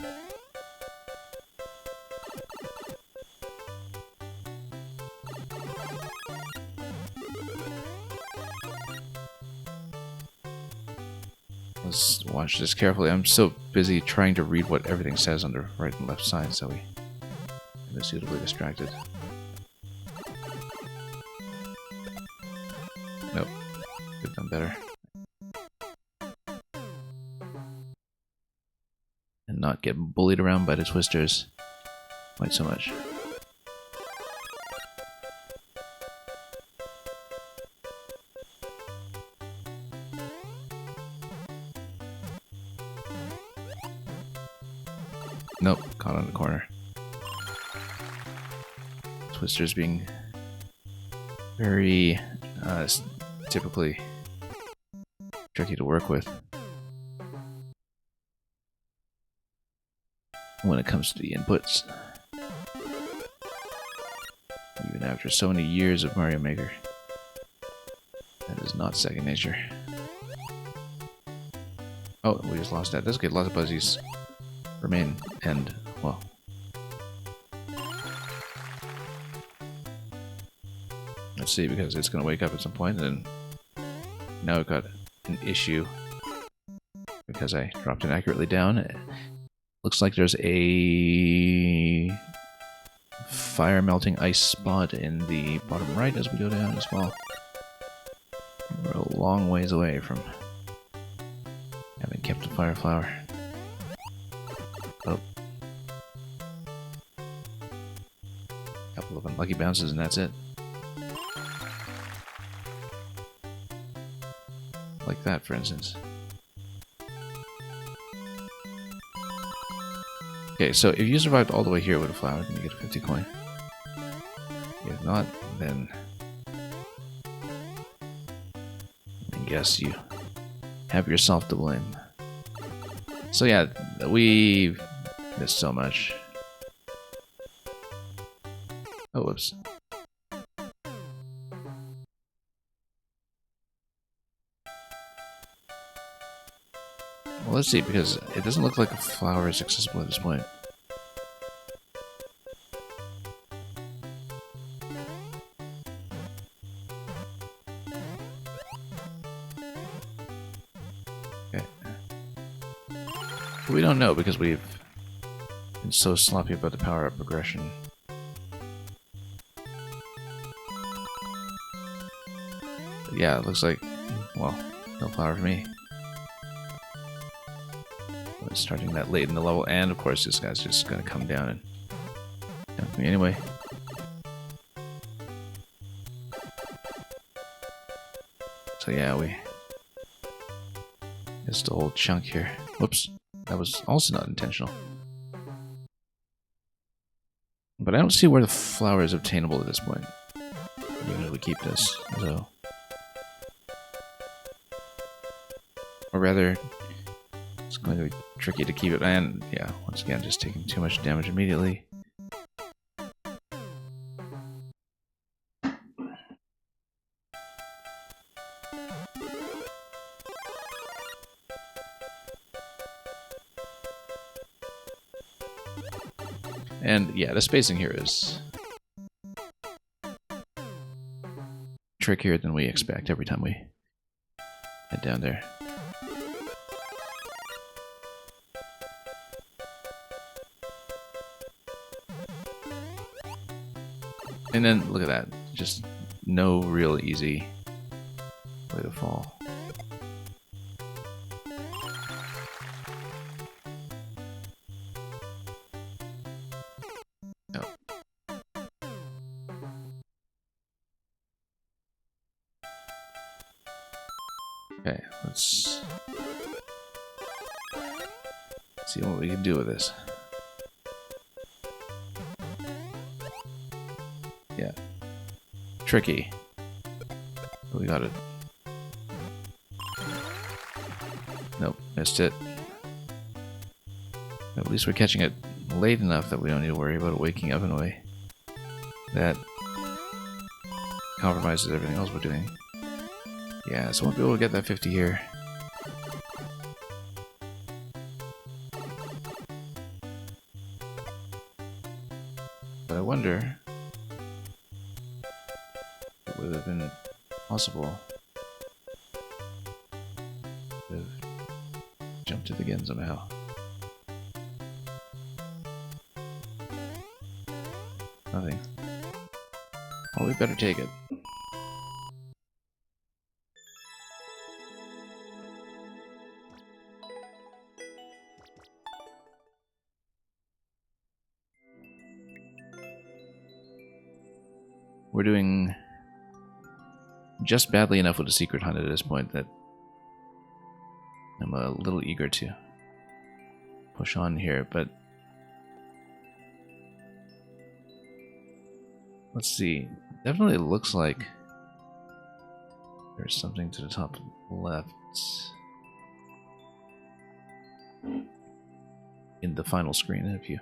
A: Let's watch this carefully. I'm so busy trying to read what everything says on the right and left side, so I'm suitably distracted. Nope. Could have done better. And not get bullied around by the twisters quite so much. Nope, caught on the corner. Twisters being very typically tricky to work with when it comes to the inputs. Even after so many years of Mario Maker, that is not second nature. Oh, we just lost that. That's okay, lots of Buzzies remain, and, well, let's see, because it's going to wake up at some point, and now we've got an issue because I dropped it accurately down. It looks like there's a fire melting ice spot in the bottom right as we go down as well. We're a long ways away from having kept a fire flower. Oh. Couple of unlucky bounces and that's it. Like that, for instance. Okay, so if you survived all the way here with a flower, then you get a 50 coin. If not, then I guess you have yourself to blame. So yeah, we missed so much. Oh, whoops. Well, let's see, because it doesn't look like a flower is accessible at this point. Okay. We don't know because we've been so sloppy about the power-up progression. But yeah, it looks like, well, no flower for me. Starting that late in the level, and of course this guy's just gonna come down and dump me anyway. So yeah, we missed a whole chunk here. Whoops, that was also not intentional. But I don't see where the flower is obtainable at this point, even if we keep this, so... Or rather, it's going to be tricky to keep it, and yeah, once again, just taking too much damage immediately. And yeah, the spacing here is trickier than we expect every time we head down there. And then, look at that. Just no real easy way to fall. No. Okay, let's see what we can do with this. Yeah. Tricky. But we got it. Nope, missed it. At least we're catching it late enough that we don't need to worry about it waking up in a way that compromises everything else we're doing. Yeah, so we'll be able to get that 50 here. But I wonder... would have been possible to have jumped it again somehow. Nothing. Well, we better take it. We're doing just badly enough with a secret hunt at this point that I'm a little eager to push on here, but let's see. Definitely looks like there's something to the top left in the final screen if you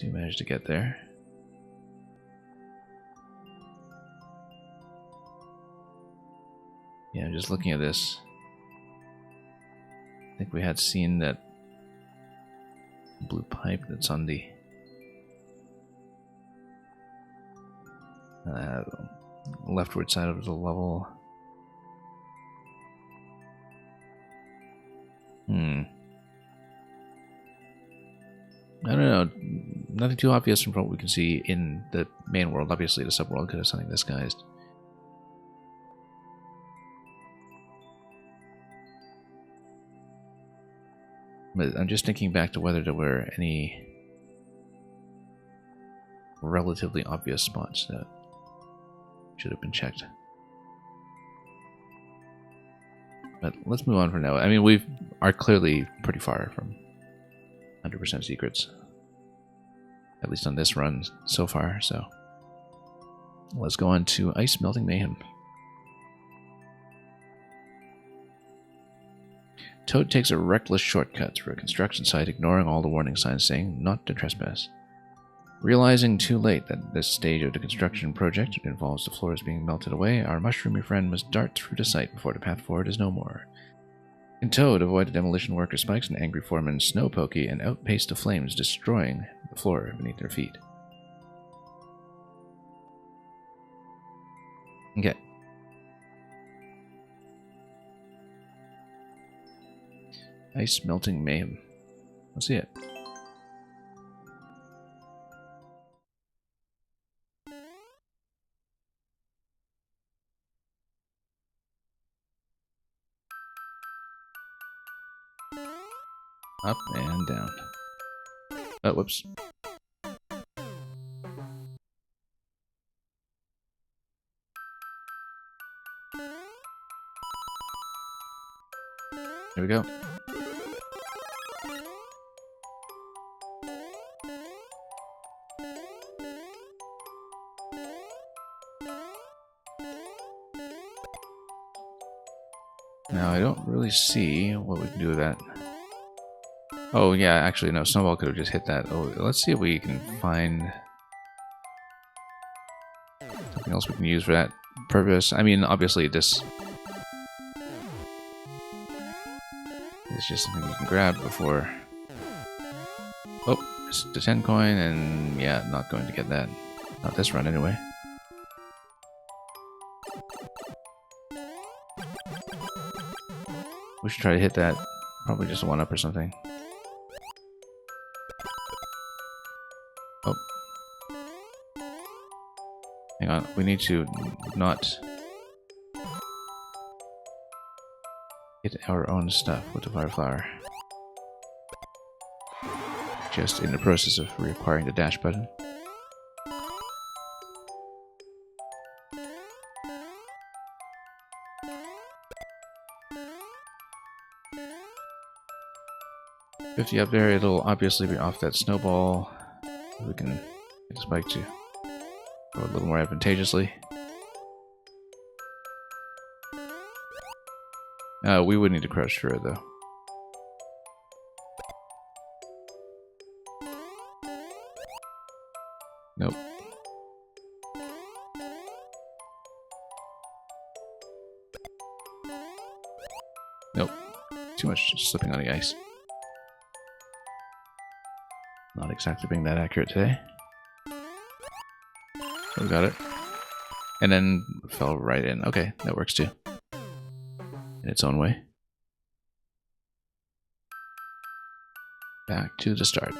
A: do manage to get there. Yeah, just looking at this, I think we had seen that blue pipe that's on the leftward side of the level. I don't know. Nothing too obvious from what we can see in the main world. Obviously, the subworld could have something disguised. But I'm just thinking back to whether there were any relatively obvious spots that should have been checked. But let's move on for now. I mean, we are clearly pretty far from 100% secrets. At least on this run so far, so. Let's go on to Ice Melting Mayhem. Toad takes a reckless shortcut through a construction site, ignoring all the warning signs saying not to trespass. Realizing too late that this stage of the construction project involves the floors being melted away, our mushroomy friend must dart through the site before the path forward is no more. And Toad avoid the demolition worker spikes and angry foreman Snow Pokey and outpace the flames, destroying the floor beneath their feet. Okay. Ice Melting Mayhem. Let's see it. Up and down. Oh, whoops. Here we go. Now, I don't really see what we can do with that. Oh, yeah, actually, no, Snowball could have just hit that. Oh, let's see if we can find something else we can use for that purpose. I mean, obviously, this is just something we can grab before. Oh, it's the 10 coin, and yeah, not going to get that. Not this run, anyway. We should try to hit that. Probably just a 1-up or something. Oh. Hang on, we need to not hit our own stuff with the Fire Flower. Just in the process of reacquiring the dash button. $50 up there, it'll obviously be off that snowball. We can get the spike to go a little more advantageously. We would need to crouch through it though. Nope. Nope. Too much slipping on the ice. Not exactly being that accurate today. We got it. And then fell right in. Okay, that works too. In its own way. Back to the start.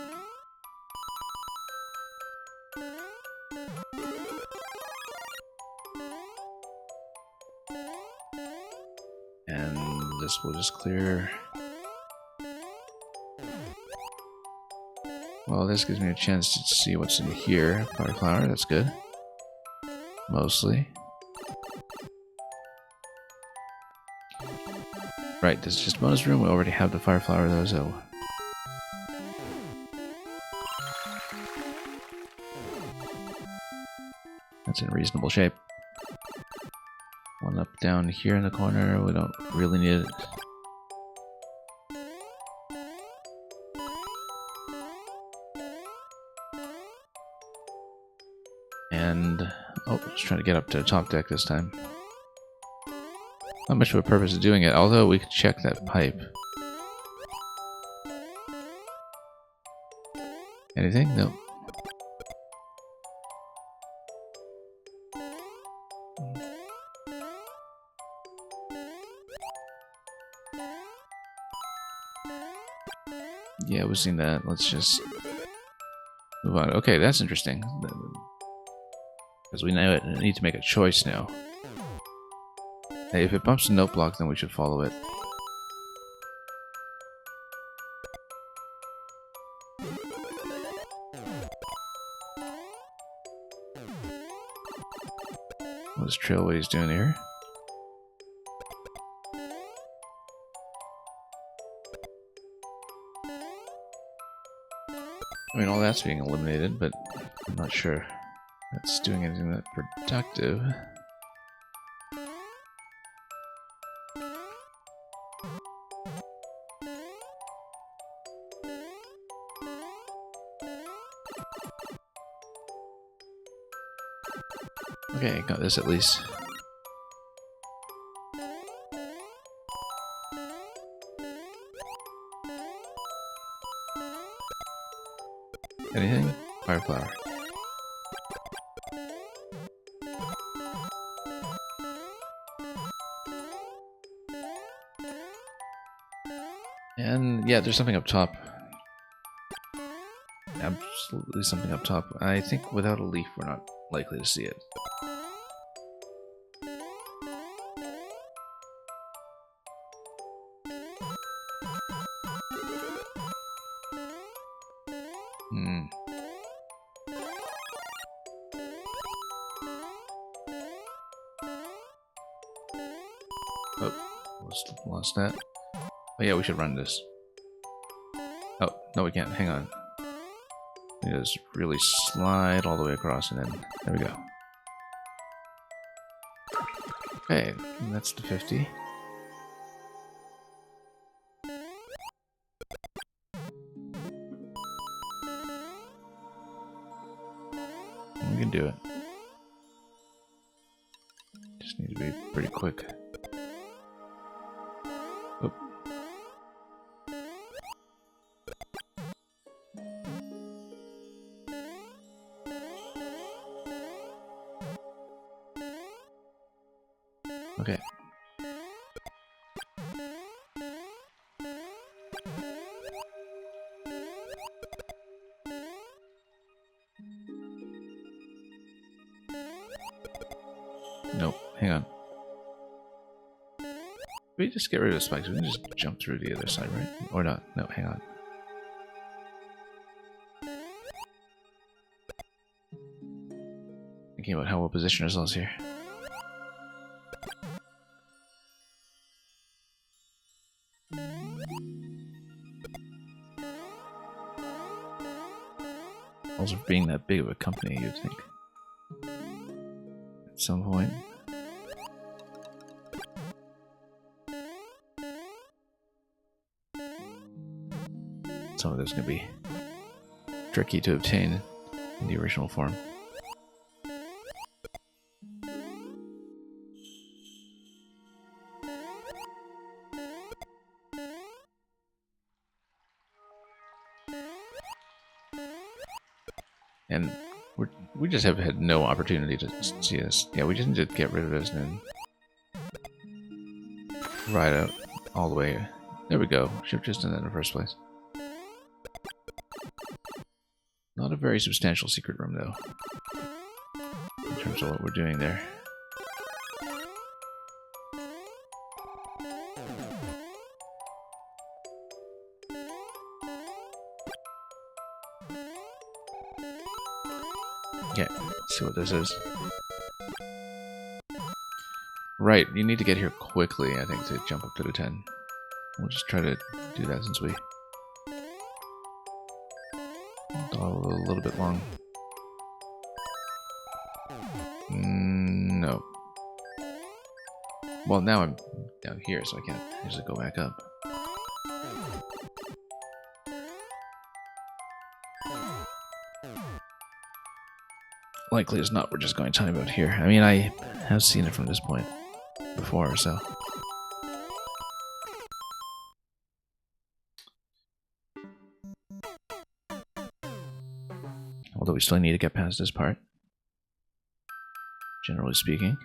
A: And this will just clear. Well, this gives me a chance to see what's in here. Fire Flower, that's good. Mostly. Right, this is just bonus room. We already have the Fire Flower though, so... that's in reasonable shape. 1 up down here in the corner. We don't really need it. And... oh, just trying to get up to the top deck this time. Not much of a purpose of doing it, although we could check that pipe. Anything? Nope. Yeah, we've seen that. Let's just move on. Okay, that's interesting. Because we now need to make a choice now. Hey, if it bumps a note block, then we should follow it. What's Trailways doing here? I mean, all that's being eliminated, but I'm not sure that's doing anything that productive. Okay, got this at least. Anything? Fire flower. And yeah, there's something up top. Absolutely something up top. I think without a leaf, we're not likely to see it. Oh, lost that. Oh yeah, we should run this. Oh, no we can't. Hang on. We just really slide all the way across and then... There we go. Okay, and that's the 50. We can do it. Just need to be pretty quick. Oh. Okay. Nope, hang on. We just get rid of the spikes. We can just jump through the other side, right? Or not. No, hang on. Thinking about how we'll position ourselves here. Also, for being that big of a company, you'd think. At some point. Some of this is going to be tricky to obtain in the original form. And we just have had no opportunity to see this. Yeah, we just need to get rid of this and then ride out all the way. There we go. Should have just done that in the first place. Not a very substantial secret room, though, in terms of what we're doing there. Okay, let's see what this is. Right, you need to get here quickly, I think, to jump up to the 10. We'll just try to do that since we... a little bit long. No. Well, now I'm down here, so I can't usually go back up. Likely as not, we're just going to tiny about here. I mean, I have seen it from this point before, so... Although we still need to get past this part, generally speaking.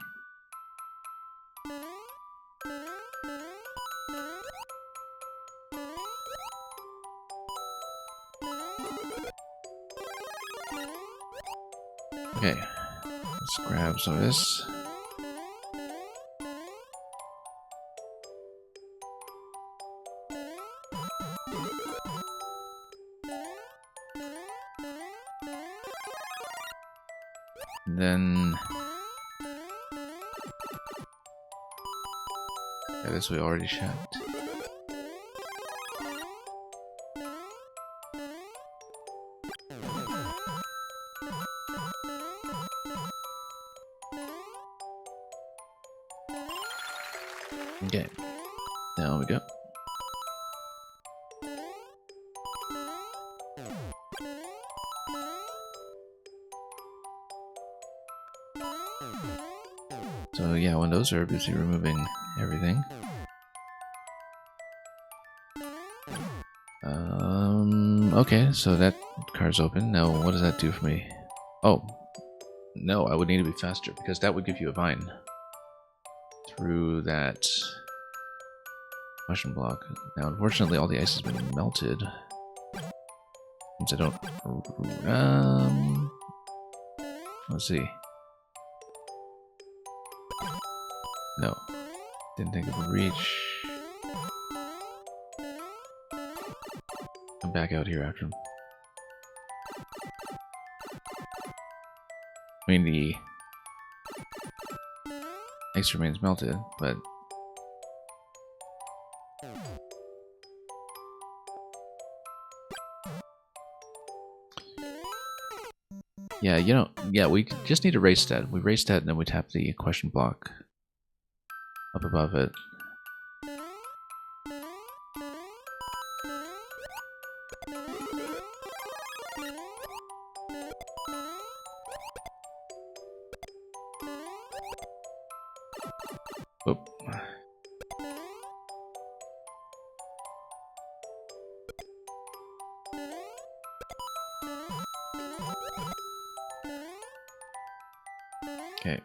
A: Okay, let's grab some of this. Then... yeah, this we already checked. Okay, down we go. So yeah, when those are busy removing everything. Okay, so that car's open. Now what does that do for me? Oh, no, I would need to be faster because that would give you a vine through that mushroom block. Now unfortunately all the ice has been melted. Since I don't... let's see. No. Didn't think it would reach. Come back out here after him. I mean, the ice remains melted, but... yeah, you know, yeah, we just need to race that. We race that and then we tap the question block up above it. Whoop. Okay.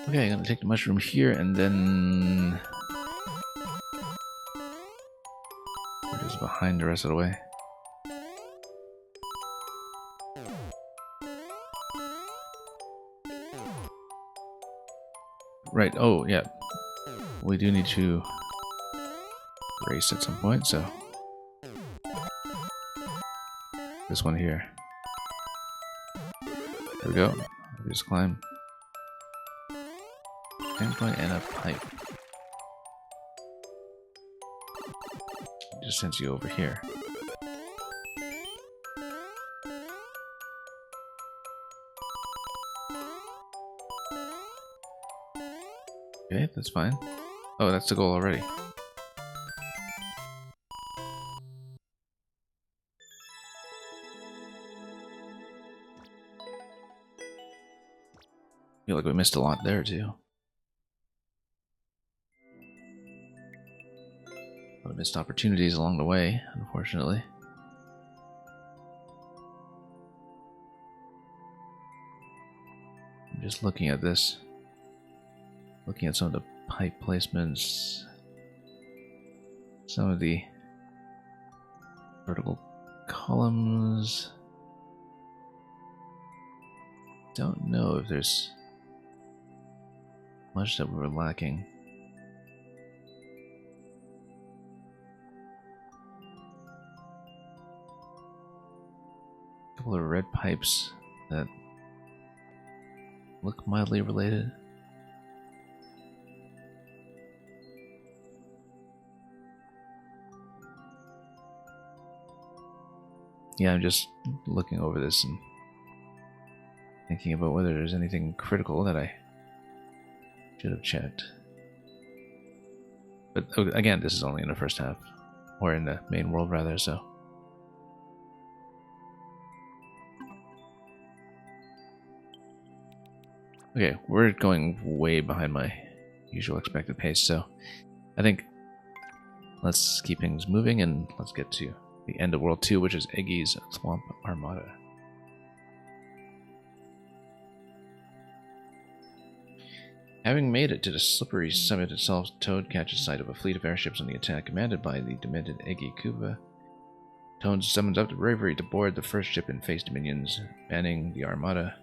A: Okay, I'm gonna take the mushroom here and then... it is behind the rest of the way. Right, oh, yeah. We do need to race at some point, so... this one here. There we go. We just climb. Standpoint and a pipe. Just sends you over here. Okay, that's fine. Oh, that's the goal already. Feel like we missed a lot there too. A lot of missed opportunities along the way, unfortunately. I'm just looking at this. Looking at some of the pipe placements. Some of the vertical columns. Don't know if there's much that we're lacking. A couple of red pipes that look mildly related. Yeah, I'm just looking over this and thinking about whether there's anything critical that I should have checked. But again, this is only in the first half. Or in the main world, rather, so... okay, we're going way behind my usual expected pace, so... I think... let's keep things moving and let's get to the end of World 2, which is Eggy's Swamp Armada. Having made it to the slippery summit itself, Toad catches sight of a fleet of airships on the attack commanded by the demented Eggy Koopa. Toad summons up the bravery to board the first ship and face the minions, manning the armada.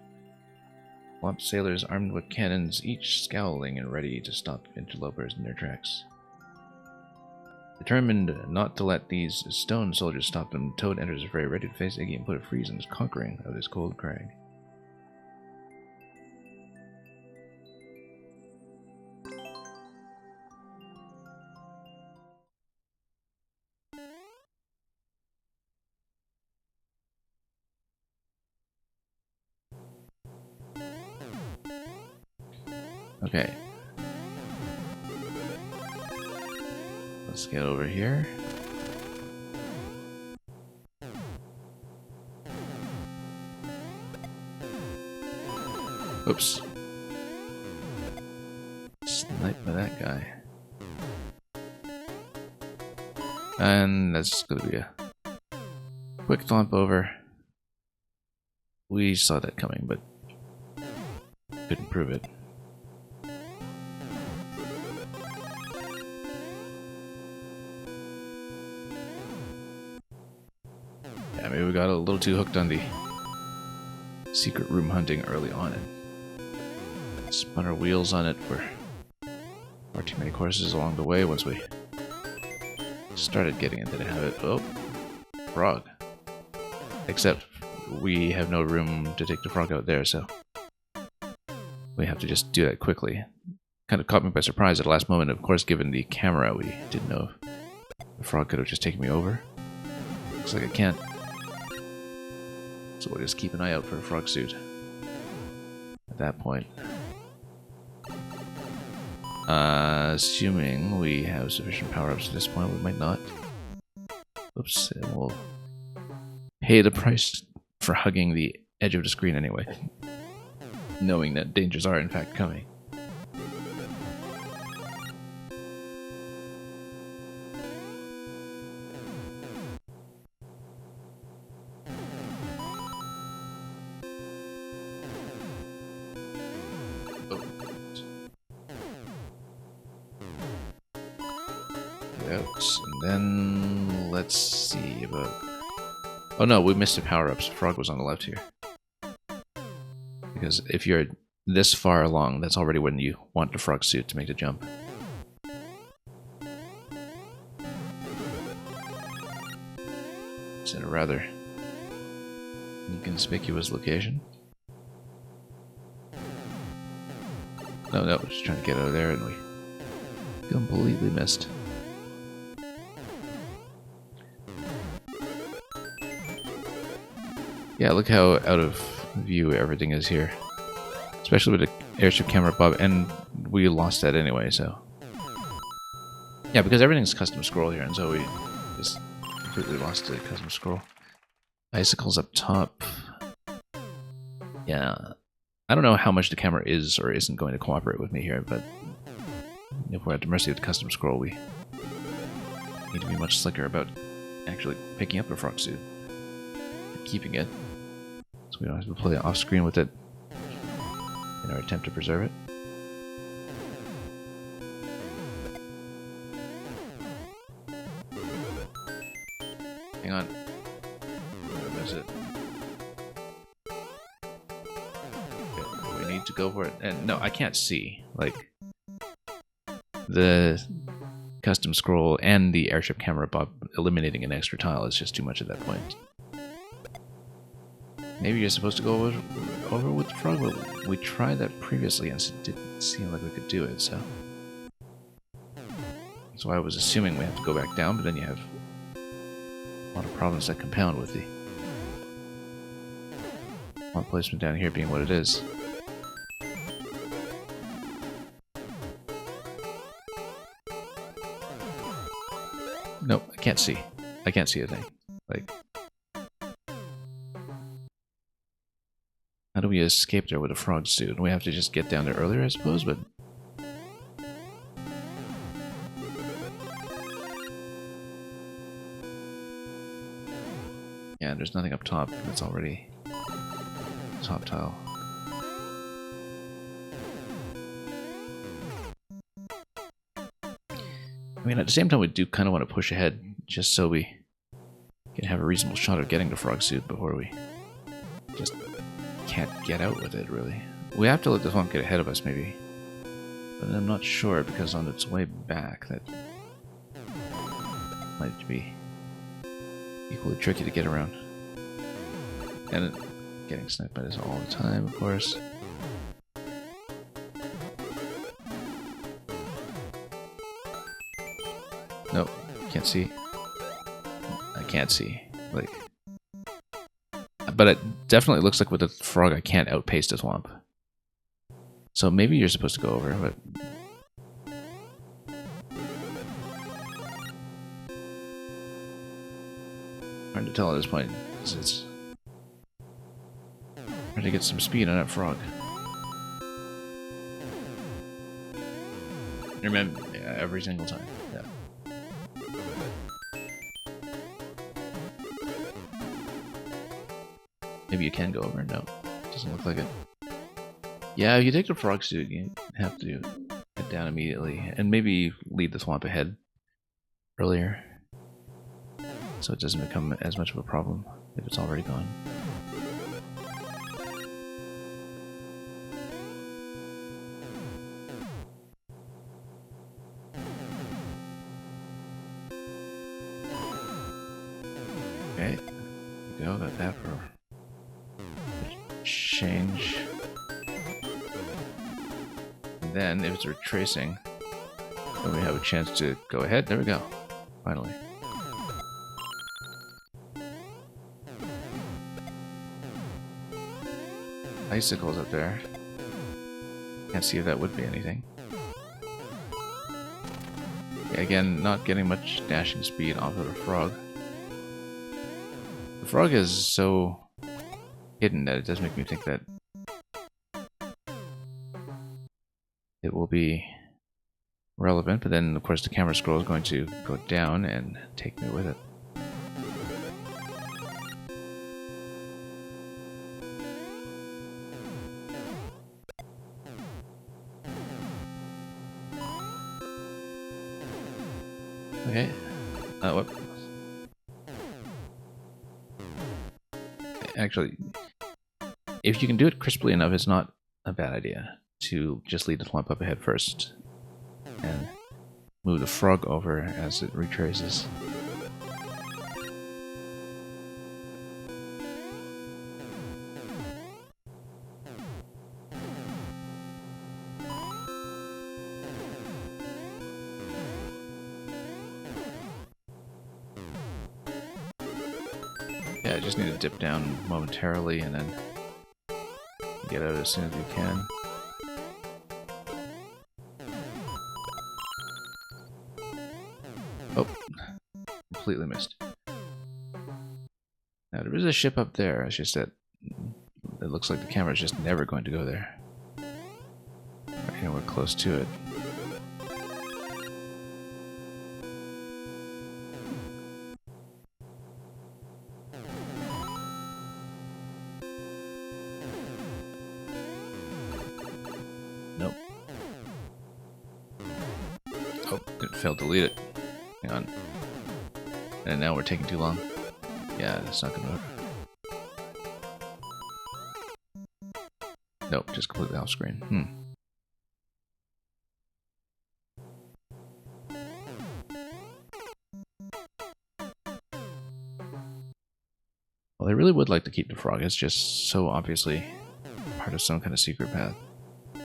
A: Swamp sailors armed with cannons, each scowling and ready to stop interlopers in their tracks. Determined not to let these stone soldiers stop them, Toad enters the fray ready to face Iggy and put a freeze on his conquering of this cold crag. Okay. Let's get over here. Oops. Sniped by that guy. And that's gonna be a quick thump over. We saw that coming, but couldn't prove it. Yeah, maybe we got a little too hooked on the secret room hunting early on and spun our wheels on it for far too many courses along the way once we started getting into the habit. Oh, frog. Except we have no room to take the frog out there, so we have to just do that quickly. Kind of caught me by surprise at the last moment. Of course, given the camera, we didn't know if the frog could have just taken me over. Looks like I can't. So we'll just keep an eye out for a frog suit at that point. Assuming we have sufficient power-ups at this point, we might not. Oops, and we'll pay the price for hugging the edge of the screen anyway, knowing that dangers are in fact coming. And then let's see about. Oh no, we missed the power-ups. Frog was on the left here. Because if you're this far along, that's already when you want the frog suit to make the jump. It's at a rather inconspicuous location. No, just trying to get out of there and we completely missed. Yeah, look how out of view everything is here. Especially with the airship camera above, and we lost that anyway, so... Yeah, because everything's custom scroll here, and so we just completely lost the custom scroll. Icicles up top. Yeah. I don't know how much the camera is or isn't going to cooperate with me here, but if we're at the mercy of the custom scroll, we need to be much slicker about actually picking up a frog suit and keeping it, so we don't have to play off screen with it in our attempt to preserve it. Hang on. Where is it? Okay, we need to go for it. And no, I can't see. Like, the custom scroll and the airship camera above eliminating an extra tile is just too much at that point. Maybe you're supposed to go over with the frog, but we tried that previously and it didn't seem like we could do it, so... That's why I was assuming we have to go back down, but then you have a lot of problems that compound with the one placement down here being what it is. Nope, I can't see. I can't see a thing. Like... How do we escape there with a frog suit? We have to just get down there earlier, I suppose, but... Yeah, there's nothing up top that's already top tile. I mean, at the same time, we do kind of want to push ahead, just so we can have a reasonable shot of getting the frog suit before we just can't get out with it, really. We have to let this one get ahead of us, maybe. But I'm not sure, because on its way back, that might be equally tricky to get around. And getting sniped by this all the time, of course. Nope, can't see. I can't see. Like... But it definitely looks like with the frog I can't outpace the swamp. So maybe you're supposed to go over, but... hard to tell at this point, because it's... hard to get some speed on that frog. Remember, yeah, every single time. Yeah. Maybe you can go over. No, doesn't look like it. Yeah, if you take the frog suit, you have to head down immediately, and maybe lead the swamp ahead earlier, so it doesn't become as much of a problem if it's already gone. Okay, go, got that for change. And then, if it's retracing, then we have a chance to go ahead. There we go. Finally. Icicles up there. Can't see if that would be anything. Yeah, again, not getting much dashing speed off of the frog. The frog is so hidden that it does make me think that it will be relevant, but then of course the camera scroll is going to go down and take me with it. Okay. What? Actually, if you can do it crisply enough, it's not a bad idea to just lead the swamp up ahead first and move the frog over as it retraces. Yeah, I just need to dip down momentarily and then get out as soon as we can. Oh, completely missed. Now there is a ship up there, it's just that it looks like the camera is just never going to go there. Right here, we're close to it. Nope. Oh, it failed to lead it. Hang on. And now we're taking too long. Yeah, that's not gonna work. Nope, just completely off screen. Well, I really would like to keep the frog. It's just so obviously part of some kind of secret path. Or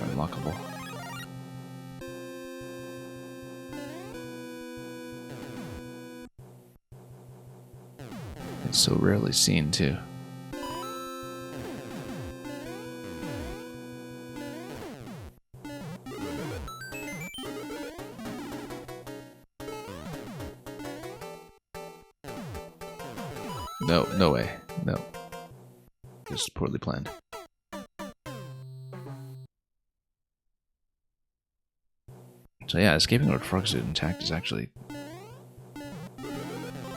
A: unlockable. It's so rarely seen, too. No, no way. No. Just poorly planned. So yeah, escaping with frog suit intact is actually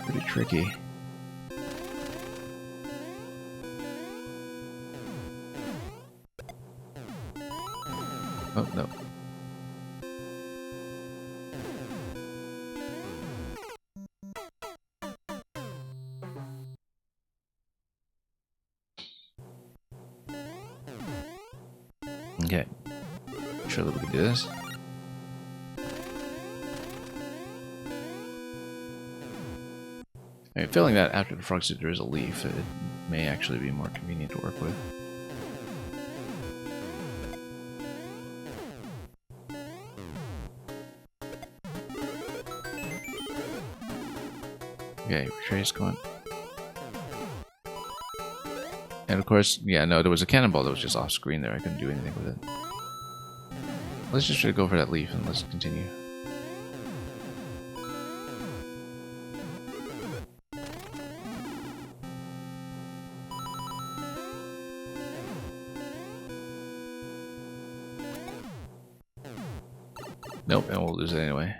A: pretty tricky. Oh, no. Okay. I'm sure that we can do this. I mean, feeling that after the frog suit there is a leaf, it may actually be more convenient to work with. Okay, retrace, come on. And of course, yeah, no, there was a cannonball that was just off screen there. I couldn't do anything with it. Let's just go for that leaf and let's continue. Nope, and we'll lose it anyway.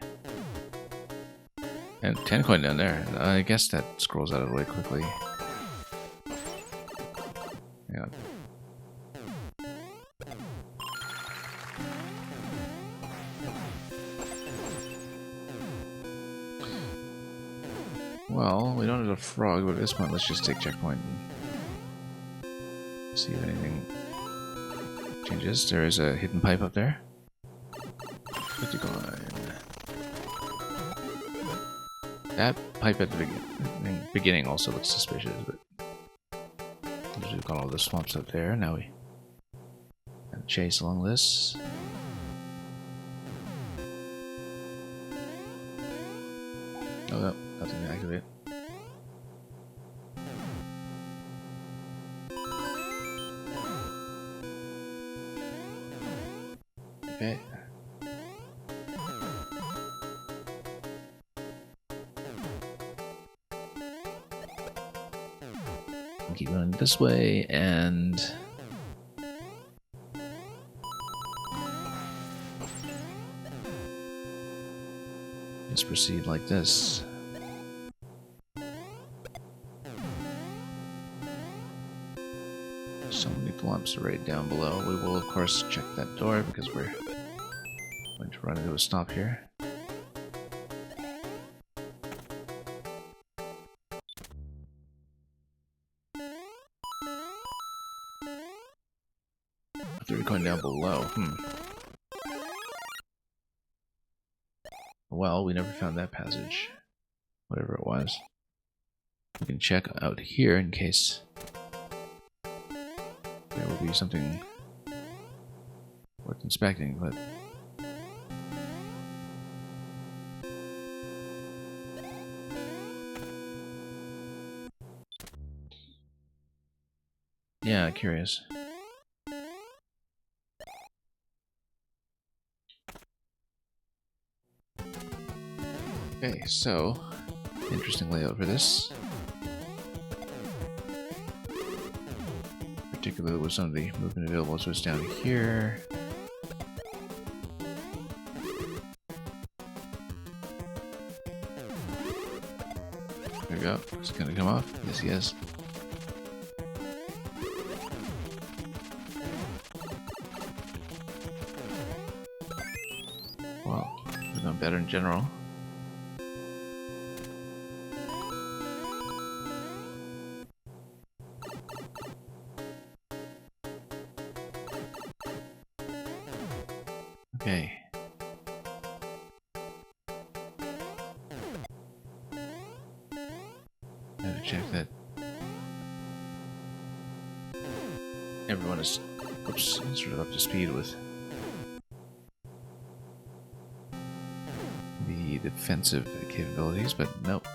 A: And 10 coin down there. I guess that scrolls out of the way quickly. Yeah. Well, we don't have a frog, but at this point, let's just take checkpoint and see if anything changes. There is a hidden pipe up there. 50 coin. That pipe at the beginning also looks suspicious, but we've got all the swamps up there. Now we have to chase along this. Oh no, nothing to activate. Okay. Keep going this way and just proceed like this. So many flumps right down below. We will of course check that door because we're going to run into a stop here. Going down below. Well, we never found that passage. Whatever it was. We can check out here in case there will be something worth inspecting, but yeah, curious. Okay, so interesting layout for this. Particularly with some of the movement available, so it's down here. There we go. Is it gonna come off? Yes, yes. Well, we're doing better in general. Okay. Gotta check that everyone is sort of up to speed with the defensive capabilities, but nope.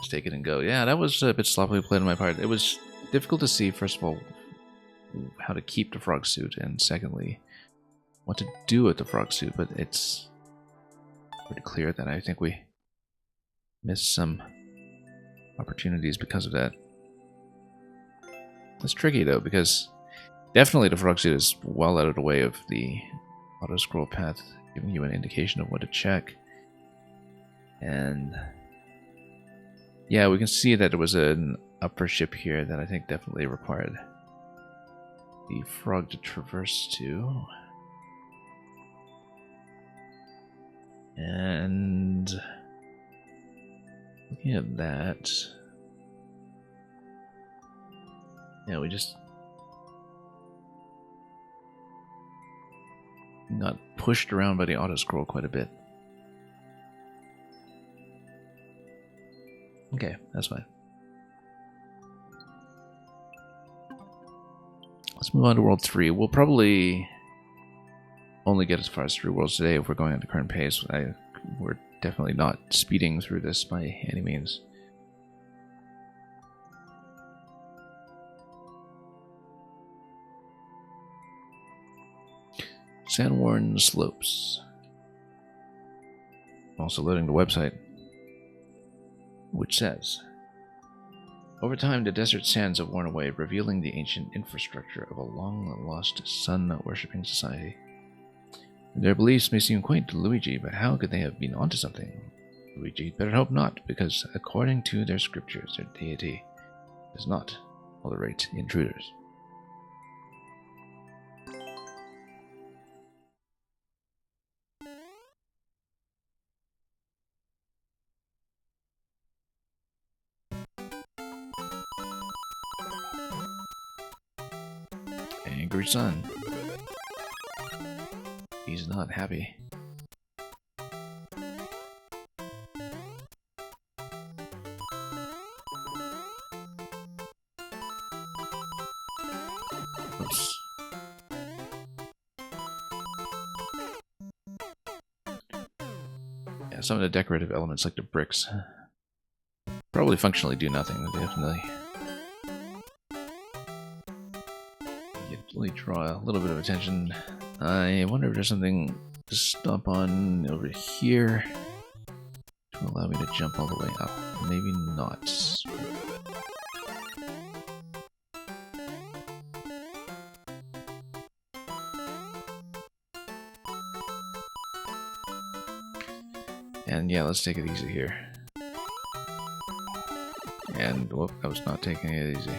A: Just take it and go. Yeah, that was a bit sloppily played on my part. It was difficult to see, first of all, how to keep the frog suit, and secondly, what to do with the frog suit, but it's pretty clear that I think we missed some opportunities because of that. It's tricky though, because definitely the frog suit is well out of the way of the auto scroll path, giving you an indication of what to check. And yeah, we can see that there was an upper ship here that I think definitely required the frog to traverse to. And looking at that, yeah, we just got pushed around by the auto scroll quite a bit. Okay, that's fine. Let's move on to World 3. We'll probably only get as far as 3 worlds today if we're going at the current pace. We're definitely not speeding through this by any means. Sandworn Slopes. Also loading the website, which says, over time, the desert sands have worn away, revealing the ancient infrastructure of a long-lost sun-worshipping society. Their beliefs may seem quaint to Luigi, but how could they have been onto something? Luigi better hope not, because according to their scriptures, their deity does not tolerate intruders. Angry sun. He's not happy. Oops. Yeah, some of the decorative elements, like the bricks, probably functionally do nothing. They definitely draw a little bit of attention. I wonder if there's something to stomp on over here to allow me to jump all the way up. Maybe not. And yeah, let's take it easy here. And whoop, I was not taking it easy.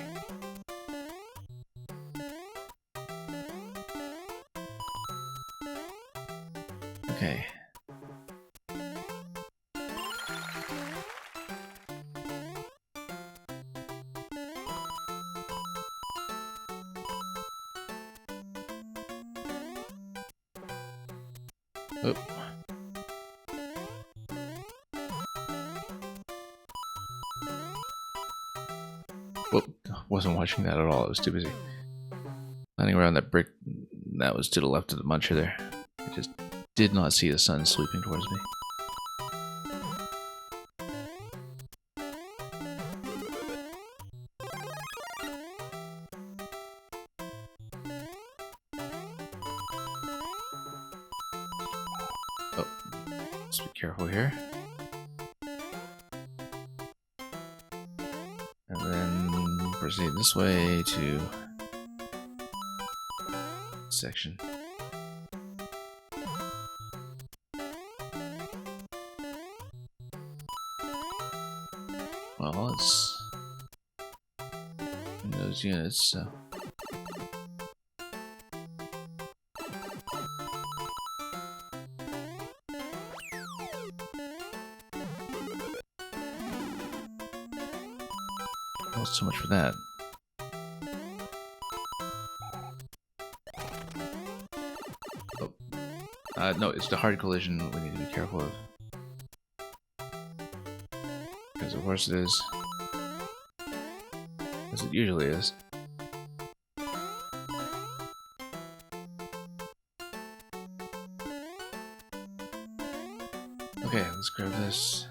A: Okay. Oh. Whoop, wasn't watching that at all. I was too busy landing around that brick that was to the left of the muncher there. I just did not see the sun sweeping towards me. Oh, let's be careful here. And then proceed this way to section. Well, it's in those units, so. Well, so much for that. Oh. No, it's the hard collision we need to be careful of. Because of course it is. As it usually is. Okay, let's grab this.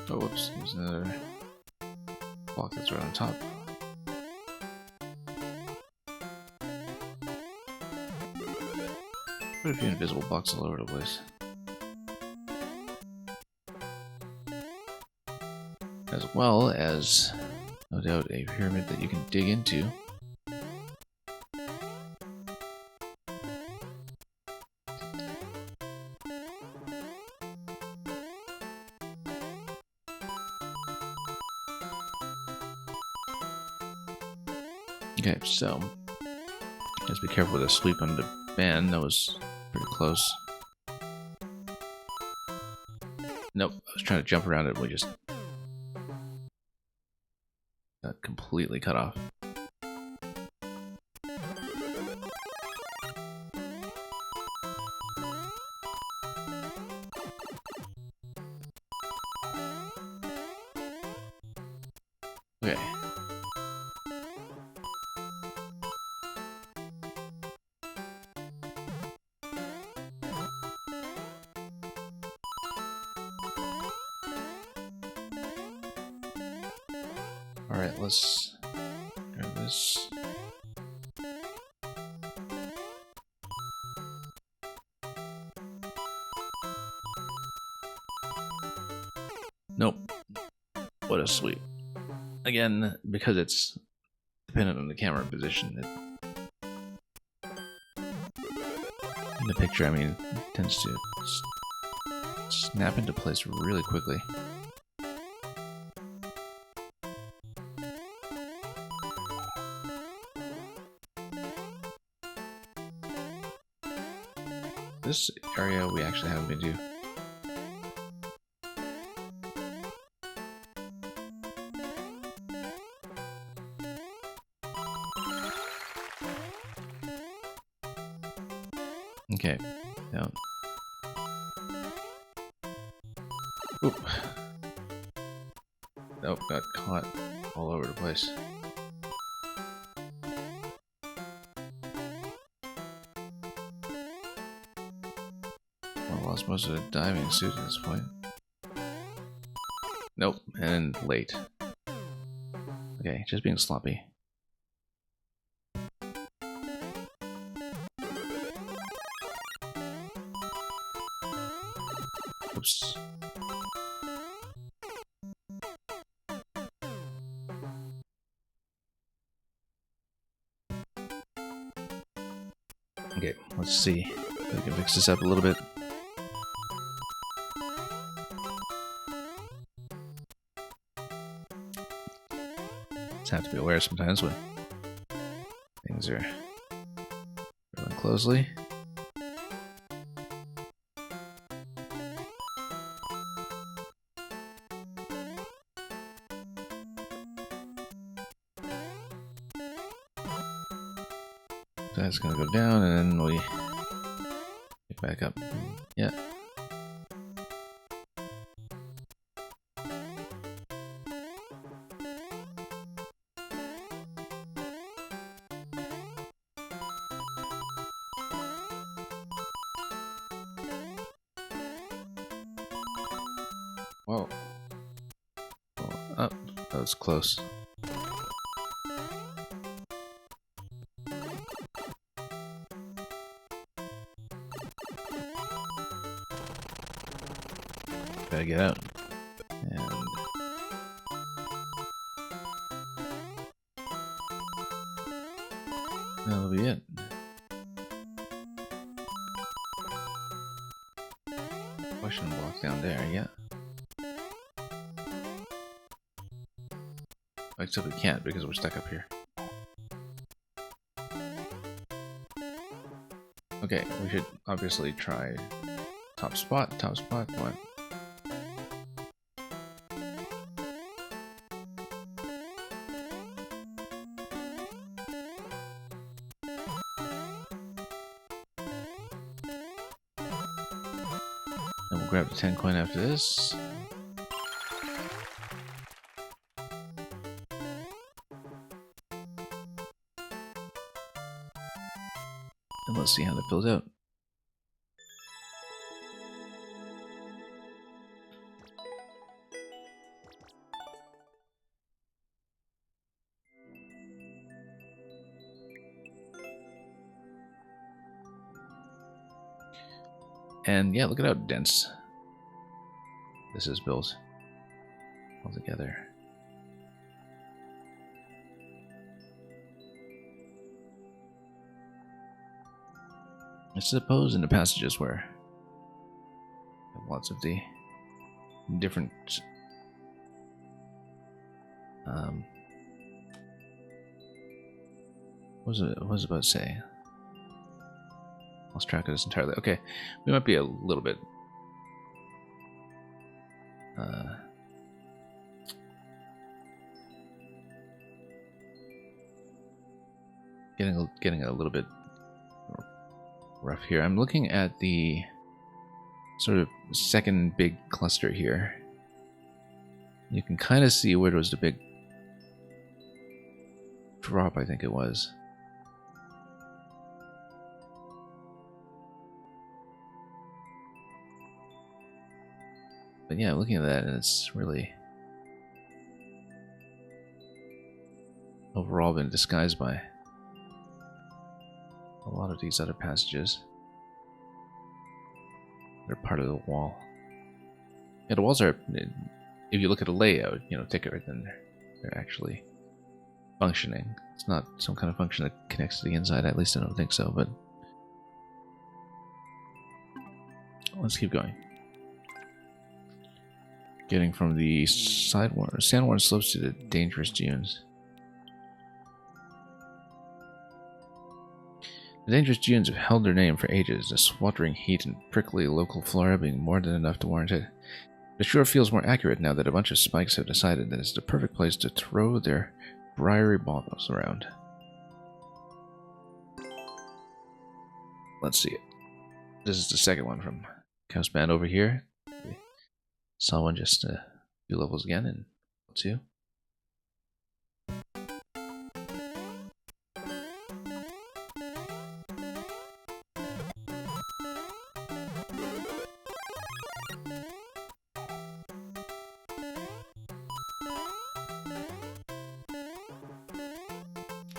A: Oh, whoops, there's another block that's right on top. Put a few invisible blocks all over the place. As well as, no doubt, a pyramid that you can dig into. Okay, so just be careful with the sweep on the band. That was pretty close. Nope, I was trying to jump around it, and we just got completely cut off. Okay. Alright, let's grab this. Nope. What a sweep. Again, because it's dependent on the camera position, in the picture, I mean, it tends to snap into place really quickly. This area we actually haven't been to. Okay, now. Oop. Nope, got caught all over the place. I lost most of the diving suit at this point. Nope, and late. Okay, just being sloppy. Oops. Okay, let's see if we can fix this up a little bit. Just have to be aware sometimes when things are really closely. That's gonna go down, and then we get back up. Yeah. Whoa. Oh, that was close. Gotta get out. And that'll be it. Question block down there, yeah. Except we can't because we're stuck up here. Okay, we should obviously try top spot, what? And we'll grab the 10 coin after this. And let's see how that fills out. And yeah, look at how dense this is built all together. I suppose in the passages where lots of the different what was it about to say? Lost track of this entirely. Okay, we might be a little bit getting a little bit rough here. I'm looking at the sort of second big cluster here. You can kind of see where there was the big drop, I think it was. But yeah, looking at that, and it's really overall been disguised by a lot of these other passages. They're part of the wall. Yeah, the walls are, if you look at the layout, you know, thicker than they're actually functioning. It's not some kind of function that connects to the inside, at least I don't think so, but let's keep going. Getting from the sand-worn slopes to the dangerous dunes. The dangerous dunes have held their name for ages, the sweltering heat and prickly local flora being more than enough to warrant it. The shore feels more accurate now that a bunch of spikes have decided that it's the perfect place to throw their briary balls around. Let's see it. This is the second one from Chaos Band over here. We saw one just a few levels again in 2.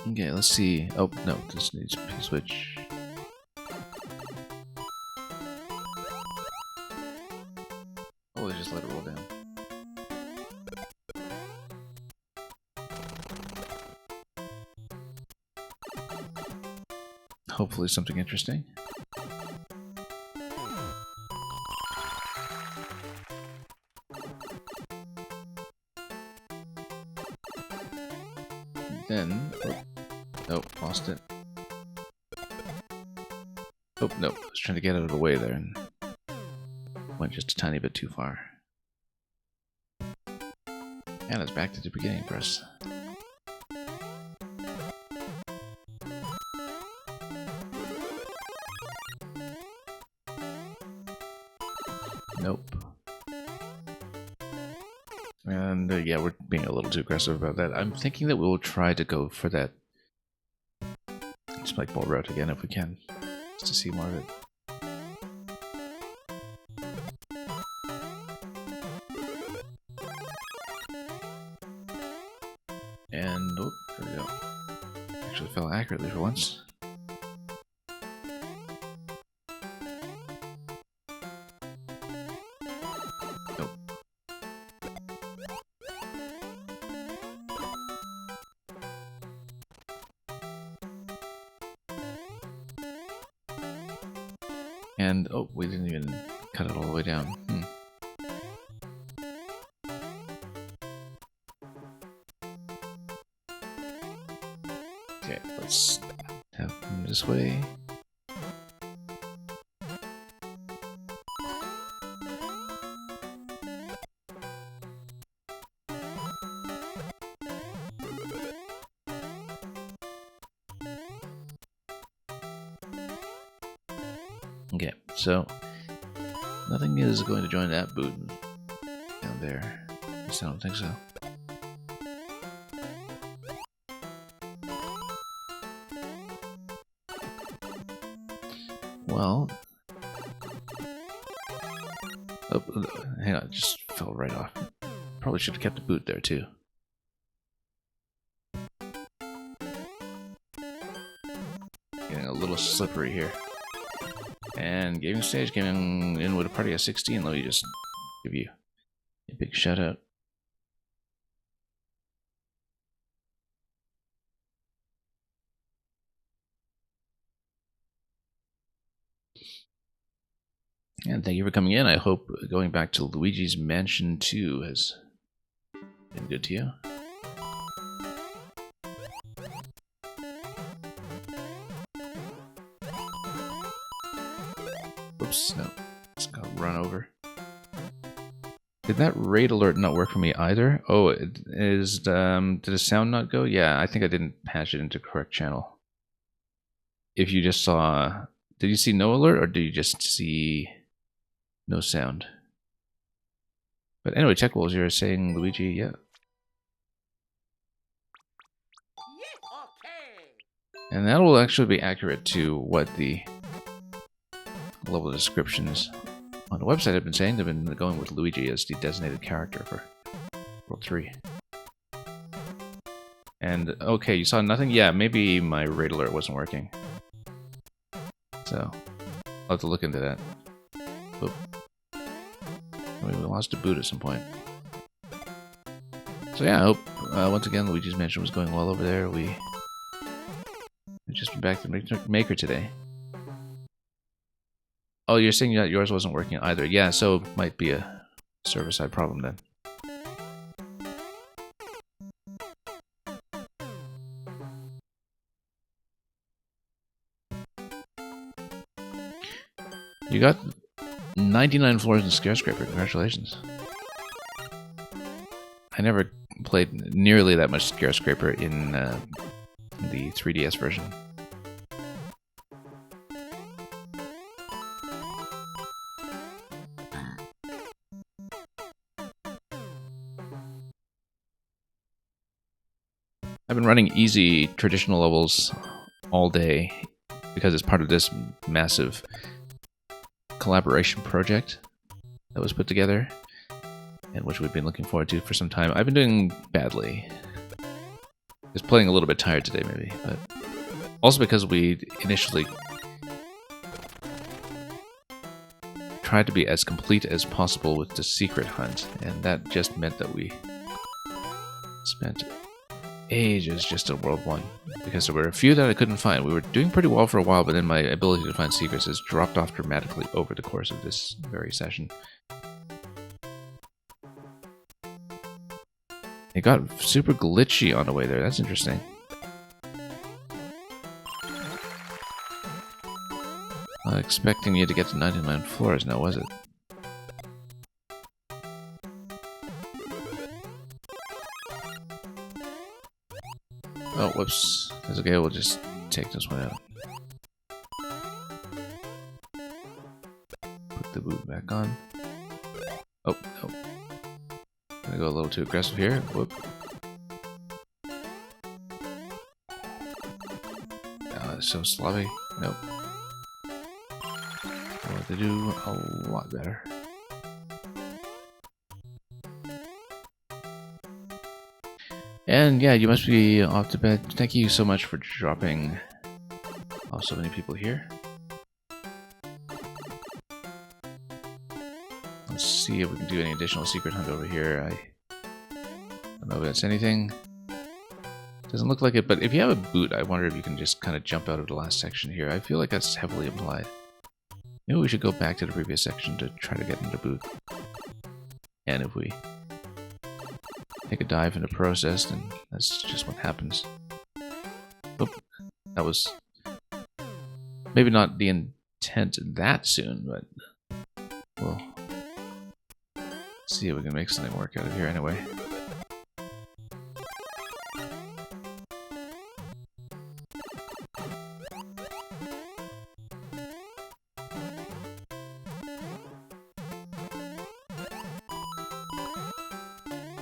A: Okay, let's see. Oh, no, this needs a P-switch. Oh, just let it roll down. Hopefully something interesting. Then, oh, lost it. Oh, no, I was trying to get out of the way there and went just a tiny bit too far. And it's back to the beginning for us. Nope. And yeah, we're being a little too aggressive about that. I'm thinking that we'll try to go for that spike ball route again if we can, just to see more of it. And oh, there we go. Actually fell accurately for once. And, oh, we didn't even cut it all the way down. Okay, let's have them this way. Okay, so nothing is going to join that boot down there. At least I don't think so. Well, oh, hang on, it just fell right off. Probably should have kept the boot there too. Getting a little slippery here. And Gaming Stage came in with a party of 16. Let me just give you a big shout out. And thank you for coming in. I hope going back to Luigi's Mansion 2 has been good to you. Oops, no. Just got run over. Did that raid alert not work for me either? Oh, it is, did the sound not go? Yeah, I think I didn't patch it into the correct channel. If you just saw... Did you see no alert, or did you just see no sound? But anyway, Tech Wolves, you're saying Luigi, yeah. And that will actually be accurate to what the level descriptions on the website have been saying. They've been going with Luigi as the designated character for World 3. And, okay, you saw nothing? Yeah, maybe my raid alert wasn't working. So, I'll have to look into that. Oop. We lost a boot at some point. So yeah, I hope, once again, Luigi's Mansion was going well over there. We've just been back to Maker today. Oh, you're saying that yours wasn't working either. Yeah, so it might be a server-side problem then. You got 99 floors in Skyscraper. Congratulations. I never played nearly that much Skyscraper in the 3DS version. I've been running easy traditional levels all day because it's part of this massive collaboration project that was put together and which we've been looking forward to for some time. I've been doing badly. Just playing a little bit tired today maybe, but also because we initially tried to be as complete as possible with the secret hunt, and that just meant that we spent ages just at World 1, because there were a few that I couldn't find. We were doing pretty well for a while, but then my ability to find secrets has dropped off dramatically over the course of this very session. It got super glitchy on the way there. That's interesting. Not expecting you to get to 99 floors now, was it? Oh, whoops. That's okay, we'll just take this one out. Put the boot back on. Oh, no. Gonna go a little too aggressive here. Whoop. It's so sloppy. Nope. I want to do a lot better. And yeah, you must be off to bed. Thank you so much for dropping off so many people here. Let's see if we can do any additional secret hunt over here. I don't know if that's anything. Doesn't look like it, but if you have a boot, I wonder if you can just kind of jump out of the last section here. I feel like that's heavily implied. Maybe we should go back to the previous section to try to get into boot. And if we take a dive into process, then that's just what happens. Oop, that was maybe not the intent that soon, but we'll see if we can make something work out of here anyway.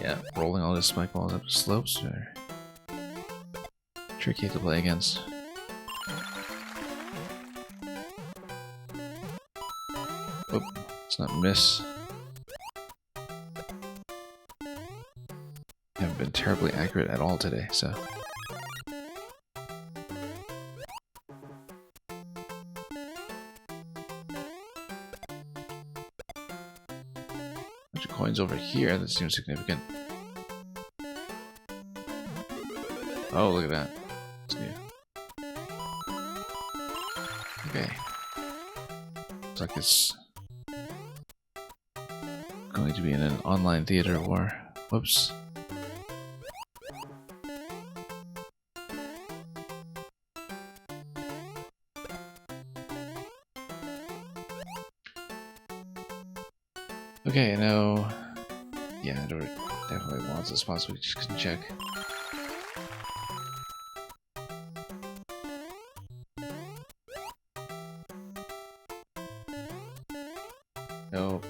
A: Yeah, rolling all these spike balls up the slopes are tricky to play against. Oop, let's not miss. Haven't been terribly accurate at all today, so. Bunch of coins over here, that seems significant. Oh, look at that. That's new. Okay. Looks like it's going to be in an online theater war. Whoops. Okay, now... yeah, there are definitely lots of spots we just can check. No.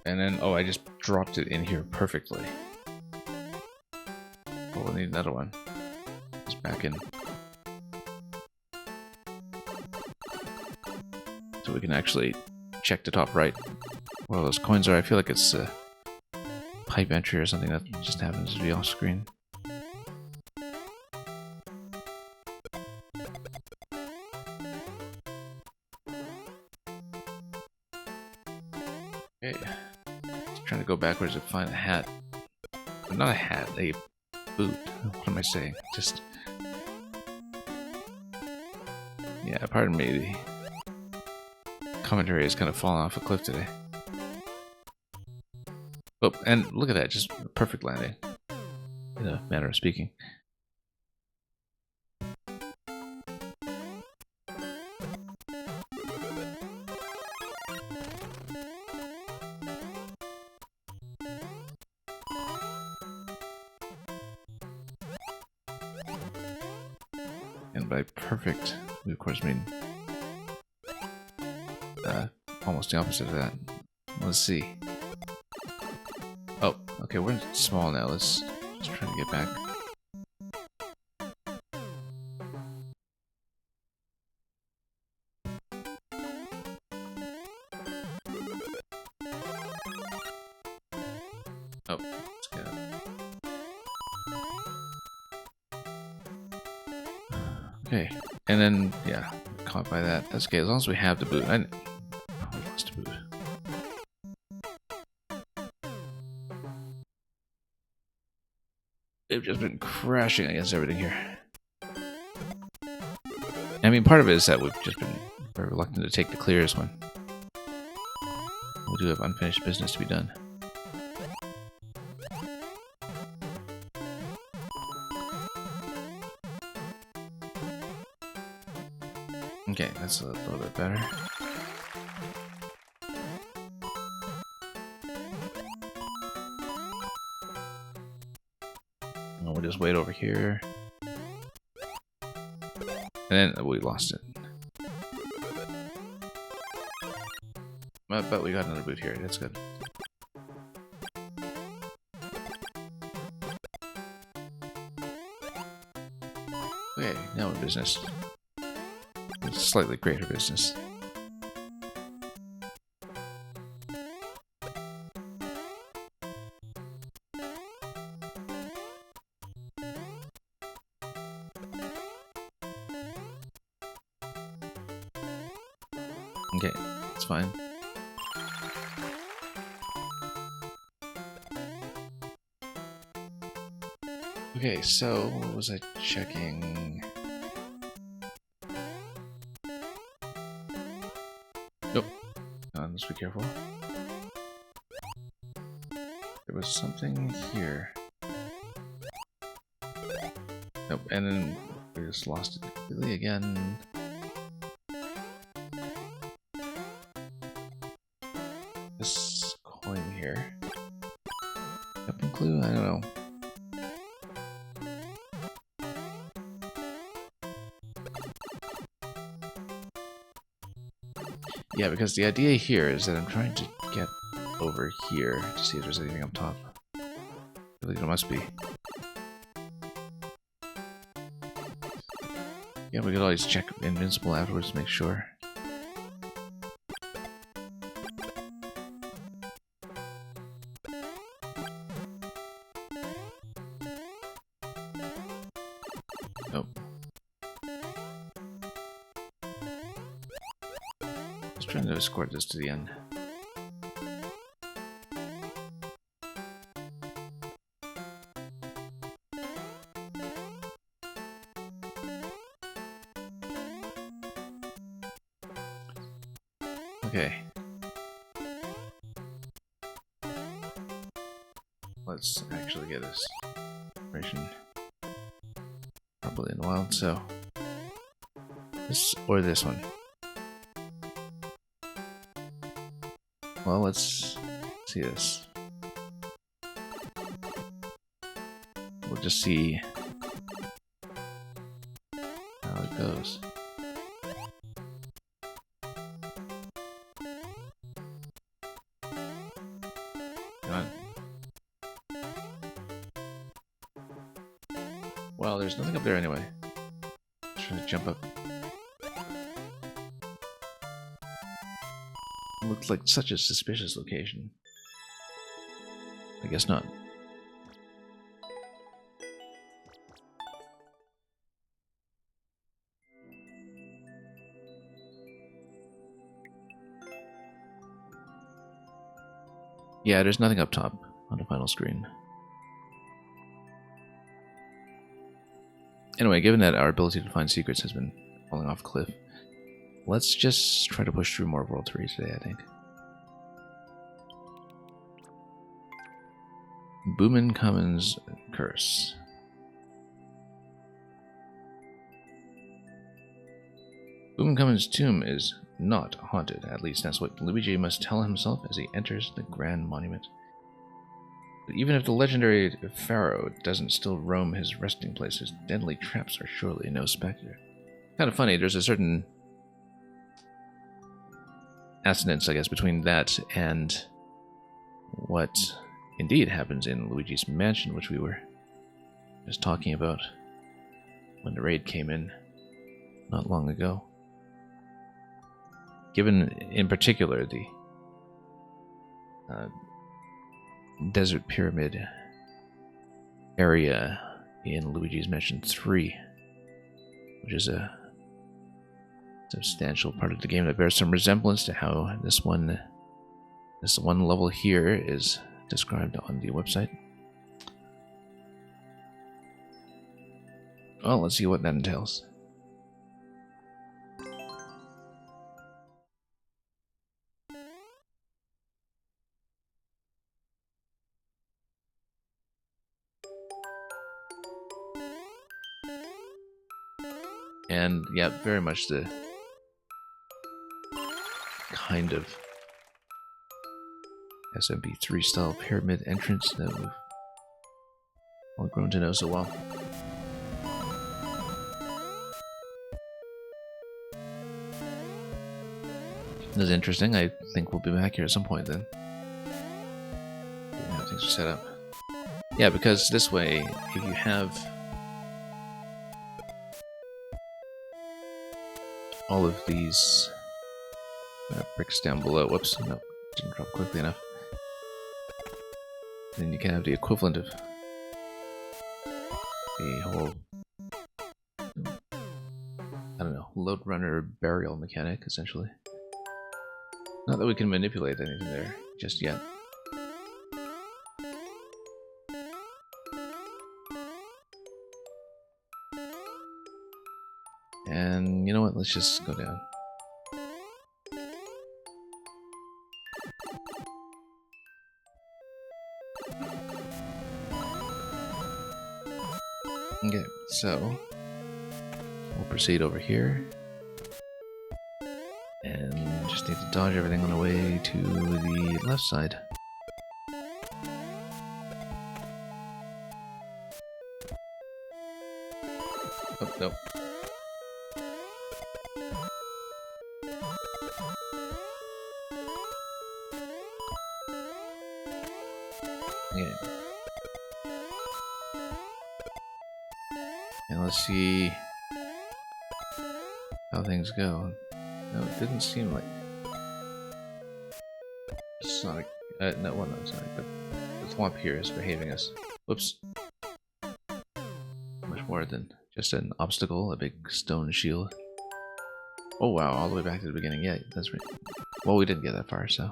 A: And then, oh, I just dropped it in here perfectly. Oh, we'll need another one. It's back in. So we can actually check the top right where all those coins are. I feel like it's a pipe entry or something that just happens to be off screen. Okay. Just trying to go backwards and find a hat. Not a hat, a boot. What am I saying? Just... Yeah, pardon me. The commentary has kind of fallen off a cliff today. Oh, and look at that. Just a perfect landing. In a manner of speaking. And by perfect, we of course mean almost the opposite of that. Let's see. Oh, okay, we're small now. Let's just try to get back. Oh, let's get it. Okay, and then, yeah, caught by that. That's okay, as long as we have the boot. We lost the boot. They've just been crashing against everything here. I mean, part of it is that we've just been very reluctant to take the clears when we do have unfinished business to be done. Okay, that's a little bit better. We'll just wait over here. And then we lost it. But we got another boot here. That's good. Okay, now we're business. It's slightly greater business. Okay, that's fine. Okay, so what was I checking? Nope. Let's be careful. There was something here. Nope, and then we just lost it completely again. This coin here. Open clue? I don't know. Yeah, because the idea here is that I'm trying to get over here to see if there's anything up top. I think there must be. Yeah, we could always check Invincible afterwards to make sure. Nope. Just trying to escort this to the end. Okay. Let's actually get this operation probably in the wild, so this or this one. Well, let's see this. We'll just see how it goes. Well, there's nothing up there anyway. Trying to jump up. Looks like such a suspicious location. I guess not. Yeah, there's nothing up top on the final screen. Anyway, given that our ability to find secrets has been falling off a cliff, let's just try to push through more World 3 today, I think. Boomin Commons Curse. Boomin Commons' tomb is not haunted, at least that's what Luigi must tell himself as he enters the Grand Monument. But even if the legendary Pharaoh doesn't still roam his resting place, his deadly traps are surely no specter. Kind of funny, there's a certain assonance, I guess, between that and what indeed happens in Luigi's Mansion, which we were just talking about when the raid came in not long ago. Given in particular the Desert Pyramid area in Luigi's Mansion 3, which is a substantial part of the game that bears some resemblance to how this one level here is described on the website. Well, let's see what that entails. And yeah, very much the kind of SMP3 style pyramid entrance that we've all grown to know so well. This is interesting. I think we'll be back here at some point then. How things are set up. Yeah, because this way, if you have all of these bricks down below. Whoops, no, didn't drop quickly enough. Then you can have the equivalent of the whole, I don't know, load runner burial mechanic, essentially. Not that we can manipulate anything there just yet. And you know what, let's just go down. Okay, so we'll proceed over here. And just need to dodge everything on the way to the left side. Oh, no. Okay. And let's see how things go. No, it didn't seem like Sonic. No, well, not Sonic, but the Thwomp here is behaving as. Whoops. Much more than just an obstacle, a big stone shield. Oh wow, all the way back to the beginning. Yeah, that's right. Well, we didn't get that far, so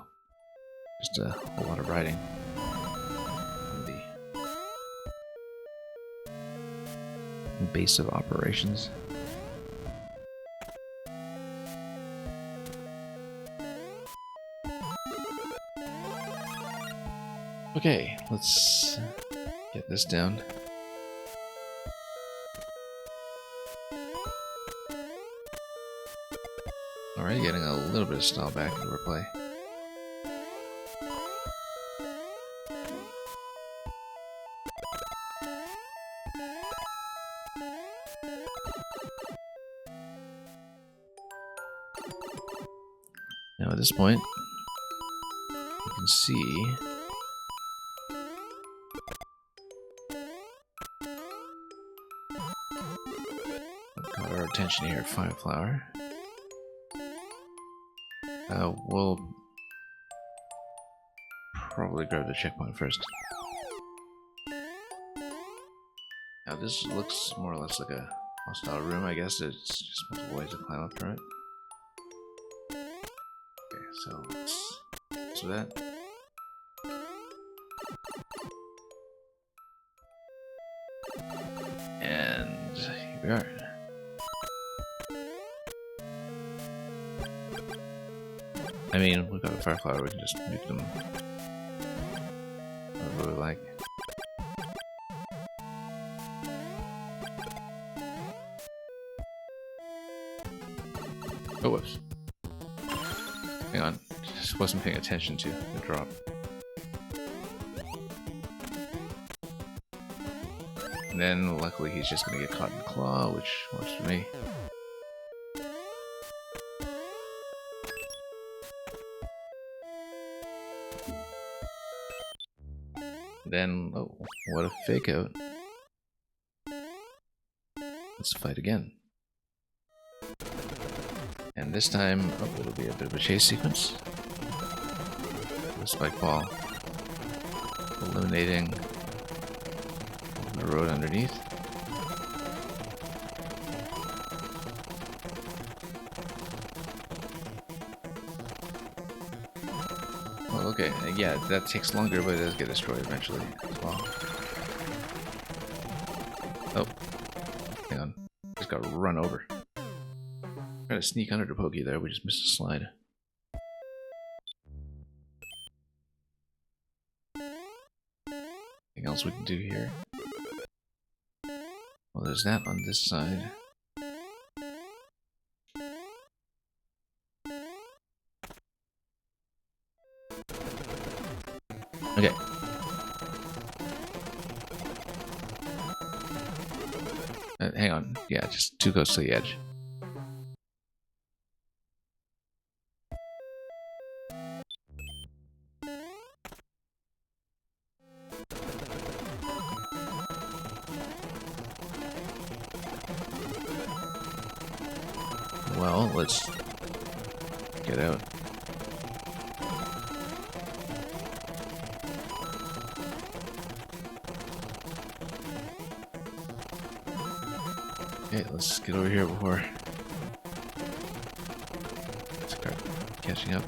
A: just a whole lot of riding. The base of operations. Okay, let's get this down. Alright, getting a little bit of style back into our play. Now at this point, you can see what caught our attention here, Fire Flower. We'll probably grab the checkpoint first. Now this looks more or less like a hostile room, I guess. It's just multiple ways to climb up from it. Okay, so let's do that. Here we are. I mean, we've got a fire flower, we can just make them whatever we like. Oh, whoops. Hang on, just wasn't paying attention to the drop. And then, luckily, he's just gonna get caught in the claw, which works for me. Then, oh, what a fake out. Let's fight again. And this time, oh, it'll be a bit of a chase sequence. The spike ball illuminating the road underneath. Well, okay, yeah, that takes longer, but it does get destroyed eventually as well. Oh, hang on, just got run over. Trying to sneak under the pokey there, we just missed a slide. Anything else we can do here? Well, there's that on this side. Okay. Hang on. Yeah, just too close to the edge. Well, let's get out. Okay, let's get over here before start catching up.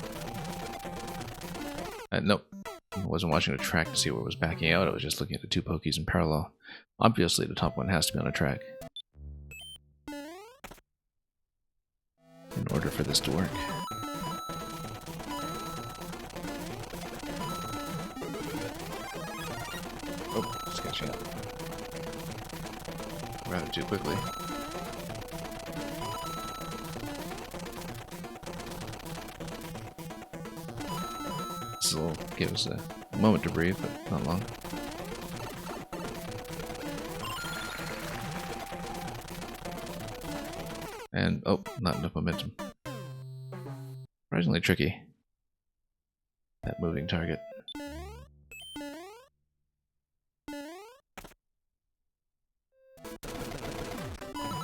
A: Nope. I wasn't watching the track to see where it was backing out. I was just looking at the two pokies in parallel. Obviously, the top one has to be on a track in order for this to work. Oh, it's catching up. Rather too quickly. This will give us a moment to breathe, but not long. And, oh, not enough momentum. Surprisingly tricky. That moving target.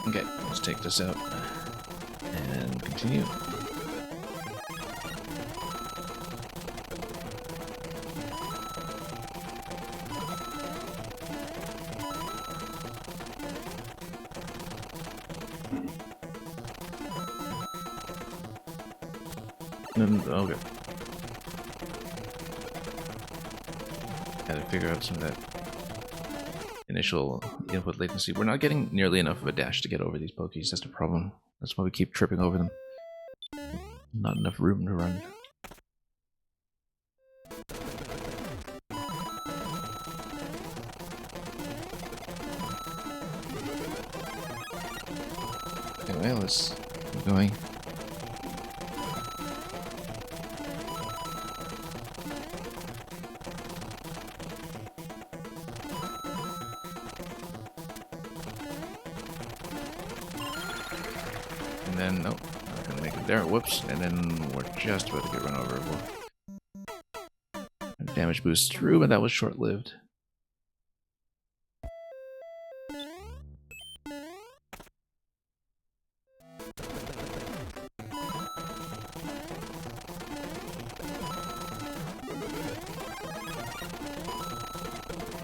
A: Okay, let's take this out and continue. Okay. Gotta figure out some of that initial input latency. We're not getting nearly enough of a dash to get over these pokies. That's the problem. That's why we keep tripping over them. Not enough room to run. Anyway, let's keep going. And then, nope, not gonna make it there. Whoops. And then we're just about to get run over. Damage boost through, but that was short-lived.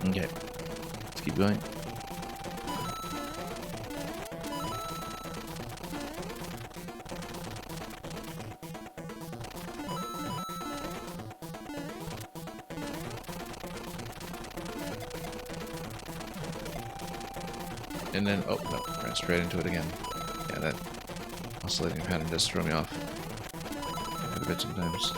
A: Okay, let's keep going. And then, oh, no, ran straight into it again. Yeah, that oscillating pattern does throw me off quite a bit sometimes.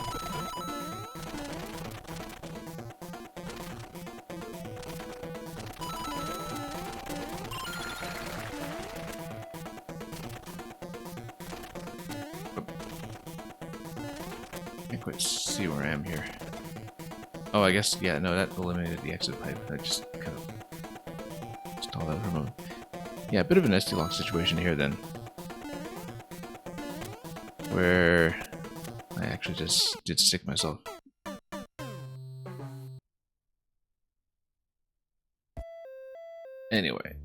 A: Can't quite see where I am here. Oh, I guess, yeah, no, that eliminated the exit pipe. I just kind of stalled out for a moment. Yeah, a bit of an SD lock situation here then. Where I actually just did stick myself. Anyway.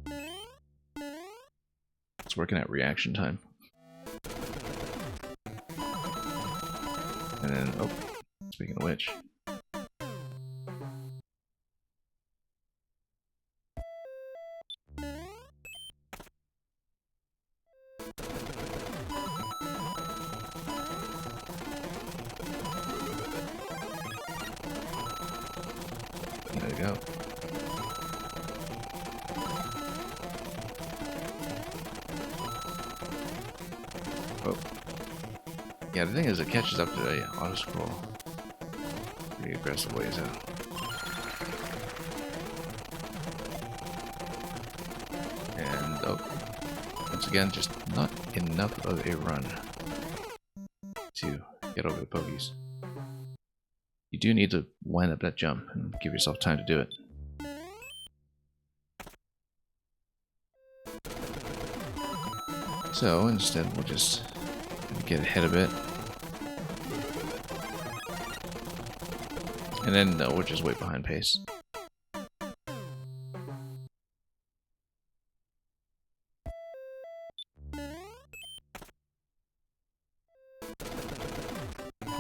A: It's working at reaction time. And then, oh, speaking of which. There we go. Oh. Yeah, the thing is, it catches up to the auto scroll pretty aggressive ways out. And, oh, once again, just not enough of a run to get over the pogies. You do need to wind up that jump and give yourself time to do it. So instead we'll just get ahead of it. And then no, we'll just wait behind pace.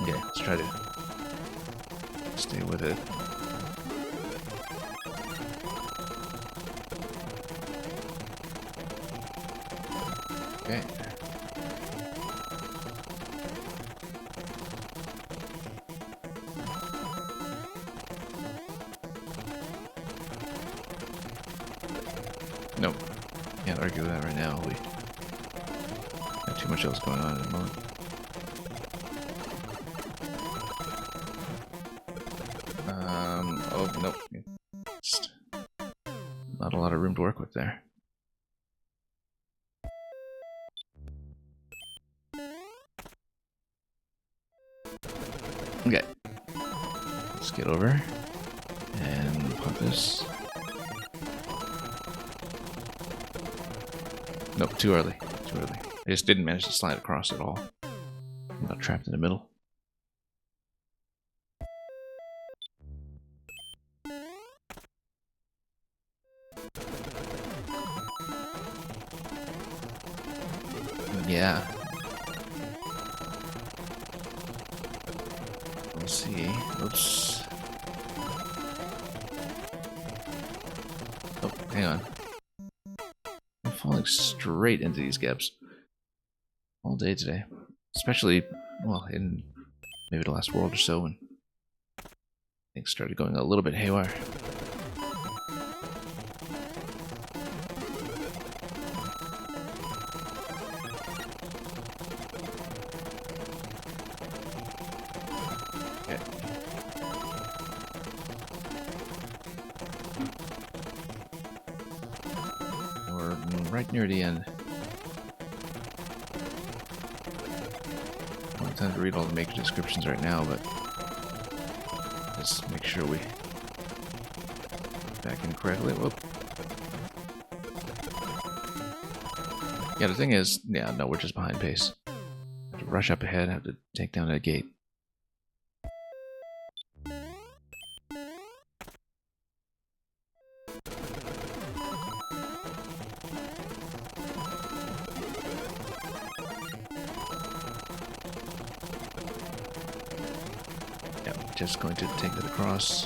A: Okay, let's try to stay with it. Okay. Nope. Can't argue with that right now. We got too much else going on at the moment. Oh, nope. Just not a lot of room to work with there. Okay. Let's get over and pop this. Nope, too early. Too early. I just didn't manage to slide across at all. I got trapped in the middle. Yeah. Let's see. Oops. Oh, hang on. I'm falling straight into these gaps all day today. Especially, well, in maybe the last world or so when things started going a little bit haywire. Right near the end. I don't have time to read all the maker descriptions right now, but just make sure we back in correctly. Whoop. Yeah, the thing is, yeah, no, we're just behind pace. Have to rush up ahead, have to take down that gate. Just going to take it across.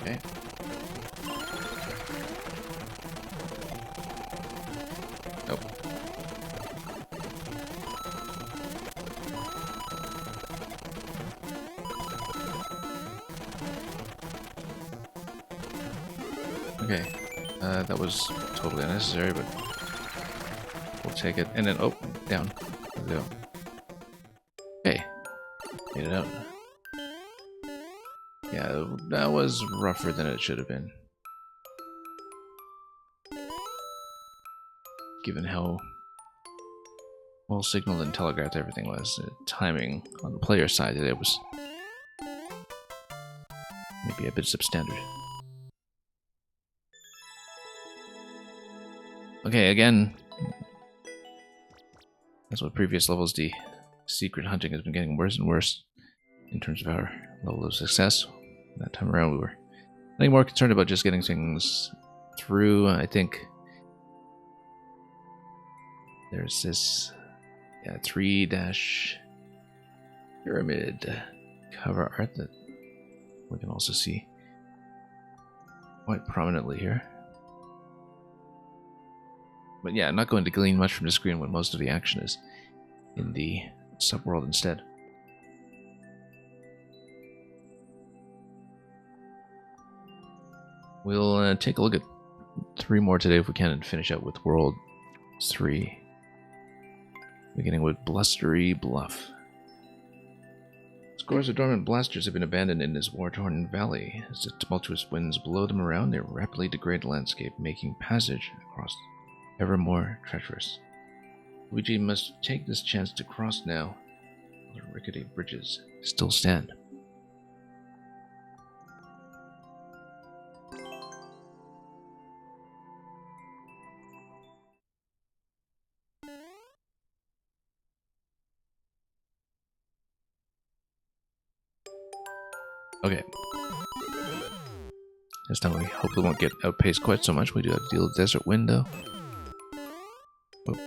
A: Okay. Nope. Okay, that was totally unnecessary, but we'll take it. And then, oh, down. There we go. Okay, made it out. Yeah, that was rougher than it should have been. Given how well signaled and telegraphed everything was, timing on the player side, it was maybe a bit substandard. Okay, again, that's what previous levels, the secret hunting has been getting worse and worse in terms of our level of success. That time around we were getting more concerned about just getting things through. I think there's this 3- pyramid cover art that we can also see quite prominently here. But yeah, I'm not going to glean much from the screen when most of the action is in the subworld instead. We'll take a look at 3 more today if we can and finish up with World 3. Beginning with Blustery Bluff. Scores of dormant blasters have been abandoned in this war-torn valley. As the tumultuous winds blow them around, they rapidly degrade the landscape, making passage across ever more treacherous. Luigi must take this chance to cross now, while the rickety bridges still stand. Okay. This time we hopefully won't get outpaced quite so much. We do have to deal with Desert Window. Oh.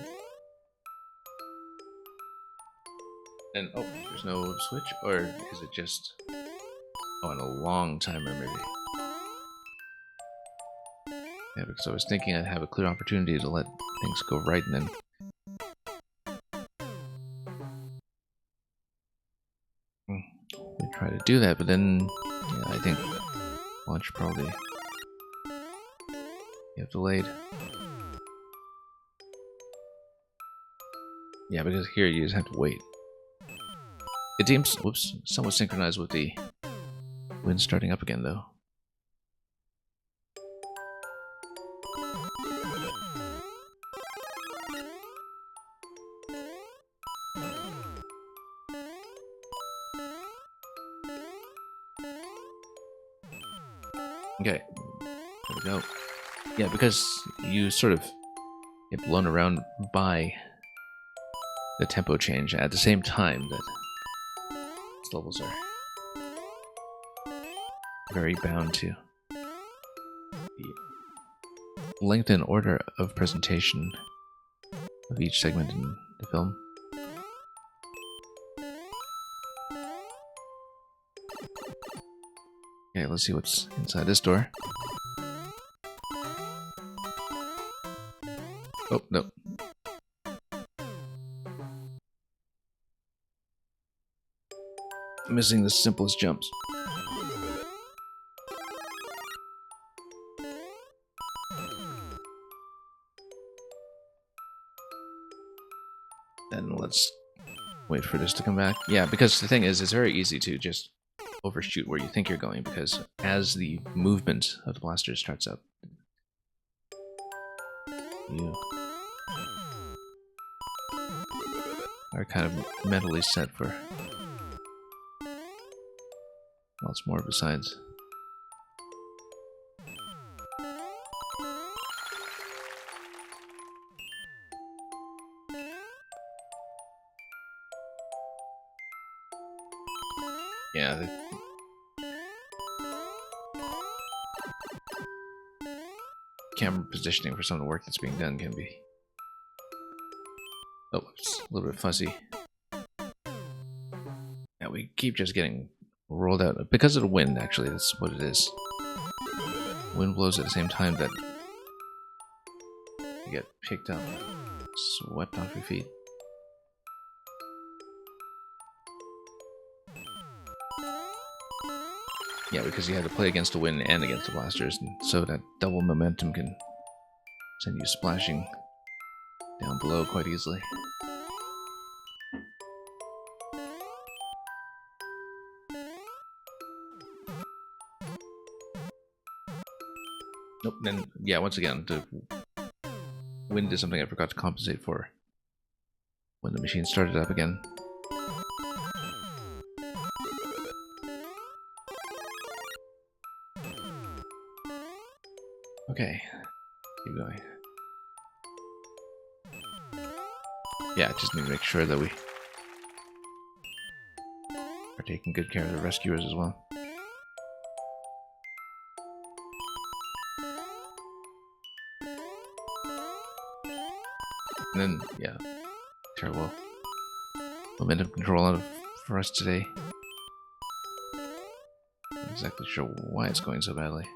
A: And, oh, there's no switch? Or is it just... Oh, and a long timer, maybe. Yeah, because I was thinking I'd have a clear opportunity to let things go right, and then... we try to do that, but then... Yeah, I think... launch probably... You have delayed. Yeah, because here you just have to wait. It seems, whoops, somewhat synchronized with the wind starting up again, though. Okay, there we go. Yeah, because you sort of get blown around by the tempo change at the same time that these levels are very bound to the length and order of presentation of each segment in the film. Okay, let's see what's inside this door. Oh, no. Missing the simplest jumps. Then let's wait for this to come back. Yeah, because the thing is, it's very easy to just overshoot where you think you're going, because as the movement of the blaster starts up, you are kind of mentally set for lots more besides. Yeah, the camera positioning for some of the work that's being done can be... Oh, it's a little bit fuzzy. Yeah, we keep just getting rolled out. Because of the wind, actually, that's what it is. Wind blows at the same time that you get picked up, swept off your feet. Yeah, because you had to play against the wind and against the blasters, and so that double momentum can send you splashing down below quite easily. Nope, then, yeah, once again, the wind is something I forgot to compensate for when the machine started up again. Okay, keep going. Yeah, just need to make sure that we are taking good care of the rescuers as well. And then, yeah, terrible momentum control out for us today. Not exactly sure why it's going so badly.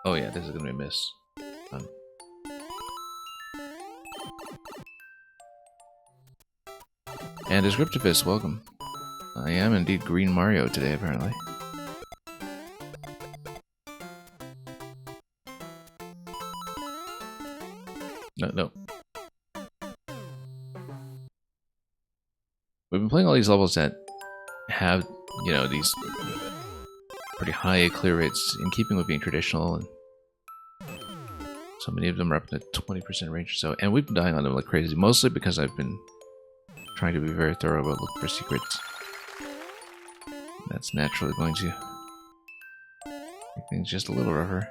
A: Oh yeah, this is gonna be a miss. And Descriptivist, welcome. I am indeed Green Mario today, apparently. No. We've been playing all these levels that have, you know, these pretty high clear rates in keeping with being traditional, and so many of them are up in the 20% range or so, and we've been dying on them like crazy, mostly because I've been trying to be very thorough about looking for secrets. That's naturally going to make things just a little rougher.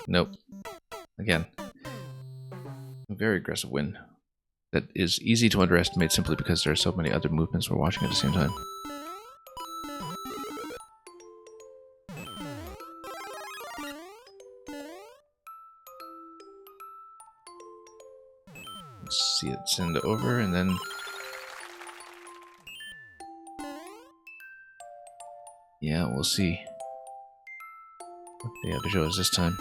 A: Nope. Again. A very aggressive wind that is easy to underestimate simply because there are so many other movements we're watching at the same time. Let's see it send over, and then... yeah, we'll see what they have to show us this time.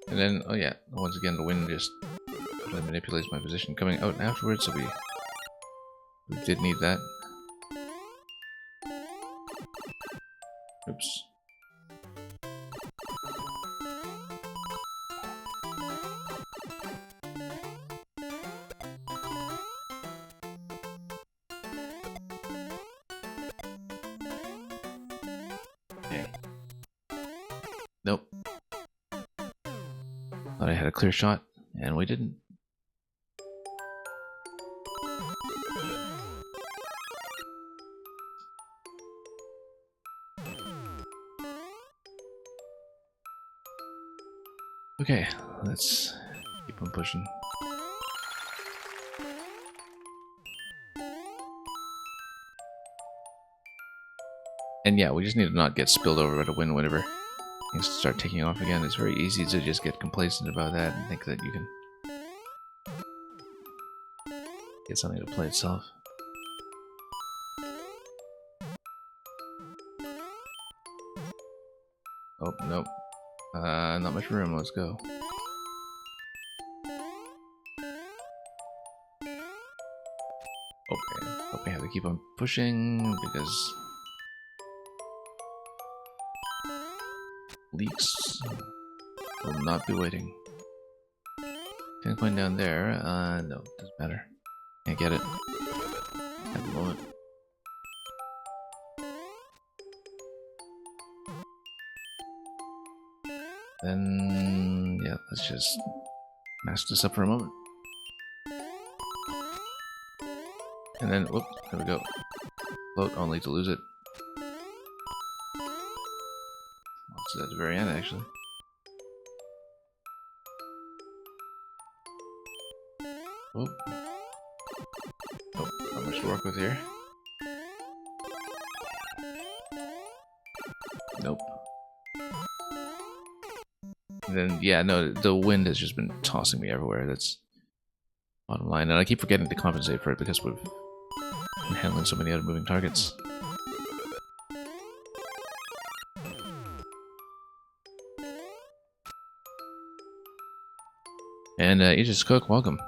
A: And then, oh yeah, once again the wind just manipulates my position coming out afterwards, so we did need that. Oops. Okay. Nope. Thought I had a clear shot, and we didn't. Okay, let's keep on pushing. And yeah, we just need to not get spilled over by the wind whenever things start taking off again. It's very easy to just get complacent about that and think that you can get something to play itself. Oh, nope. Not much room, let's go. Okay, hope I have to keep on pushing because leaks will not be waiting. Can't point down there. No, doesn't matter. Can't get it at the moment. Then, yeah, let's just mask this up for a moment. And then, whoop, there we go. Float only to lose it. Lots at the very end, actually. Whoop. Oh, not much to work with here. Nope. And then, yeah, no, the wind has just been tossing me everywhere. That's bottom line. And I keep forgetting to compensate for it because we've been handling so many other moving targets. And Aegis Cook, welcome.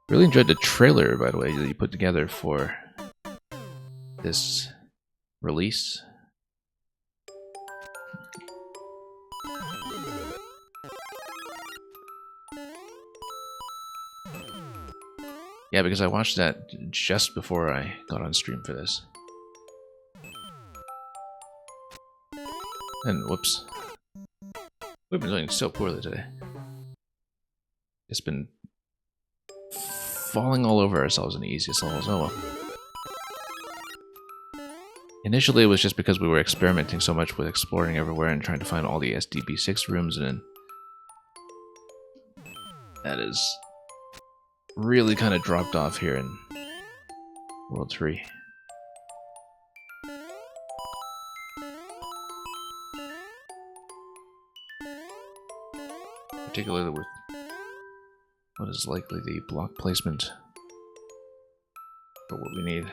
A: Really enjoyed the trailer, by the way, that you put together for this release. Yeah, because I watched that just before I got on stream for this. And whoops. We've been doing so poorly today. It's been falling all over ourselves in the easiest levels. Oh well. Initially, it was just because we were experimenting so much with exploring everywhere and trying to find all the SDB6 rooms, and then that is really kind of dropped off here in World 3. Particularly with what is likely the block placement for what we need.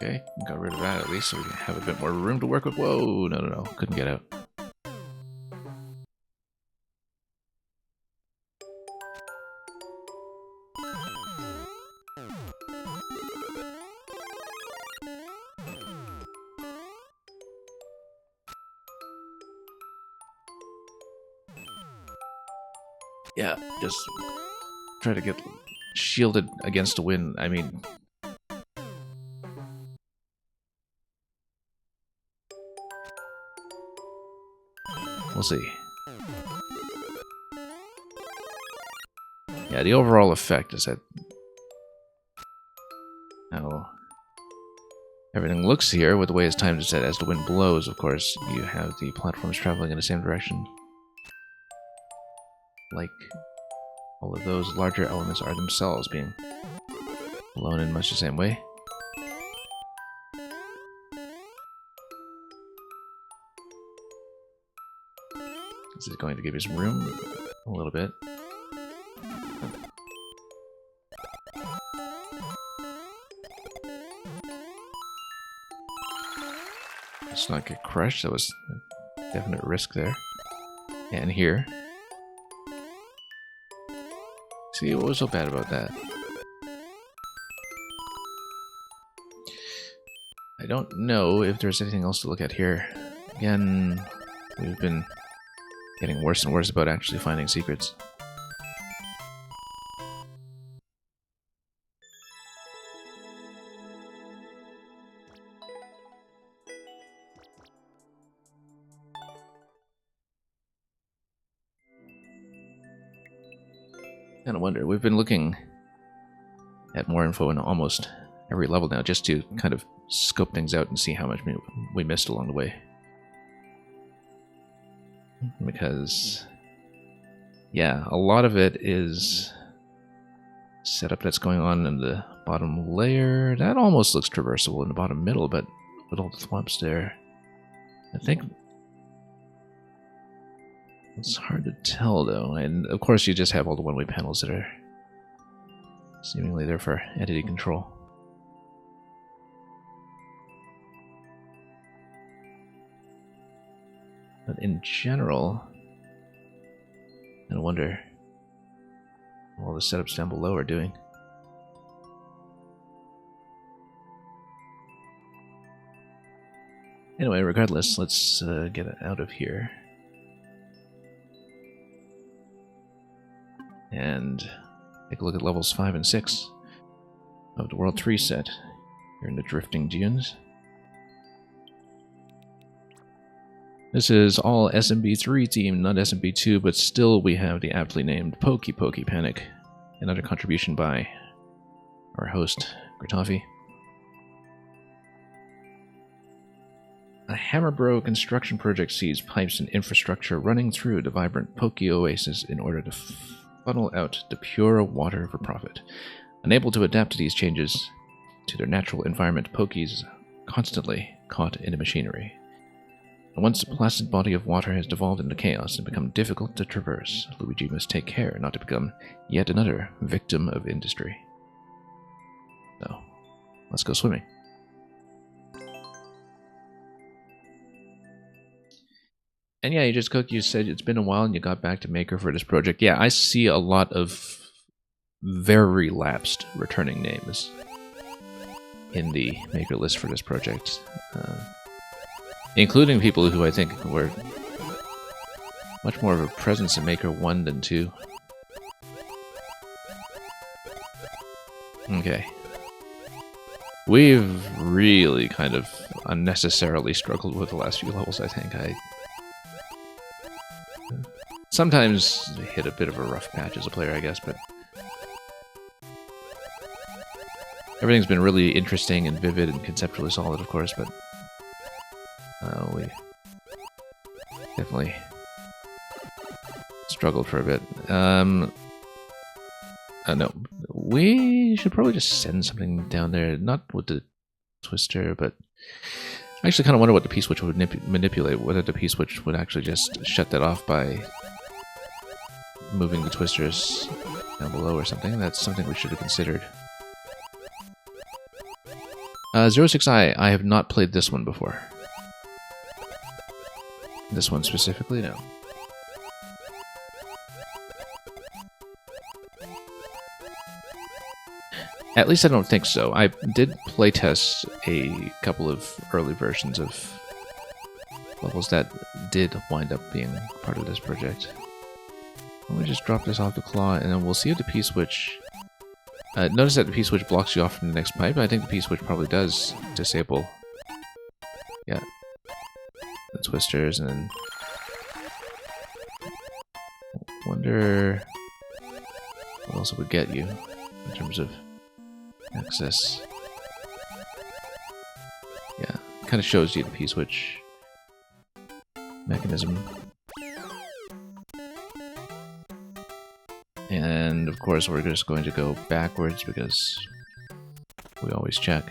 A: Okay, got rid of that at least so we can have a bit more room to work with. Whoa, no, couldn't get out. Yeah, just try to get shielded against the wind. I mean, we'll see. Yeah, the overall effect is that how everything looks here with the way it's timed is that as the wind blows, of course, you have the platforms traveling in the same direction. Like all of those larger elements are themselves being blown in much the same way. This is going to give you some room a little bit. Let's not get crushed. That was a definite risk there. And here. See, what was so bad about that? I don't know if there's anything else to look at here. Again, we've been getting worse and worse about actually finding secrets. Kind of wonder, we've been looking at more info in almost every level now just to kind of scope things out and see how much we missed along the way. Because, yeah, a lot of it is setup that's going on in the bottom layer. That almost looks traversable in the bottom middle, but with all the thwomps there, I think it's hard to tell though. And of course you just have all the one-way panels that are seemingly there for entity control. But in general, I wonder what all the setups down below are doing. Anyway, regardless, let's get out of here. And take a look at levels 5 and 6 of the World 3 set here in the Drifting Dunes. This is all SMB3 team, not SMB2, but still we have the aptly named Pokey Pokey Panic, another contribution by our host, Gritafi. A Hammerbro construction project sees pipes and infrastructure running through the vibrant Poke Oasis in order to funnel out the pure water for profit. Unable to adapt to these changes to their natural environment, Pokies constantly caught in the machinery. And once the placid body of water has devolved into chaos and become difficult to traverse, Luigi must take care not to become yet another victim of industry. let's go swimming. And yeah, you just cooked. You said it's been a while and you got back to Maker for this project. Yeah, I see a lot of very lapsed returning names in the Maker list for this project. Including people who I think were much more of a presence in Maker 1 than 2. Okay. We've really kind of unnecessarily struggled with the last few levels, I think. I sometimes hit a bit of a rough patch as a player, I guess, but everything's been really interesting and vivid and conceptually solid, of course, but we definitely struggled for a bit. No, we should probably just send something down there, not with the twister, but I actually kind of wonder what the P-switch would manipulate, whether the P-switch would actually just shut that off by moving the twisters down below or something. That's something we should have considered. 06i, I have not played this one before. This one specifically, no. At least I don't think so. I did playtest a couple of early versions of levels that did wind up being part of this project. Let me just drop this off the claw, and then we'll see if the P-switch... notice that the P-switch blocks you off from the next pipe. I think the P-switch probably does disable... Yeah. The twisters, and then... Wonder... what else it would get you, in terms of access. Yeah, kind of shows you the P-switch mechanism. And of course we're just going to go backwards because we always check.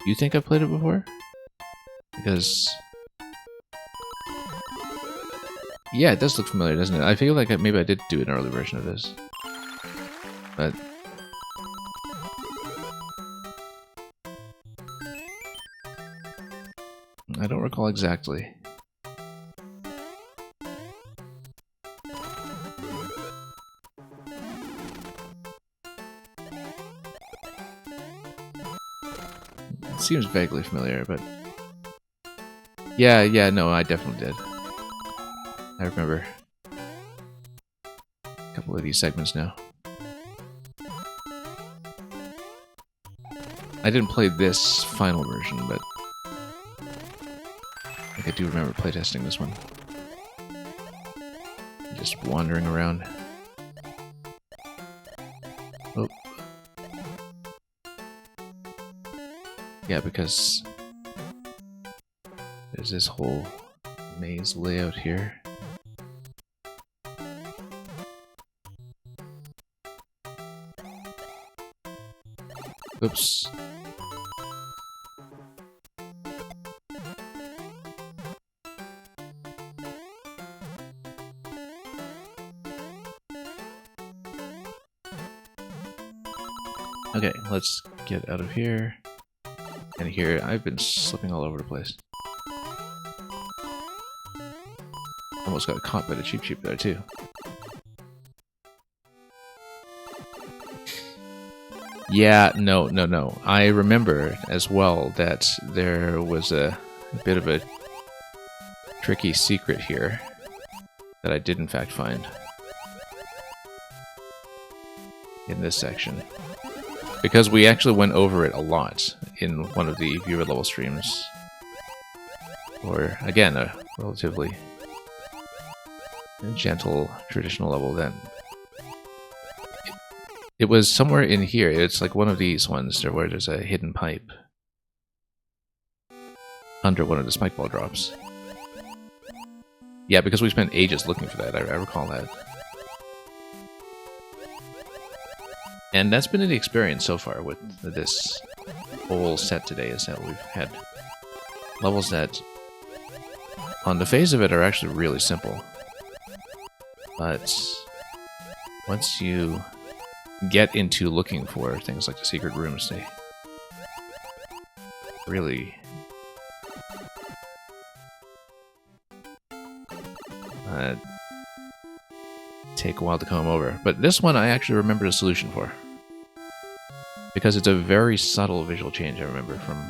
A: You think I've played it before? Because... yeah, it does look familiar, doesn't it? I feel like maybe I did do an early version of this. But... I don't recall exactly. It seems vaguely familiar, but... yeah, no, I definitely did. I remember a couple of these segments now. I didn't play this final version, but I do remember playtesting this one. Just wandering around. Oh. Yeah, because there's this whole maze layout here. Oops. Okay, let's get out of here. And here, I've been slipping all over the place. Almost got caught by the Cheep Cheep there, too. Yeah, no. I remember as well that there was a bit of a tricky secret here that I did in fact find in this section. Because we actually went over it a lot in one of the viewer level streams. Or, again, a relatively gentle, traditional level then. It was somewhere in here. It's like one of these ones where there's a hidden pipe under one of the spike ball drops. Yeah, because we spent ages looking for that. I recall that. And that's been the experience so far with this whole set today, is that we've had levels that, on the face of it, are actually really simple. But once you get into looking for things like the secret rooms, they really take a while to come over. But this one I actually remembered a solution for, because it's a very subtle visual change. I remember from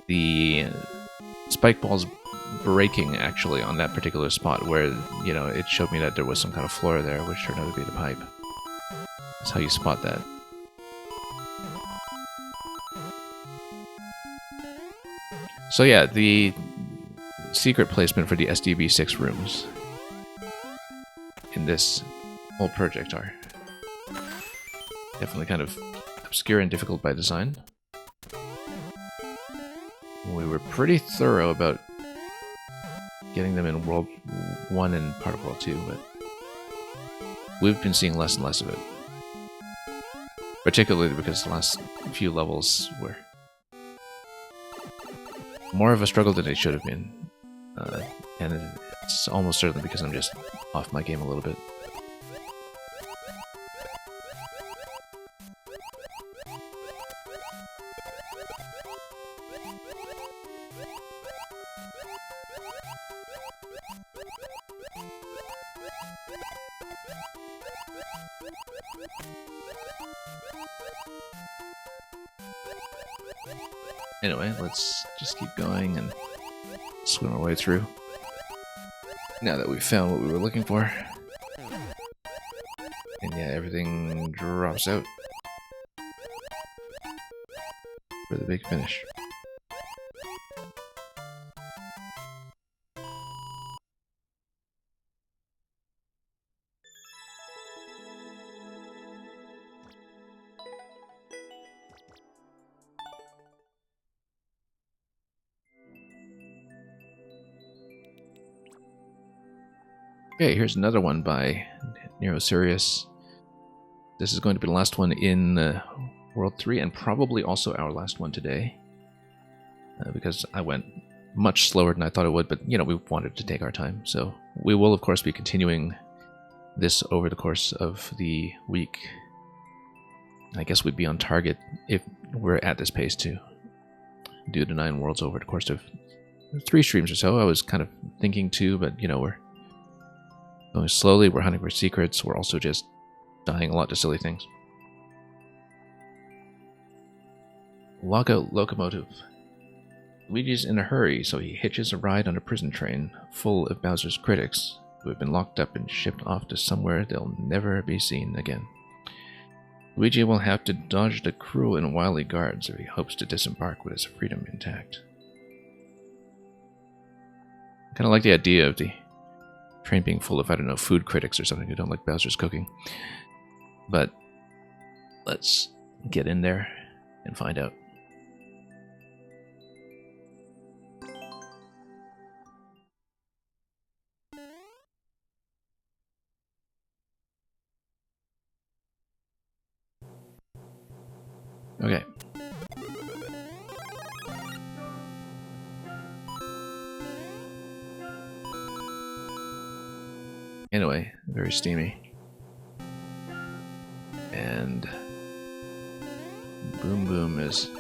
A: the spike balls breaking actually on that particular spot where, you know, it showed me that there was some kind of floor there, which turned out to be the pipe. That's how you spot that. So yeah, the secret placement for the SDB6 rooms in this whole project are definitely kind of obscure and difficult by design. We were pretty thorough about getting them in World 1 and part of World 2, but we've been seeing less and less of it. Particularly because the last few levels were more of a struggle than they should have been. And it's almost certainly because I'm just off my game a little bit. Anyway, let's just keep going and swim our way through. Now that we've found what we were looking for. And yeah, everything drops out for the big finish. Okay, here's another one by Nero Sirius. This is going to be the last one in World 3, and probably also our last one today. Because I went much slower than I thought it would, but, you know, we wanted to take our time. So we will, of course, be continuing this over the course of the week. I guess we'd be on target if we're at this pace to do the 9 worlds over the course of 3 streams or so. I was kind of thinking 2, but, you know, we're going slowly, we're hunting for secrets, we're also just dying a lot to silly things. Lockout locomotive. Luigi's in a hurry, so he hitches a ride on a prison train full of Bowser's critics, who have been locked up and shipped off to somewhere they'll never be seen again. Luigi will have to dodge the cruel and wily guards if he hopes to disembark with his freedom intact. I kind of like the idea of the train being full of, I don't know, food critics or something who don't like Bowser's cooking. But let's get in there and find out. Okay. Anyway, very steamy. And Boom Boom is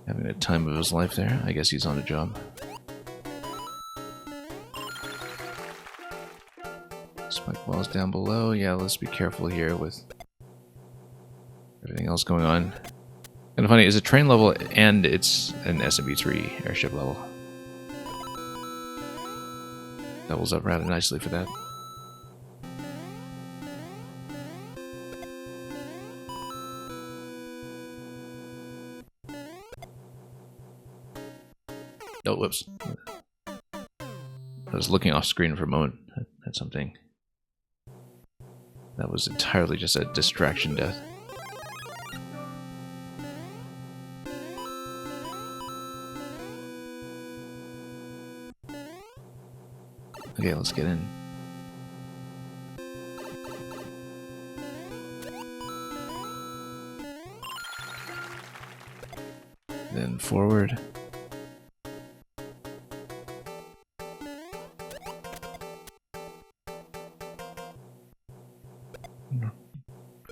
A: having a time of his life there. I guess he's on a job. Spike balls down below. Yeah, let's be careful here with everything else going on. Kind of funny, it's a train level and it's an SMB3 airship level. Doubles up rather nicely for that. Oh, whoops. I was looking off screen for a moment at something. That was entirely just a distraction death. Okay, let's get in. then forward.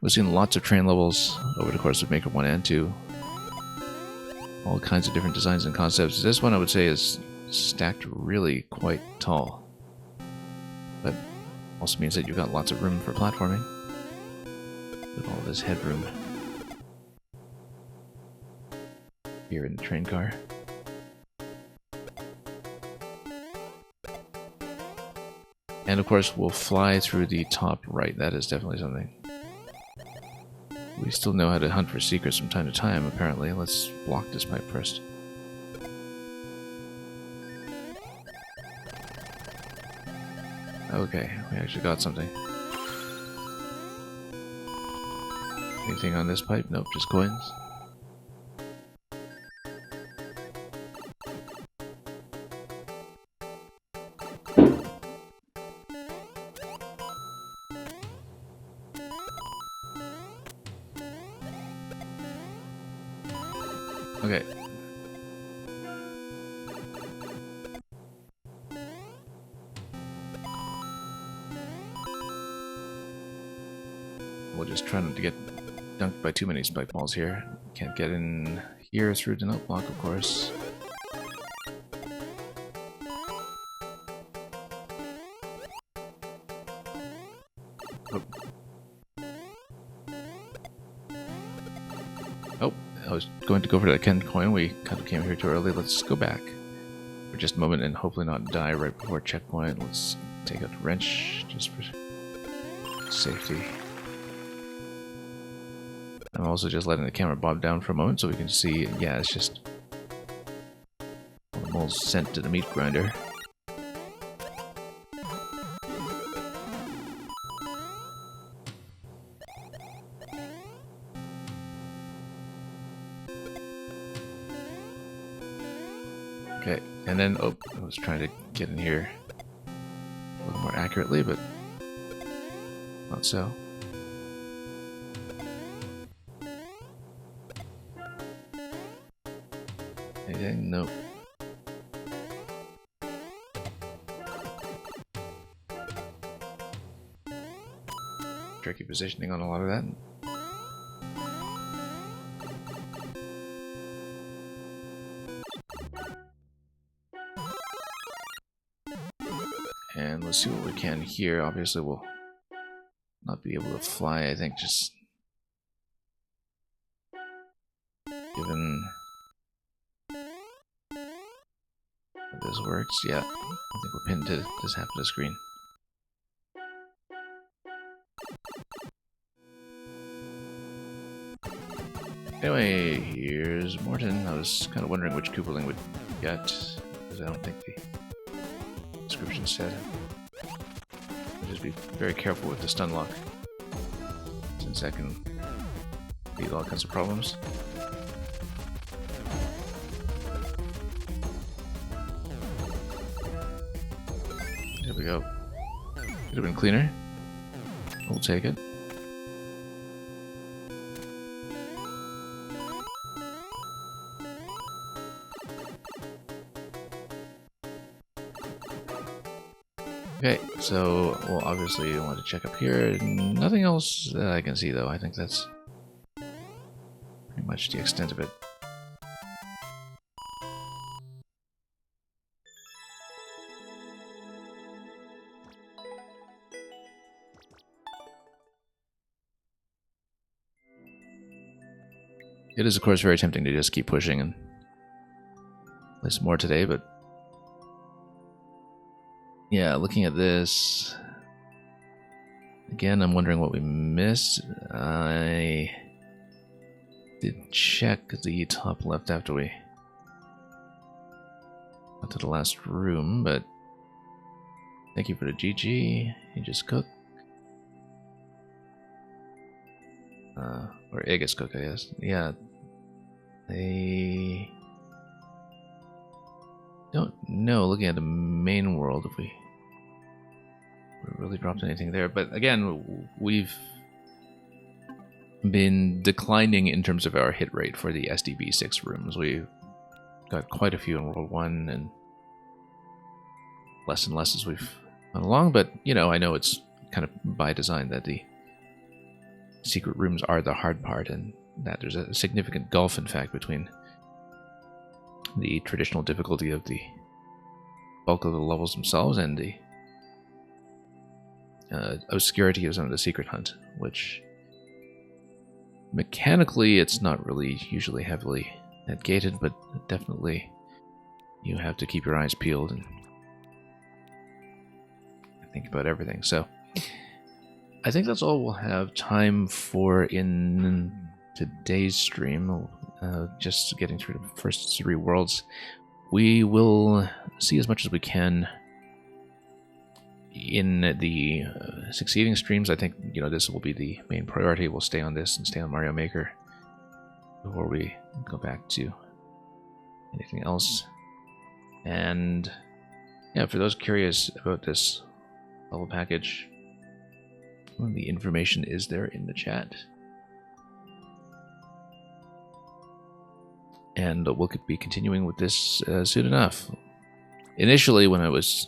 A: We've seen lots of train levels over the course of Maker 1 and 2. All kinds of different designs and concepts. This one I would say is stacked really quite tall. But also means that you've got lots of room for platforming. With all this headroom. Here in the train car. And of course we'll fly through the top right. That is definitely something. We still know how to hunt for secrets from time to time, apparently. Let's block this pipe first. Okay, we actually got something. Anything on this pipe? Nope, just coins. Okay. We'll just try not to get dunked by too many spike balls here. Can't get in here through the note block, of course. Oh, I was going to go for that Ken coin. We kind of came here too early. Let's go back for just a moment and hopefully not die right before checkpoint. Let's take out the wrench just for safety. I'm also just letting the camera bob down for a moment so we can see, yeah, it's just the moles sent to the meat grinder. Okay, and then, oh, I was trying to get in here a little more accurately, but not so. Anything? Nope. Tricky positioning on a lot of that. And let's see what we can here. Obviously we'll not be able to fly, I think, just given how this works. Yeah, I think we're pinned to this half of the screen. Anyway, here's Morton. I was kind of wondering which Koopaling would get, because I don't think the description said. I'll just be very careful with the stun lock, since that can lead all kinds of problems. There we go. Could have been cleaner. We'll take it. Okay, so we'll obviously want to check up here. Nothing else that I can see, though. I think that's pretty much the extent of it. It is, of course, very tempting to just keep pushing and there's more today, but yeah, looking at this, again, I'm wondering what we missed. I did check the top left after we got to the last room, but thank you for the GG. You just cook. Or Aegis cook, I guess. Yeah. I don't know, looking at the main world, if we really dropped anything there. But again, we've been declining in terms of our hit rate for the SDB6 rooms. We've got quite a few in World 1 and less as we've gone along, but, you know, I know it's kind of by design that the secret rooms are the hard part, and that there's a significant gulf, in fact, between the traditional difficulty of the bulk of the levels themselves and the obscurity of some of the secret hunt, which mechanically it's not really usually heavily net gated, but definitely you have to keep your eyes peeled and think about everything. So I think that's all we'll have time for in today's stream. Just getting through the first 3 worlds. We will see as much as we can in the succeeding streams. I think, you know, this will be the main priority. We'll stay on this and stay on Mario Maker before we go back to anything else. And yeah, for those curious about this level package, the information is there in the chat. And we'll be continuing with this soon enough. Initially, when I was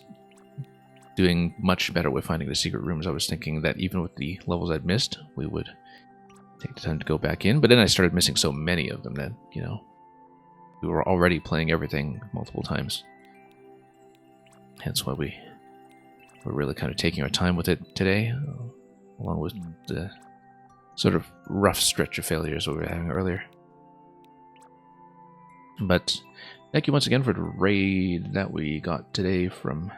A: doing much better with finding the secret rooms, I was thinking that even with the levels I'd missed, we would take the time to go back in. But then I started missing so many of them that, you know, we were already playing everything multiple times. Hence why we're really kind of taking our time with it today, along with the sort of rough stretch of failures we were having earlier. But thank you once again for the raid that we got today from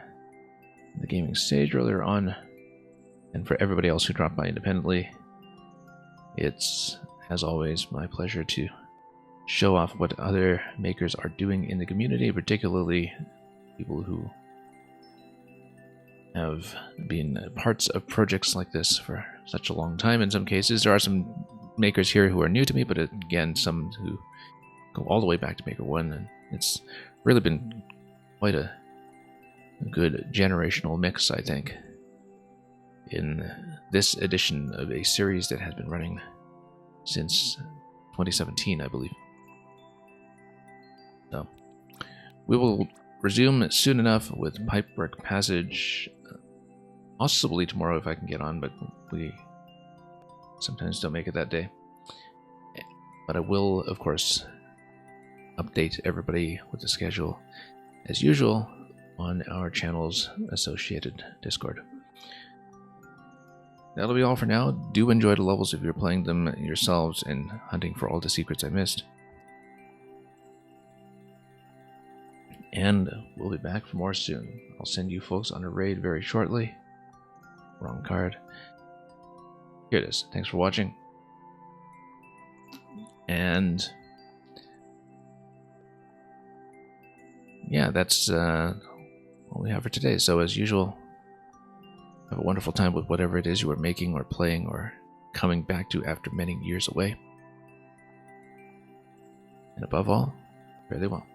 A: the gaming stage earlier on, and for everybody else who dropped by independently. It's, as always, my pleasure to show off what other makers are doing in the community, particularly people who have been parts of projects like this for such a long time. In some cases, there are some makers here who are new to me, but again, some who go all the way back to Maker 1, and it's really been quite a good generational mix, I think, in this edition of a series that has been running since 2017, I believe. So, we will resume soon enough with Pipework Passage, possibly tomorrow if I can get on, but we sometimes don't make it that day. But I will, of course, update everybody with the schedule as usual on our channel's associated Discord. That'll be all for now. Do enjoy the levels if you're playing them yourselves and hunting for all the secrets I missed. And we'll be back for more soon. I'll send you folks on a raid very shortly. Wrong card. Here it is. Thanks for watching. And yeah, that's all we have for today. So as usual, have a wonderful time with whatever it is you are making or playing or coming back to after many years away. And above all, fare thee well.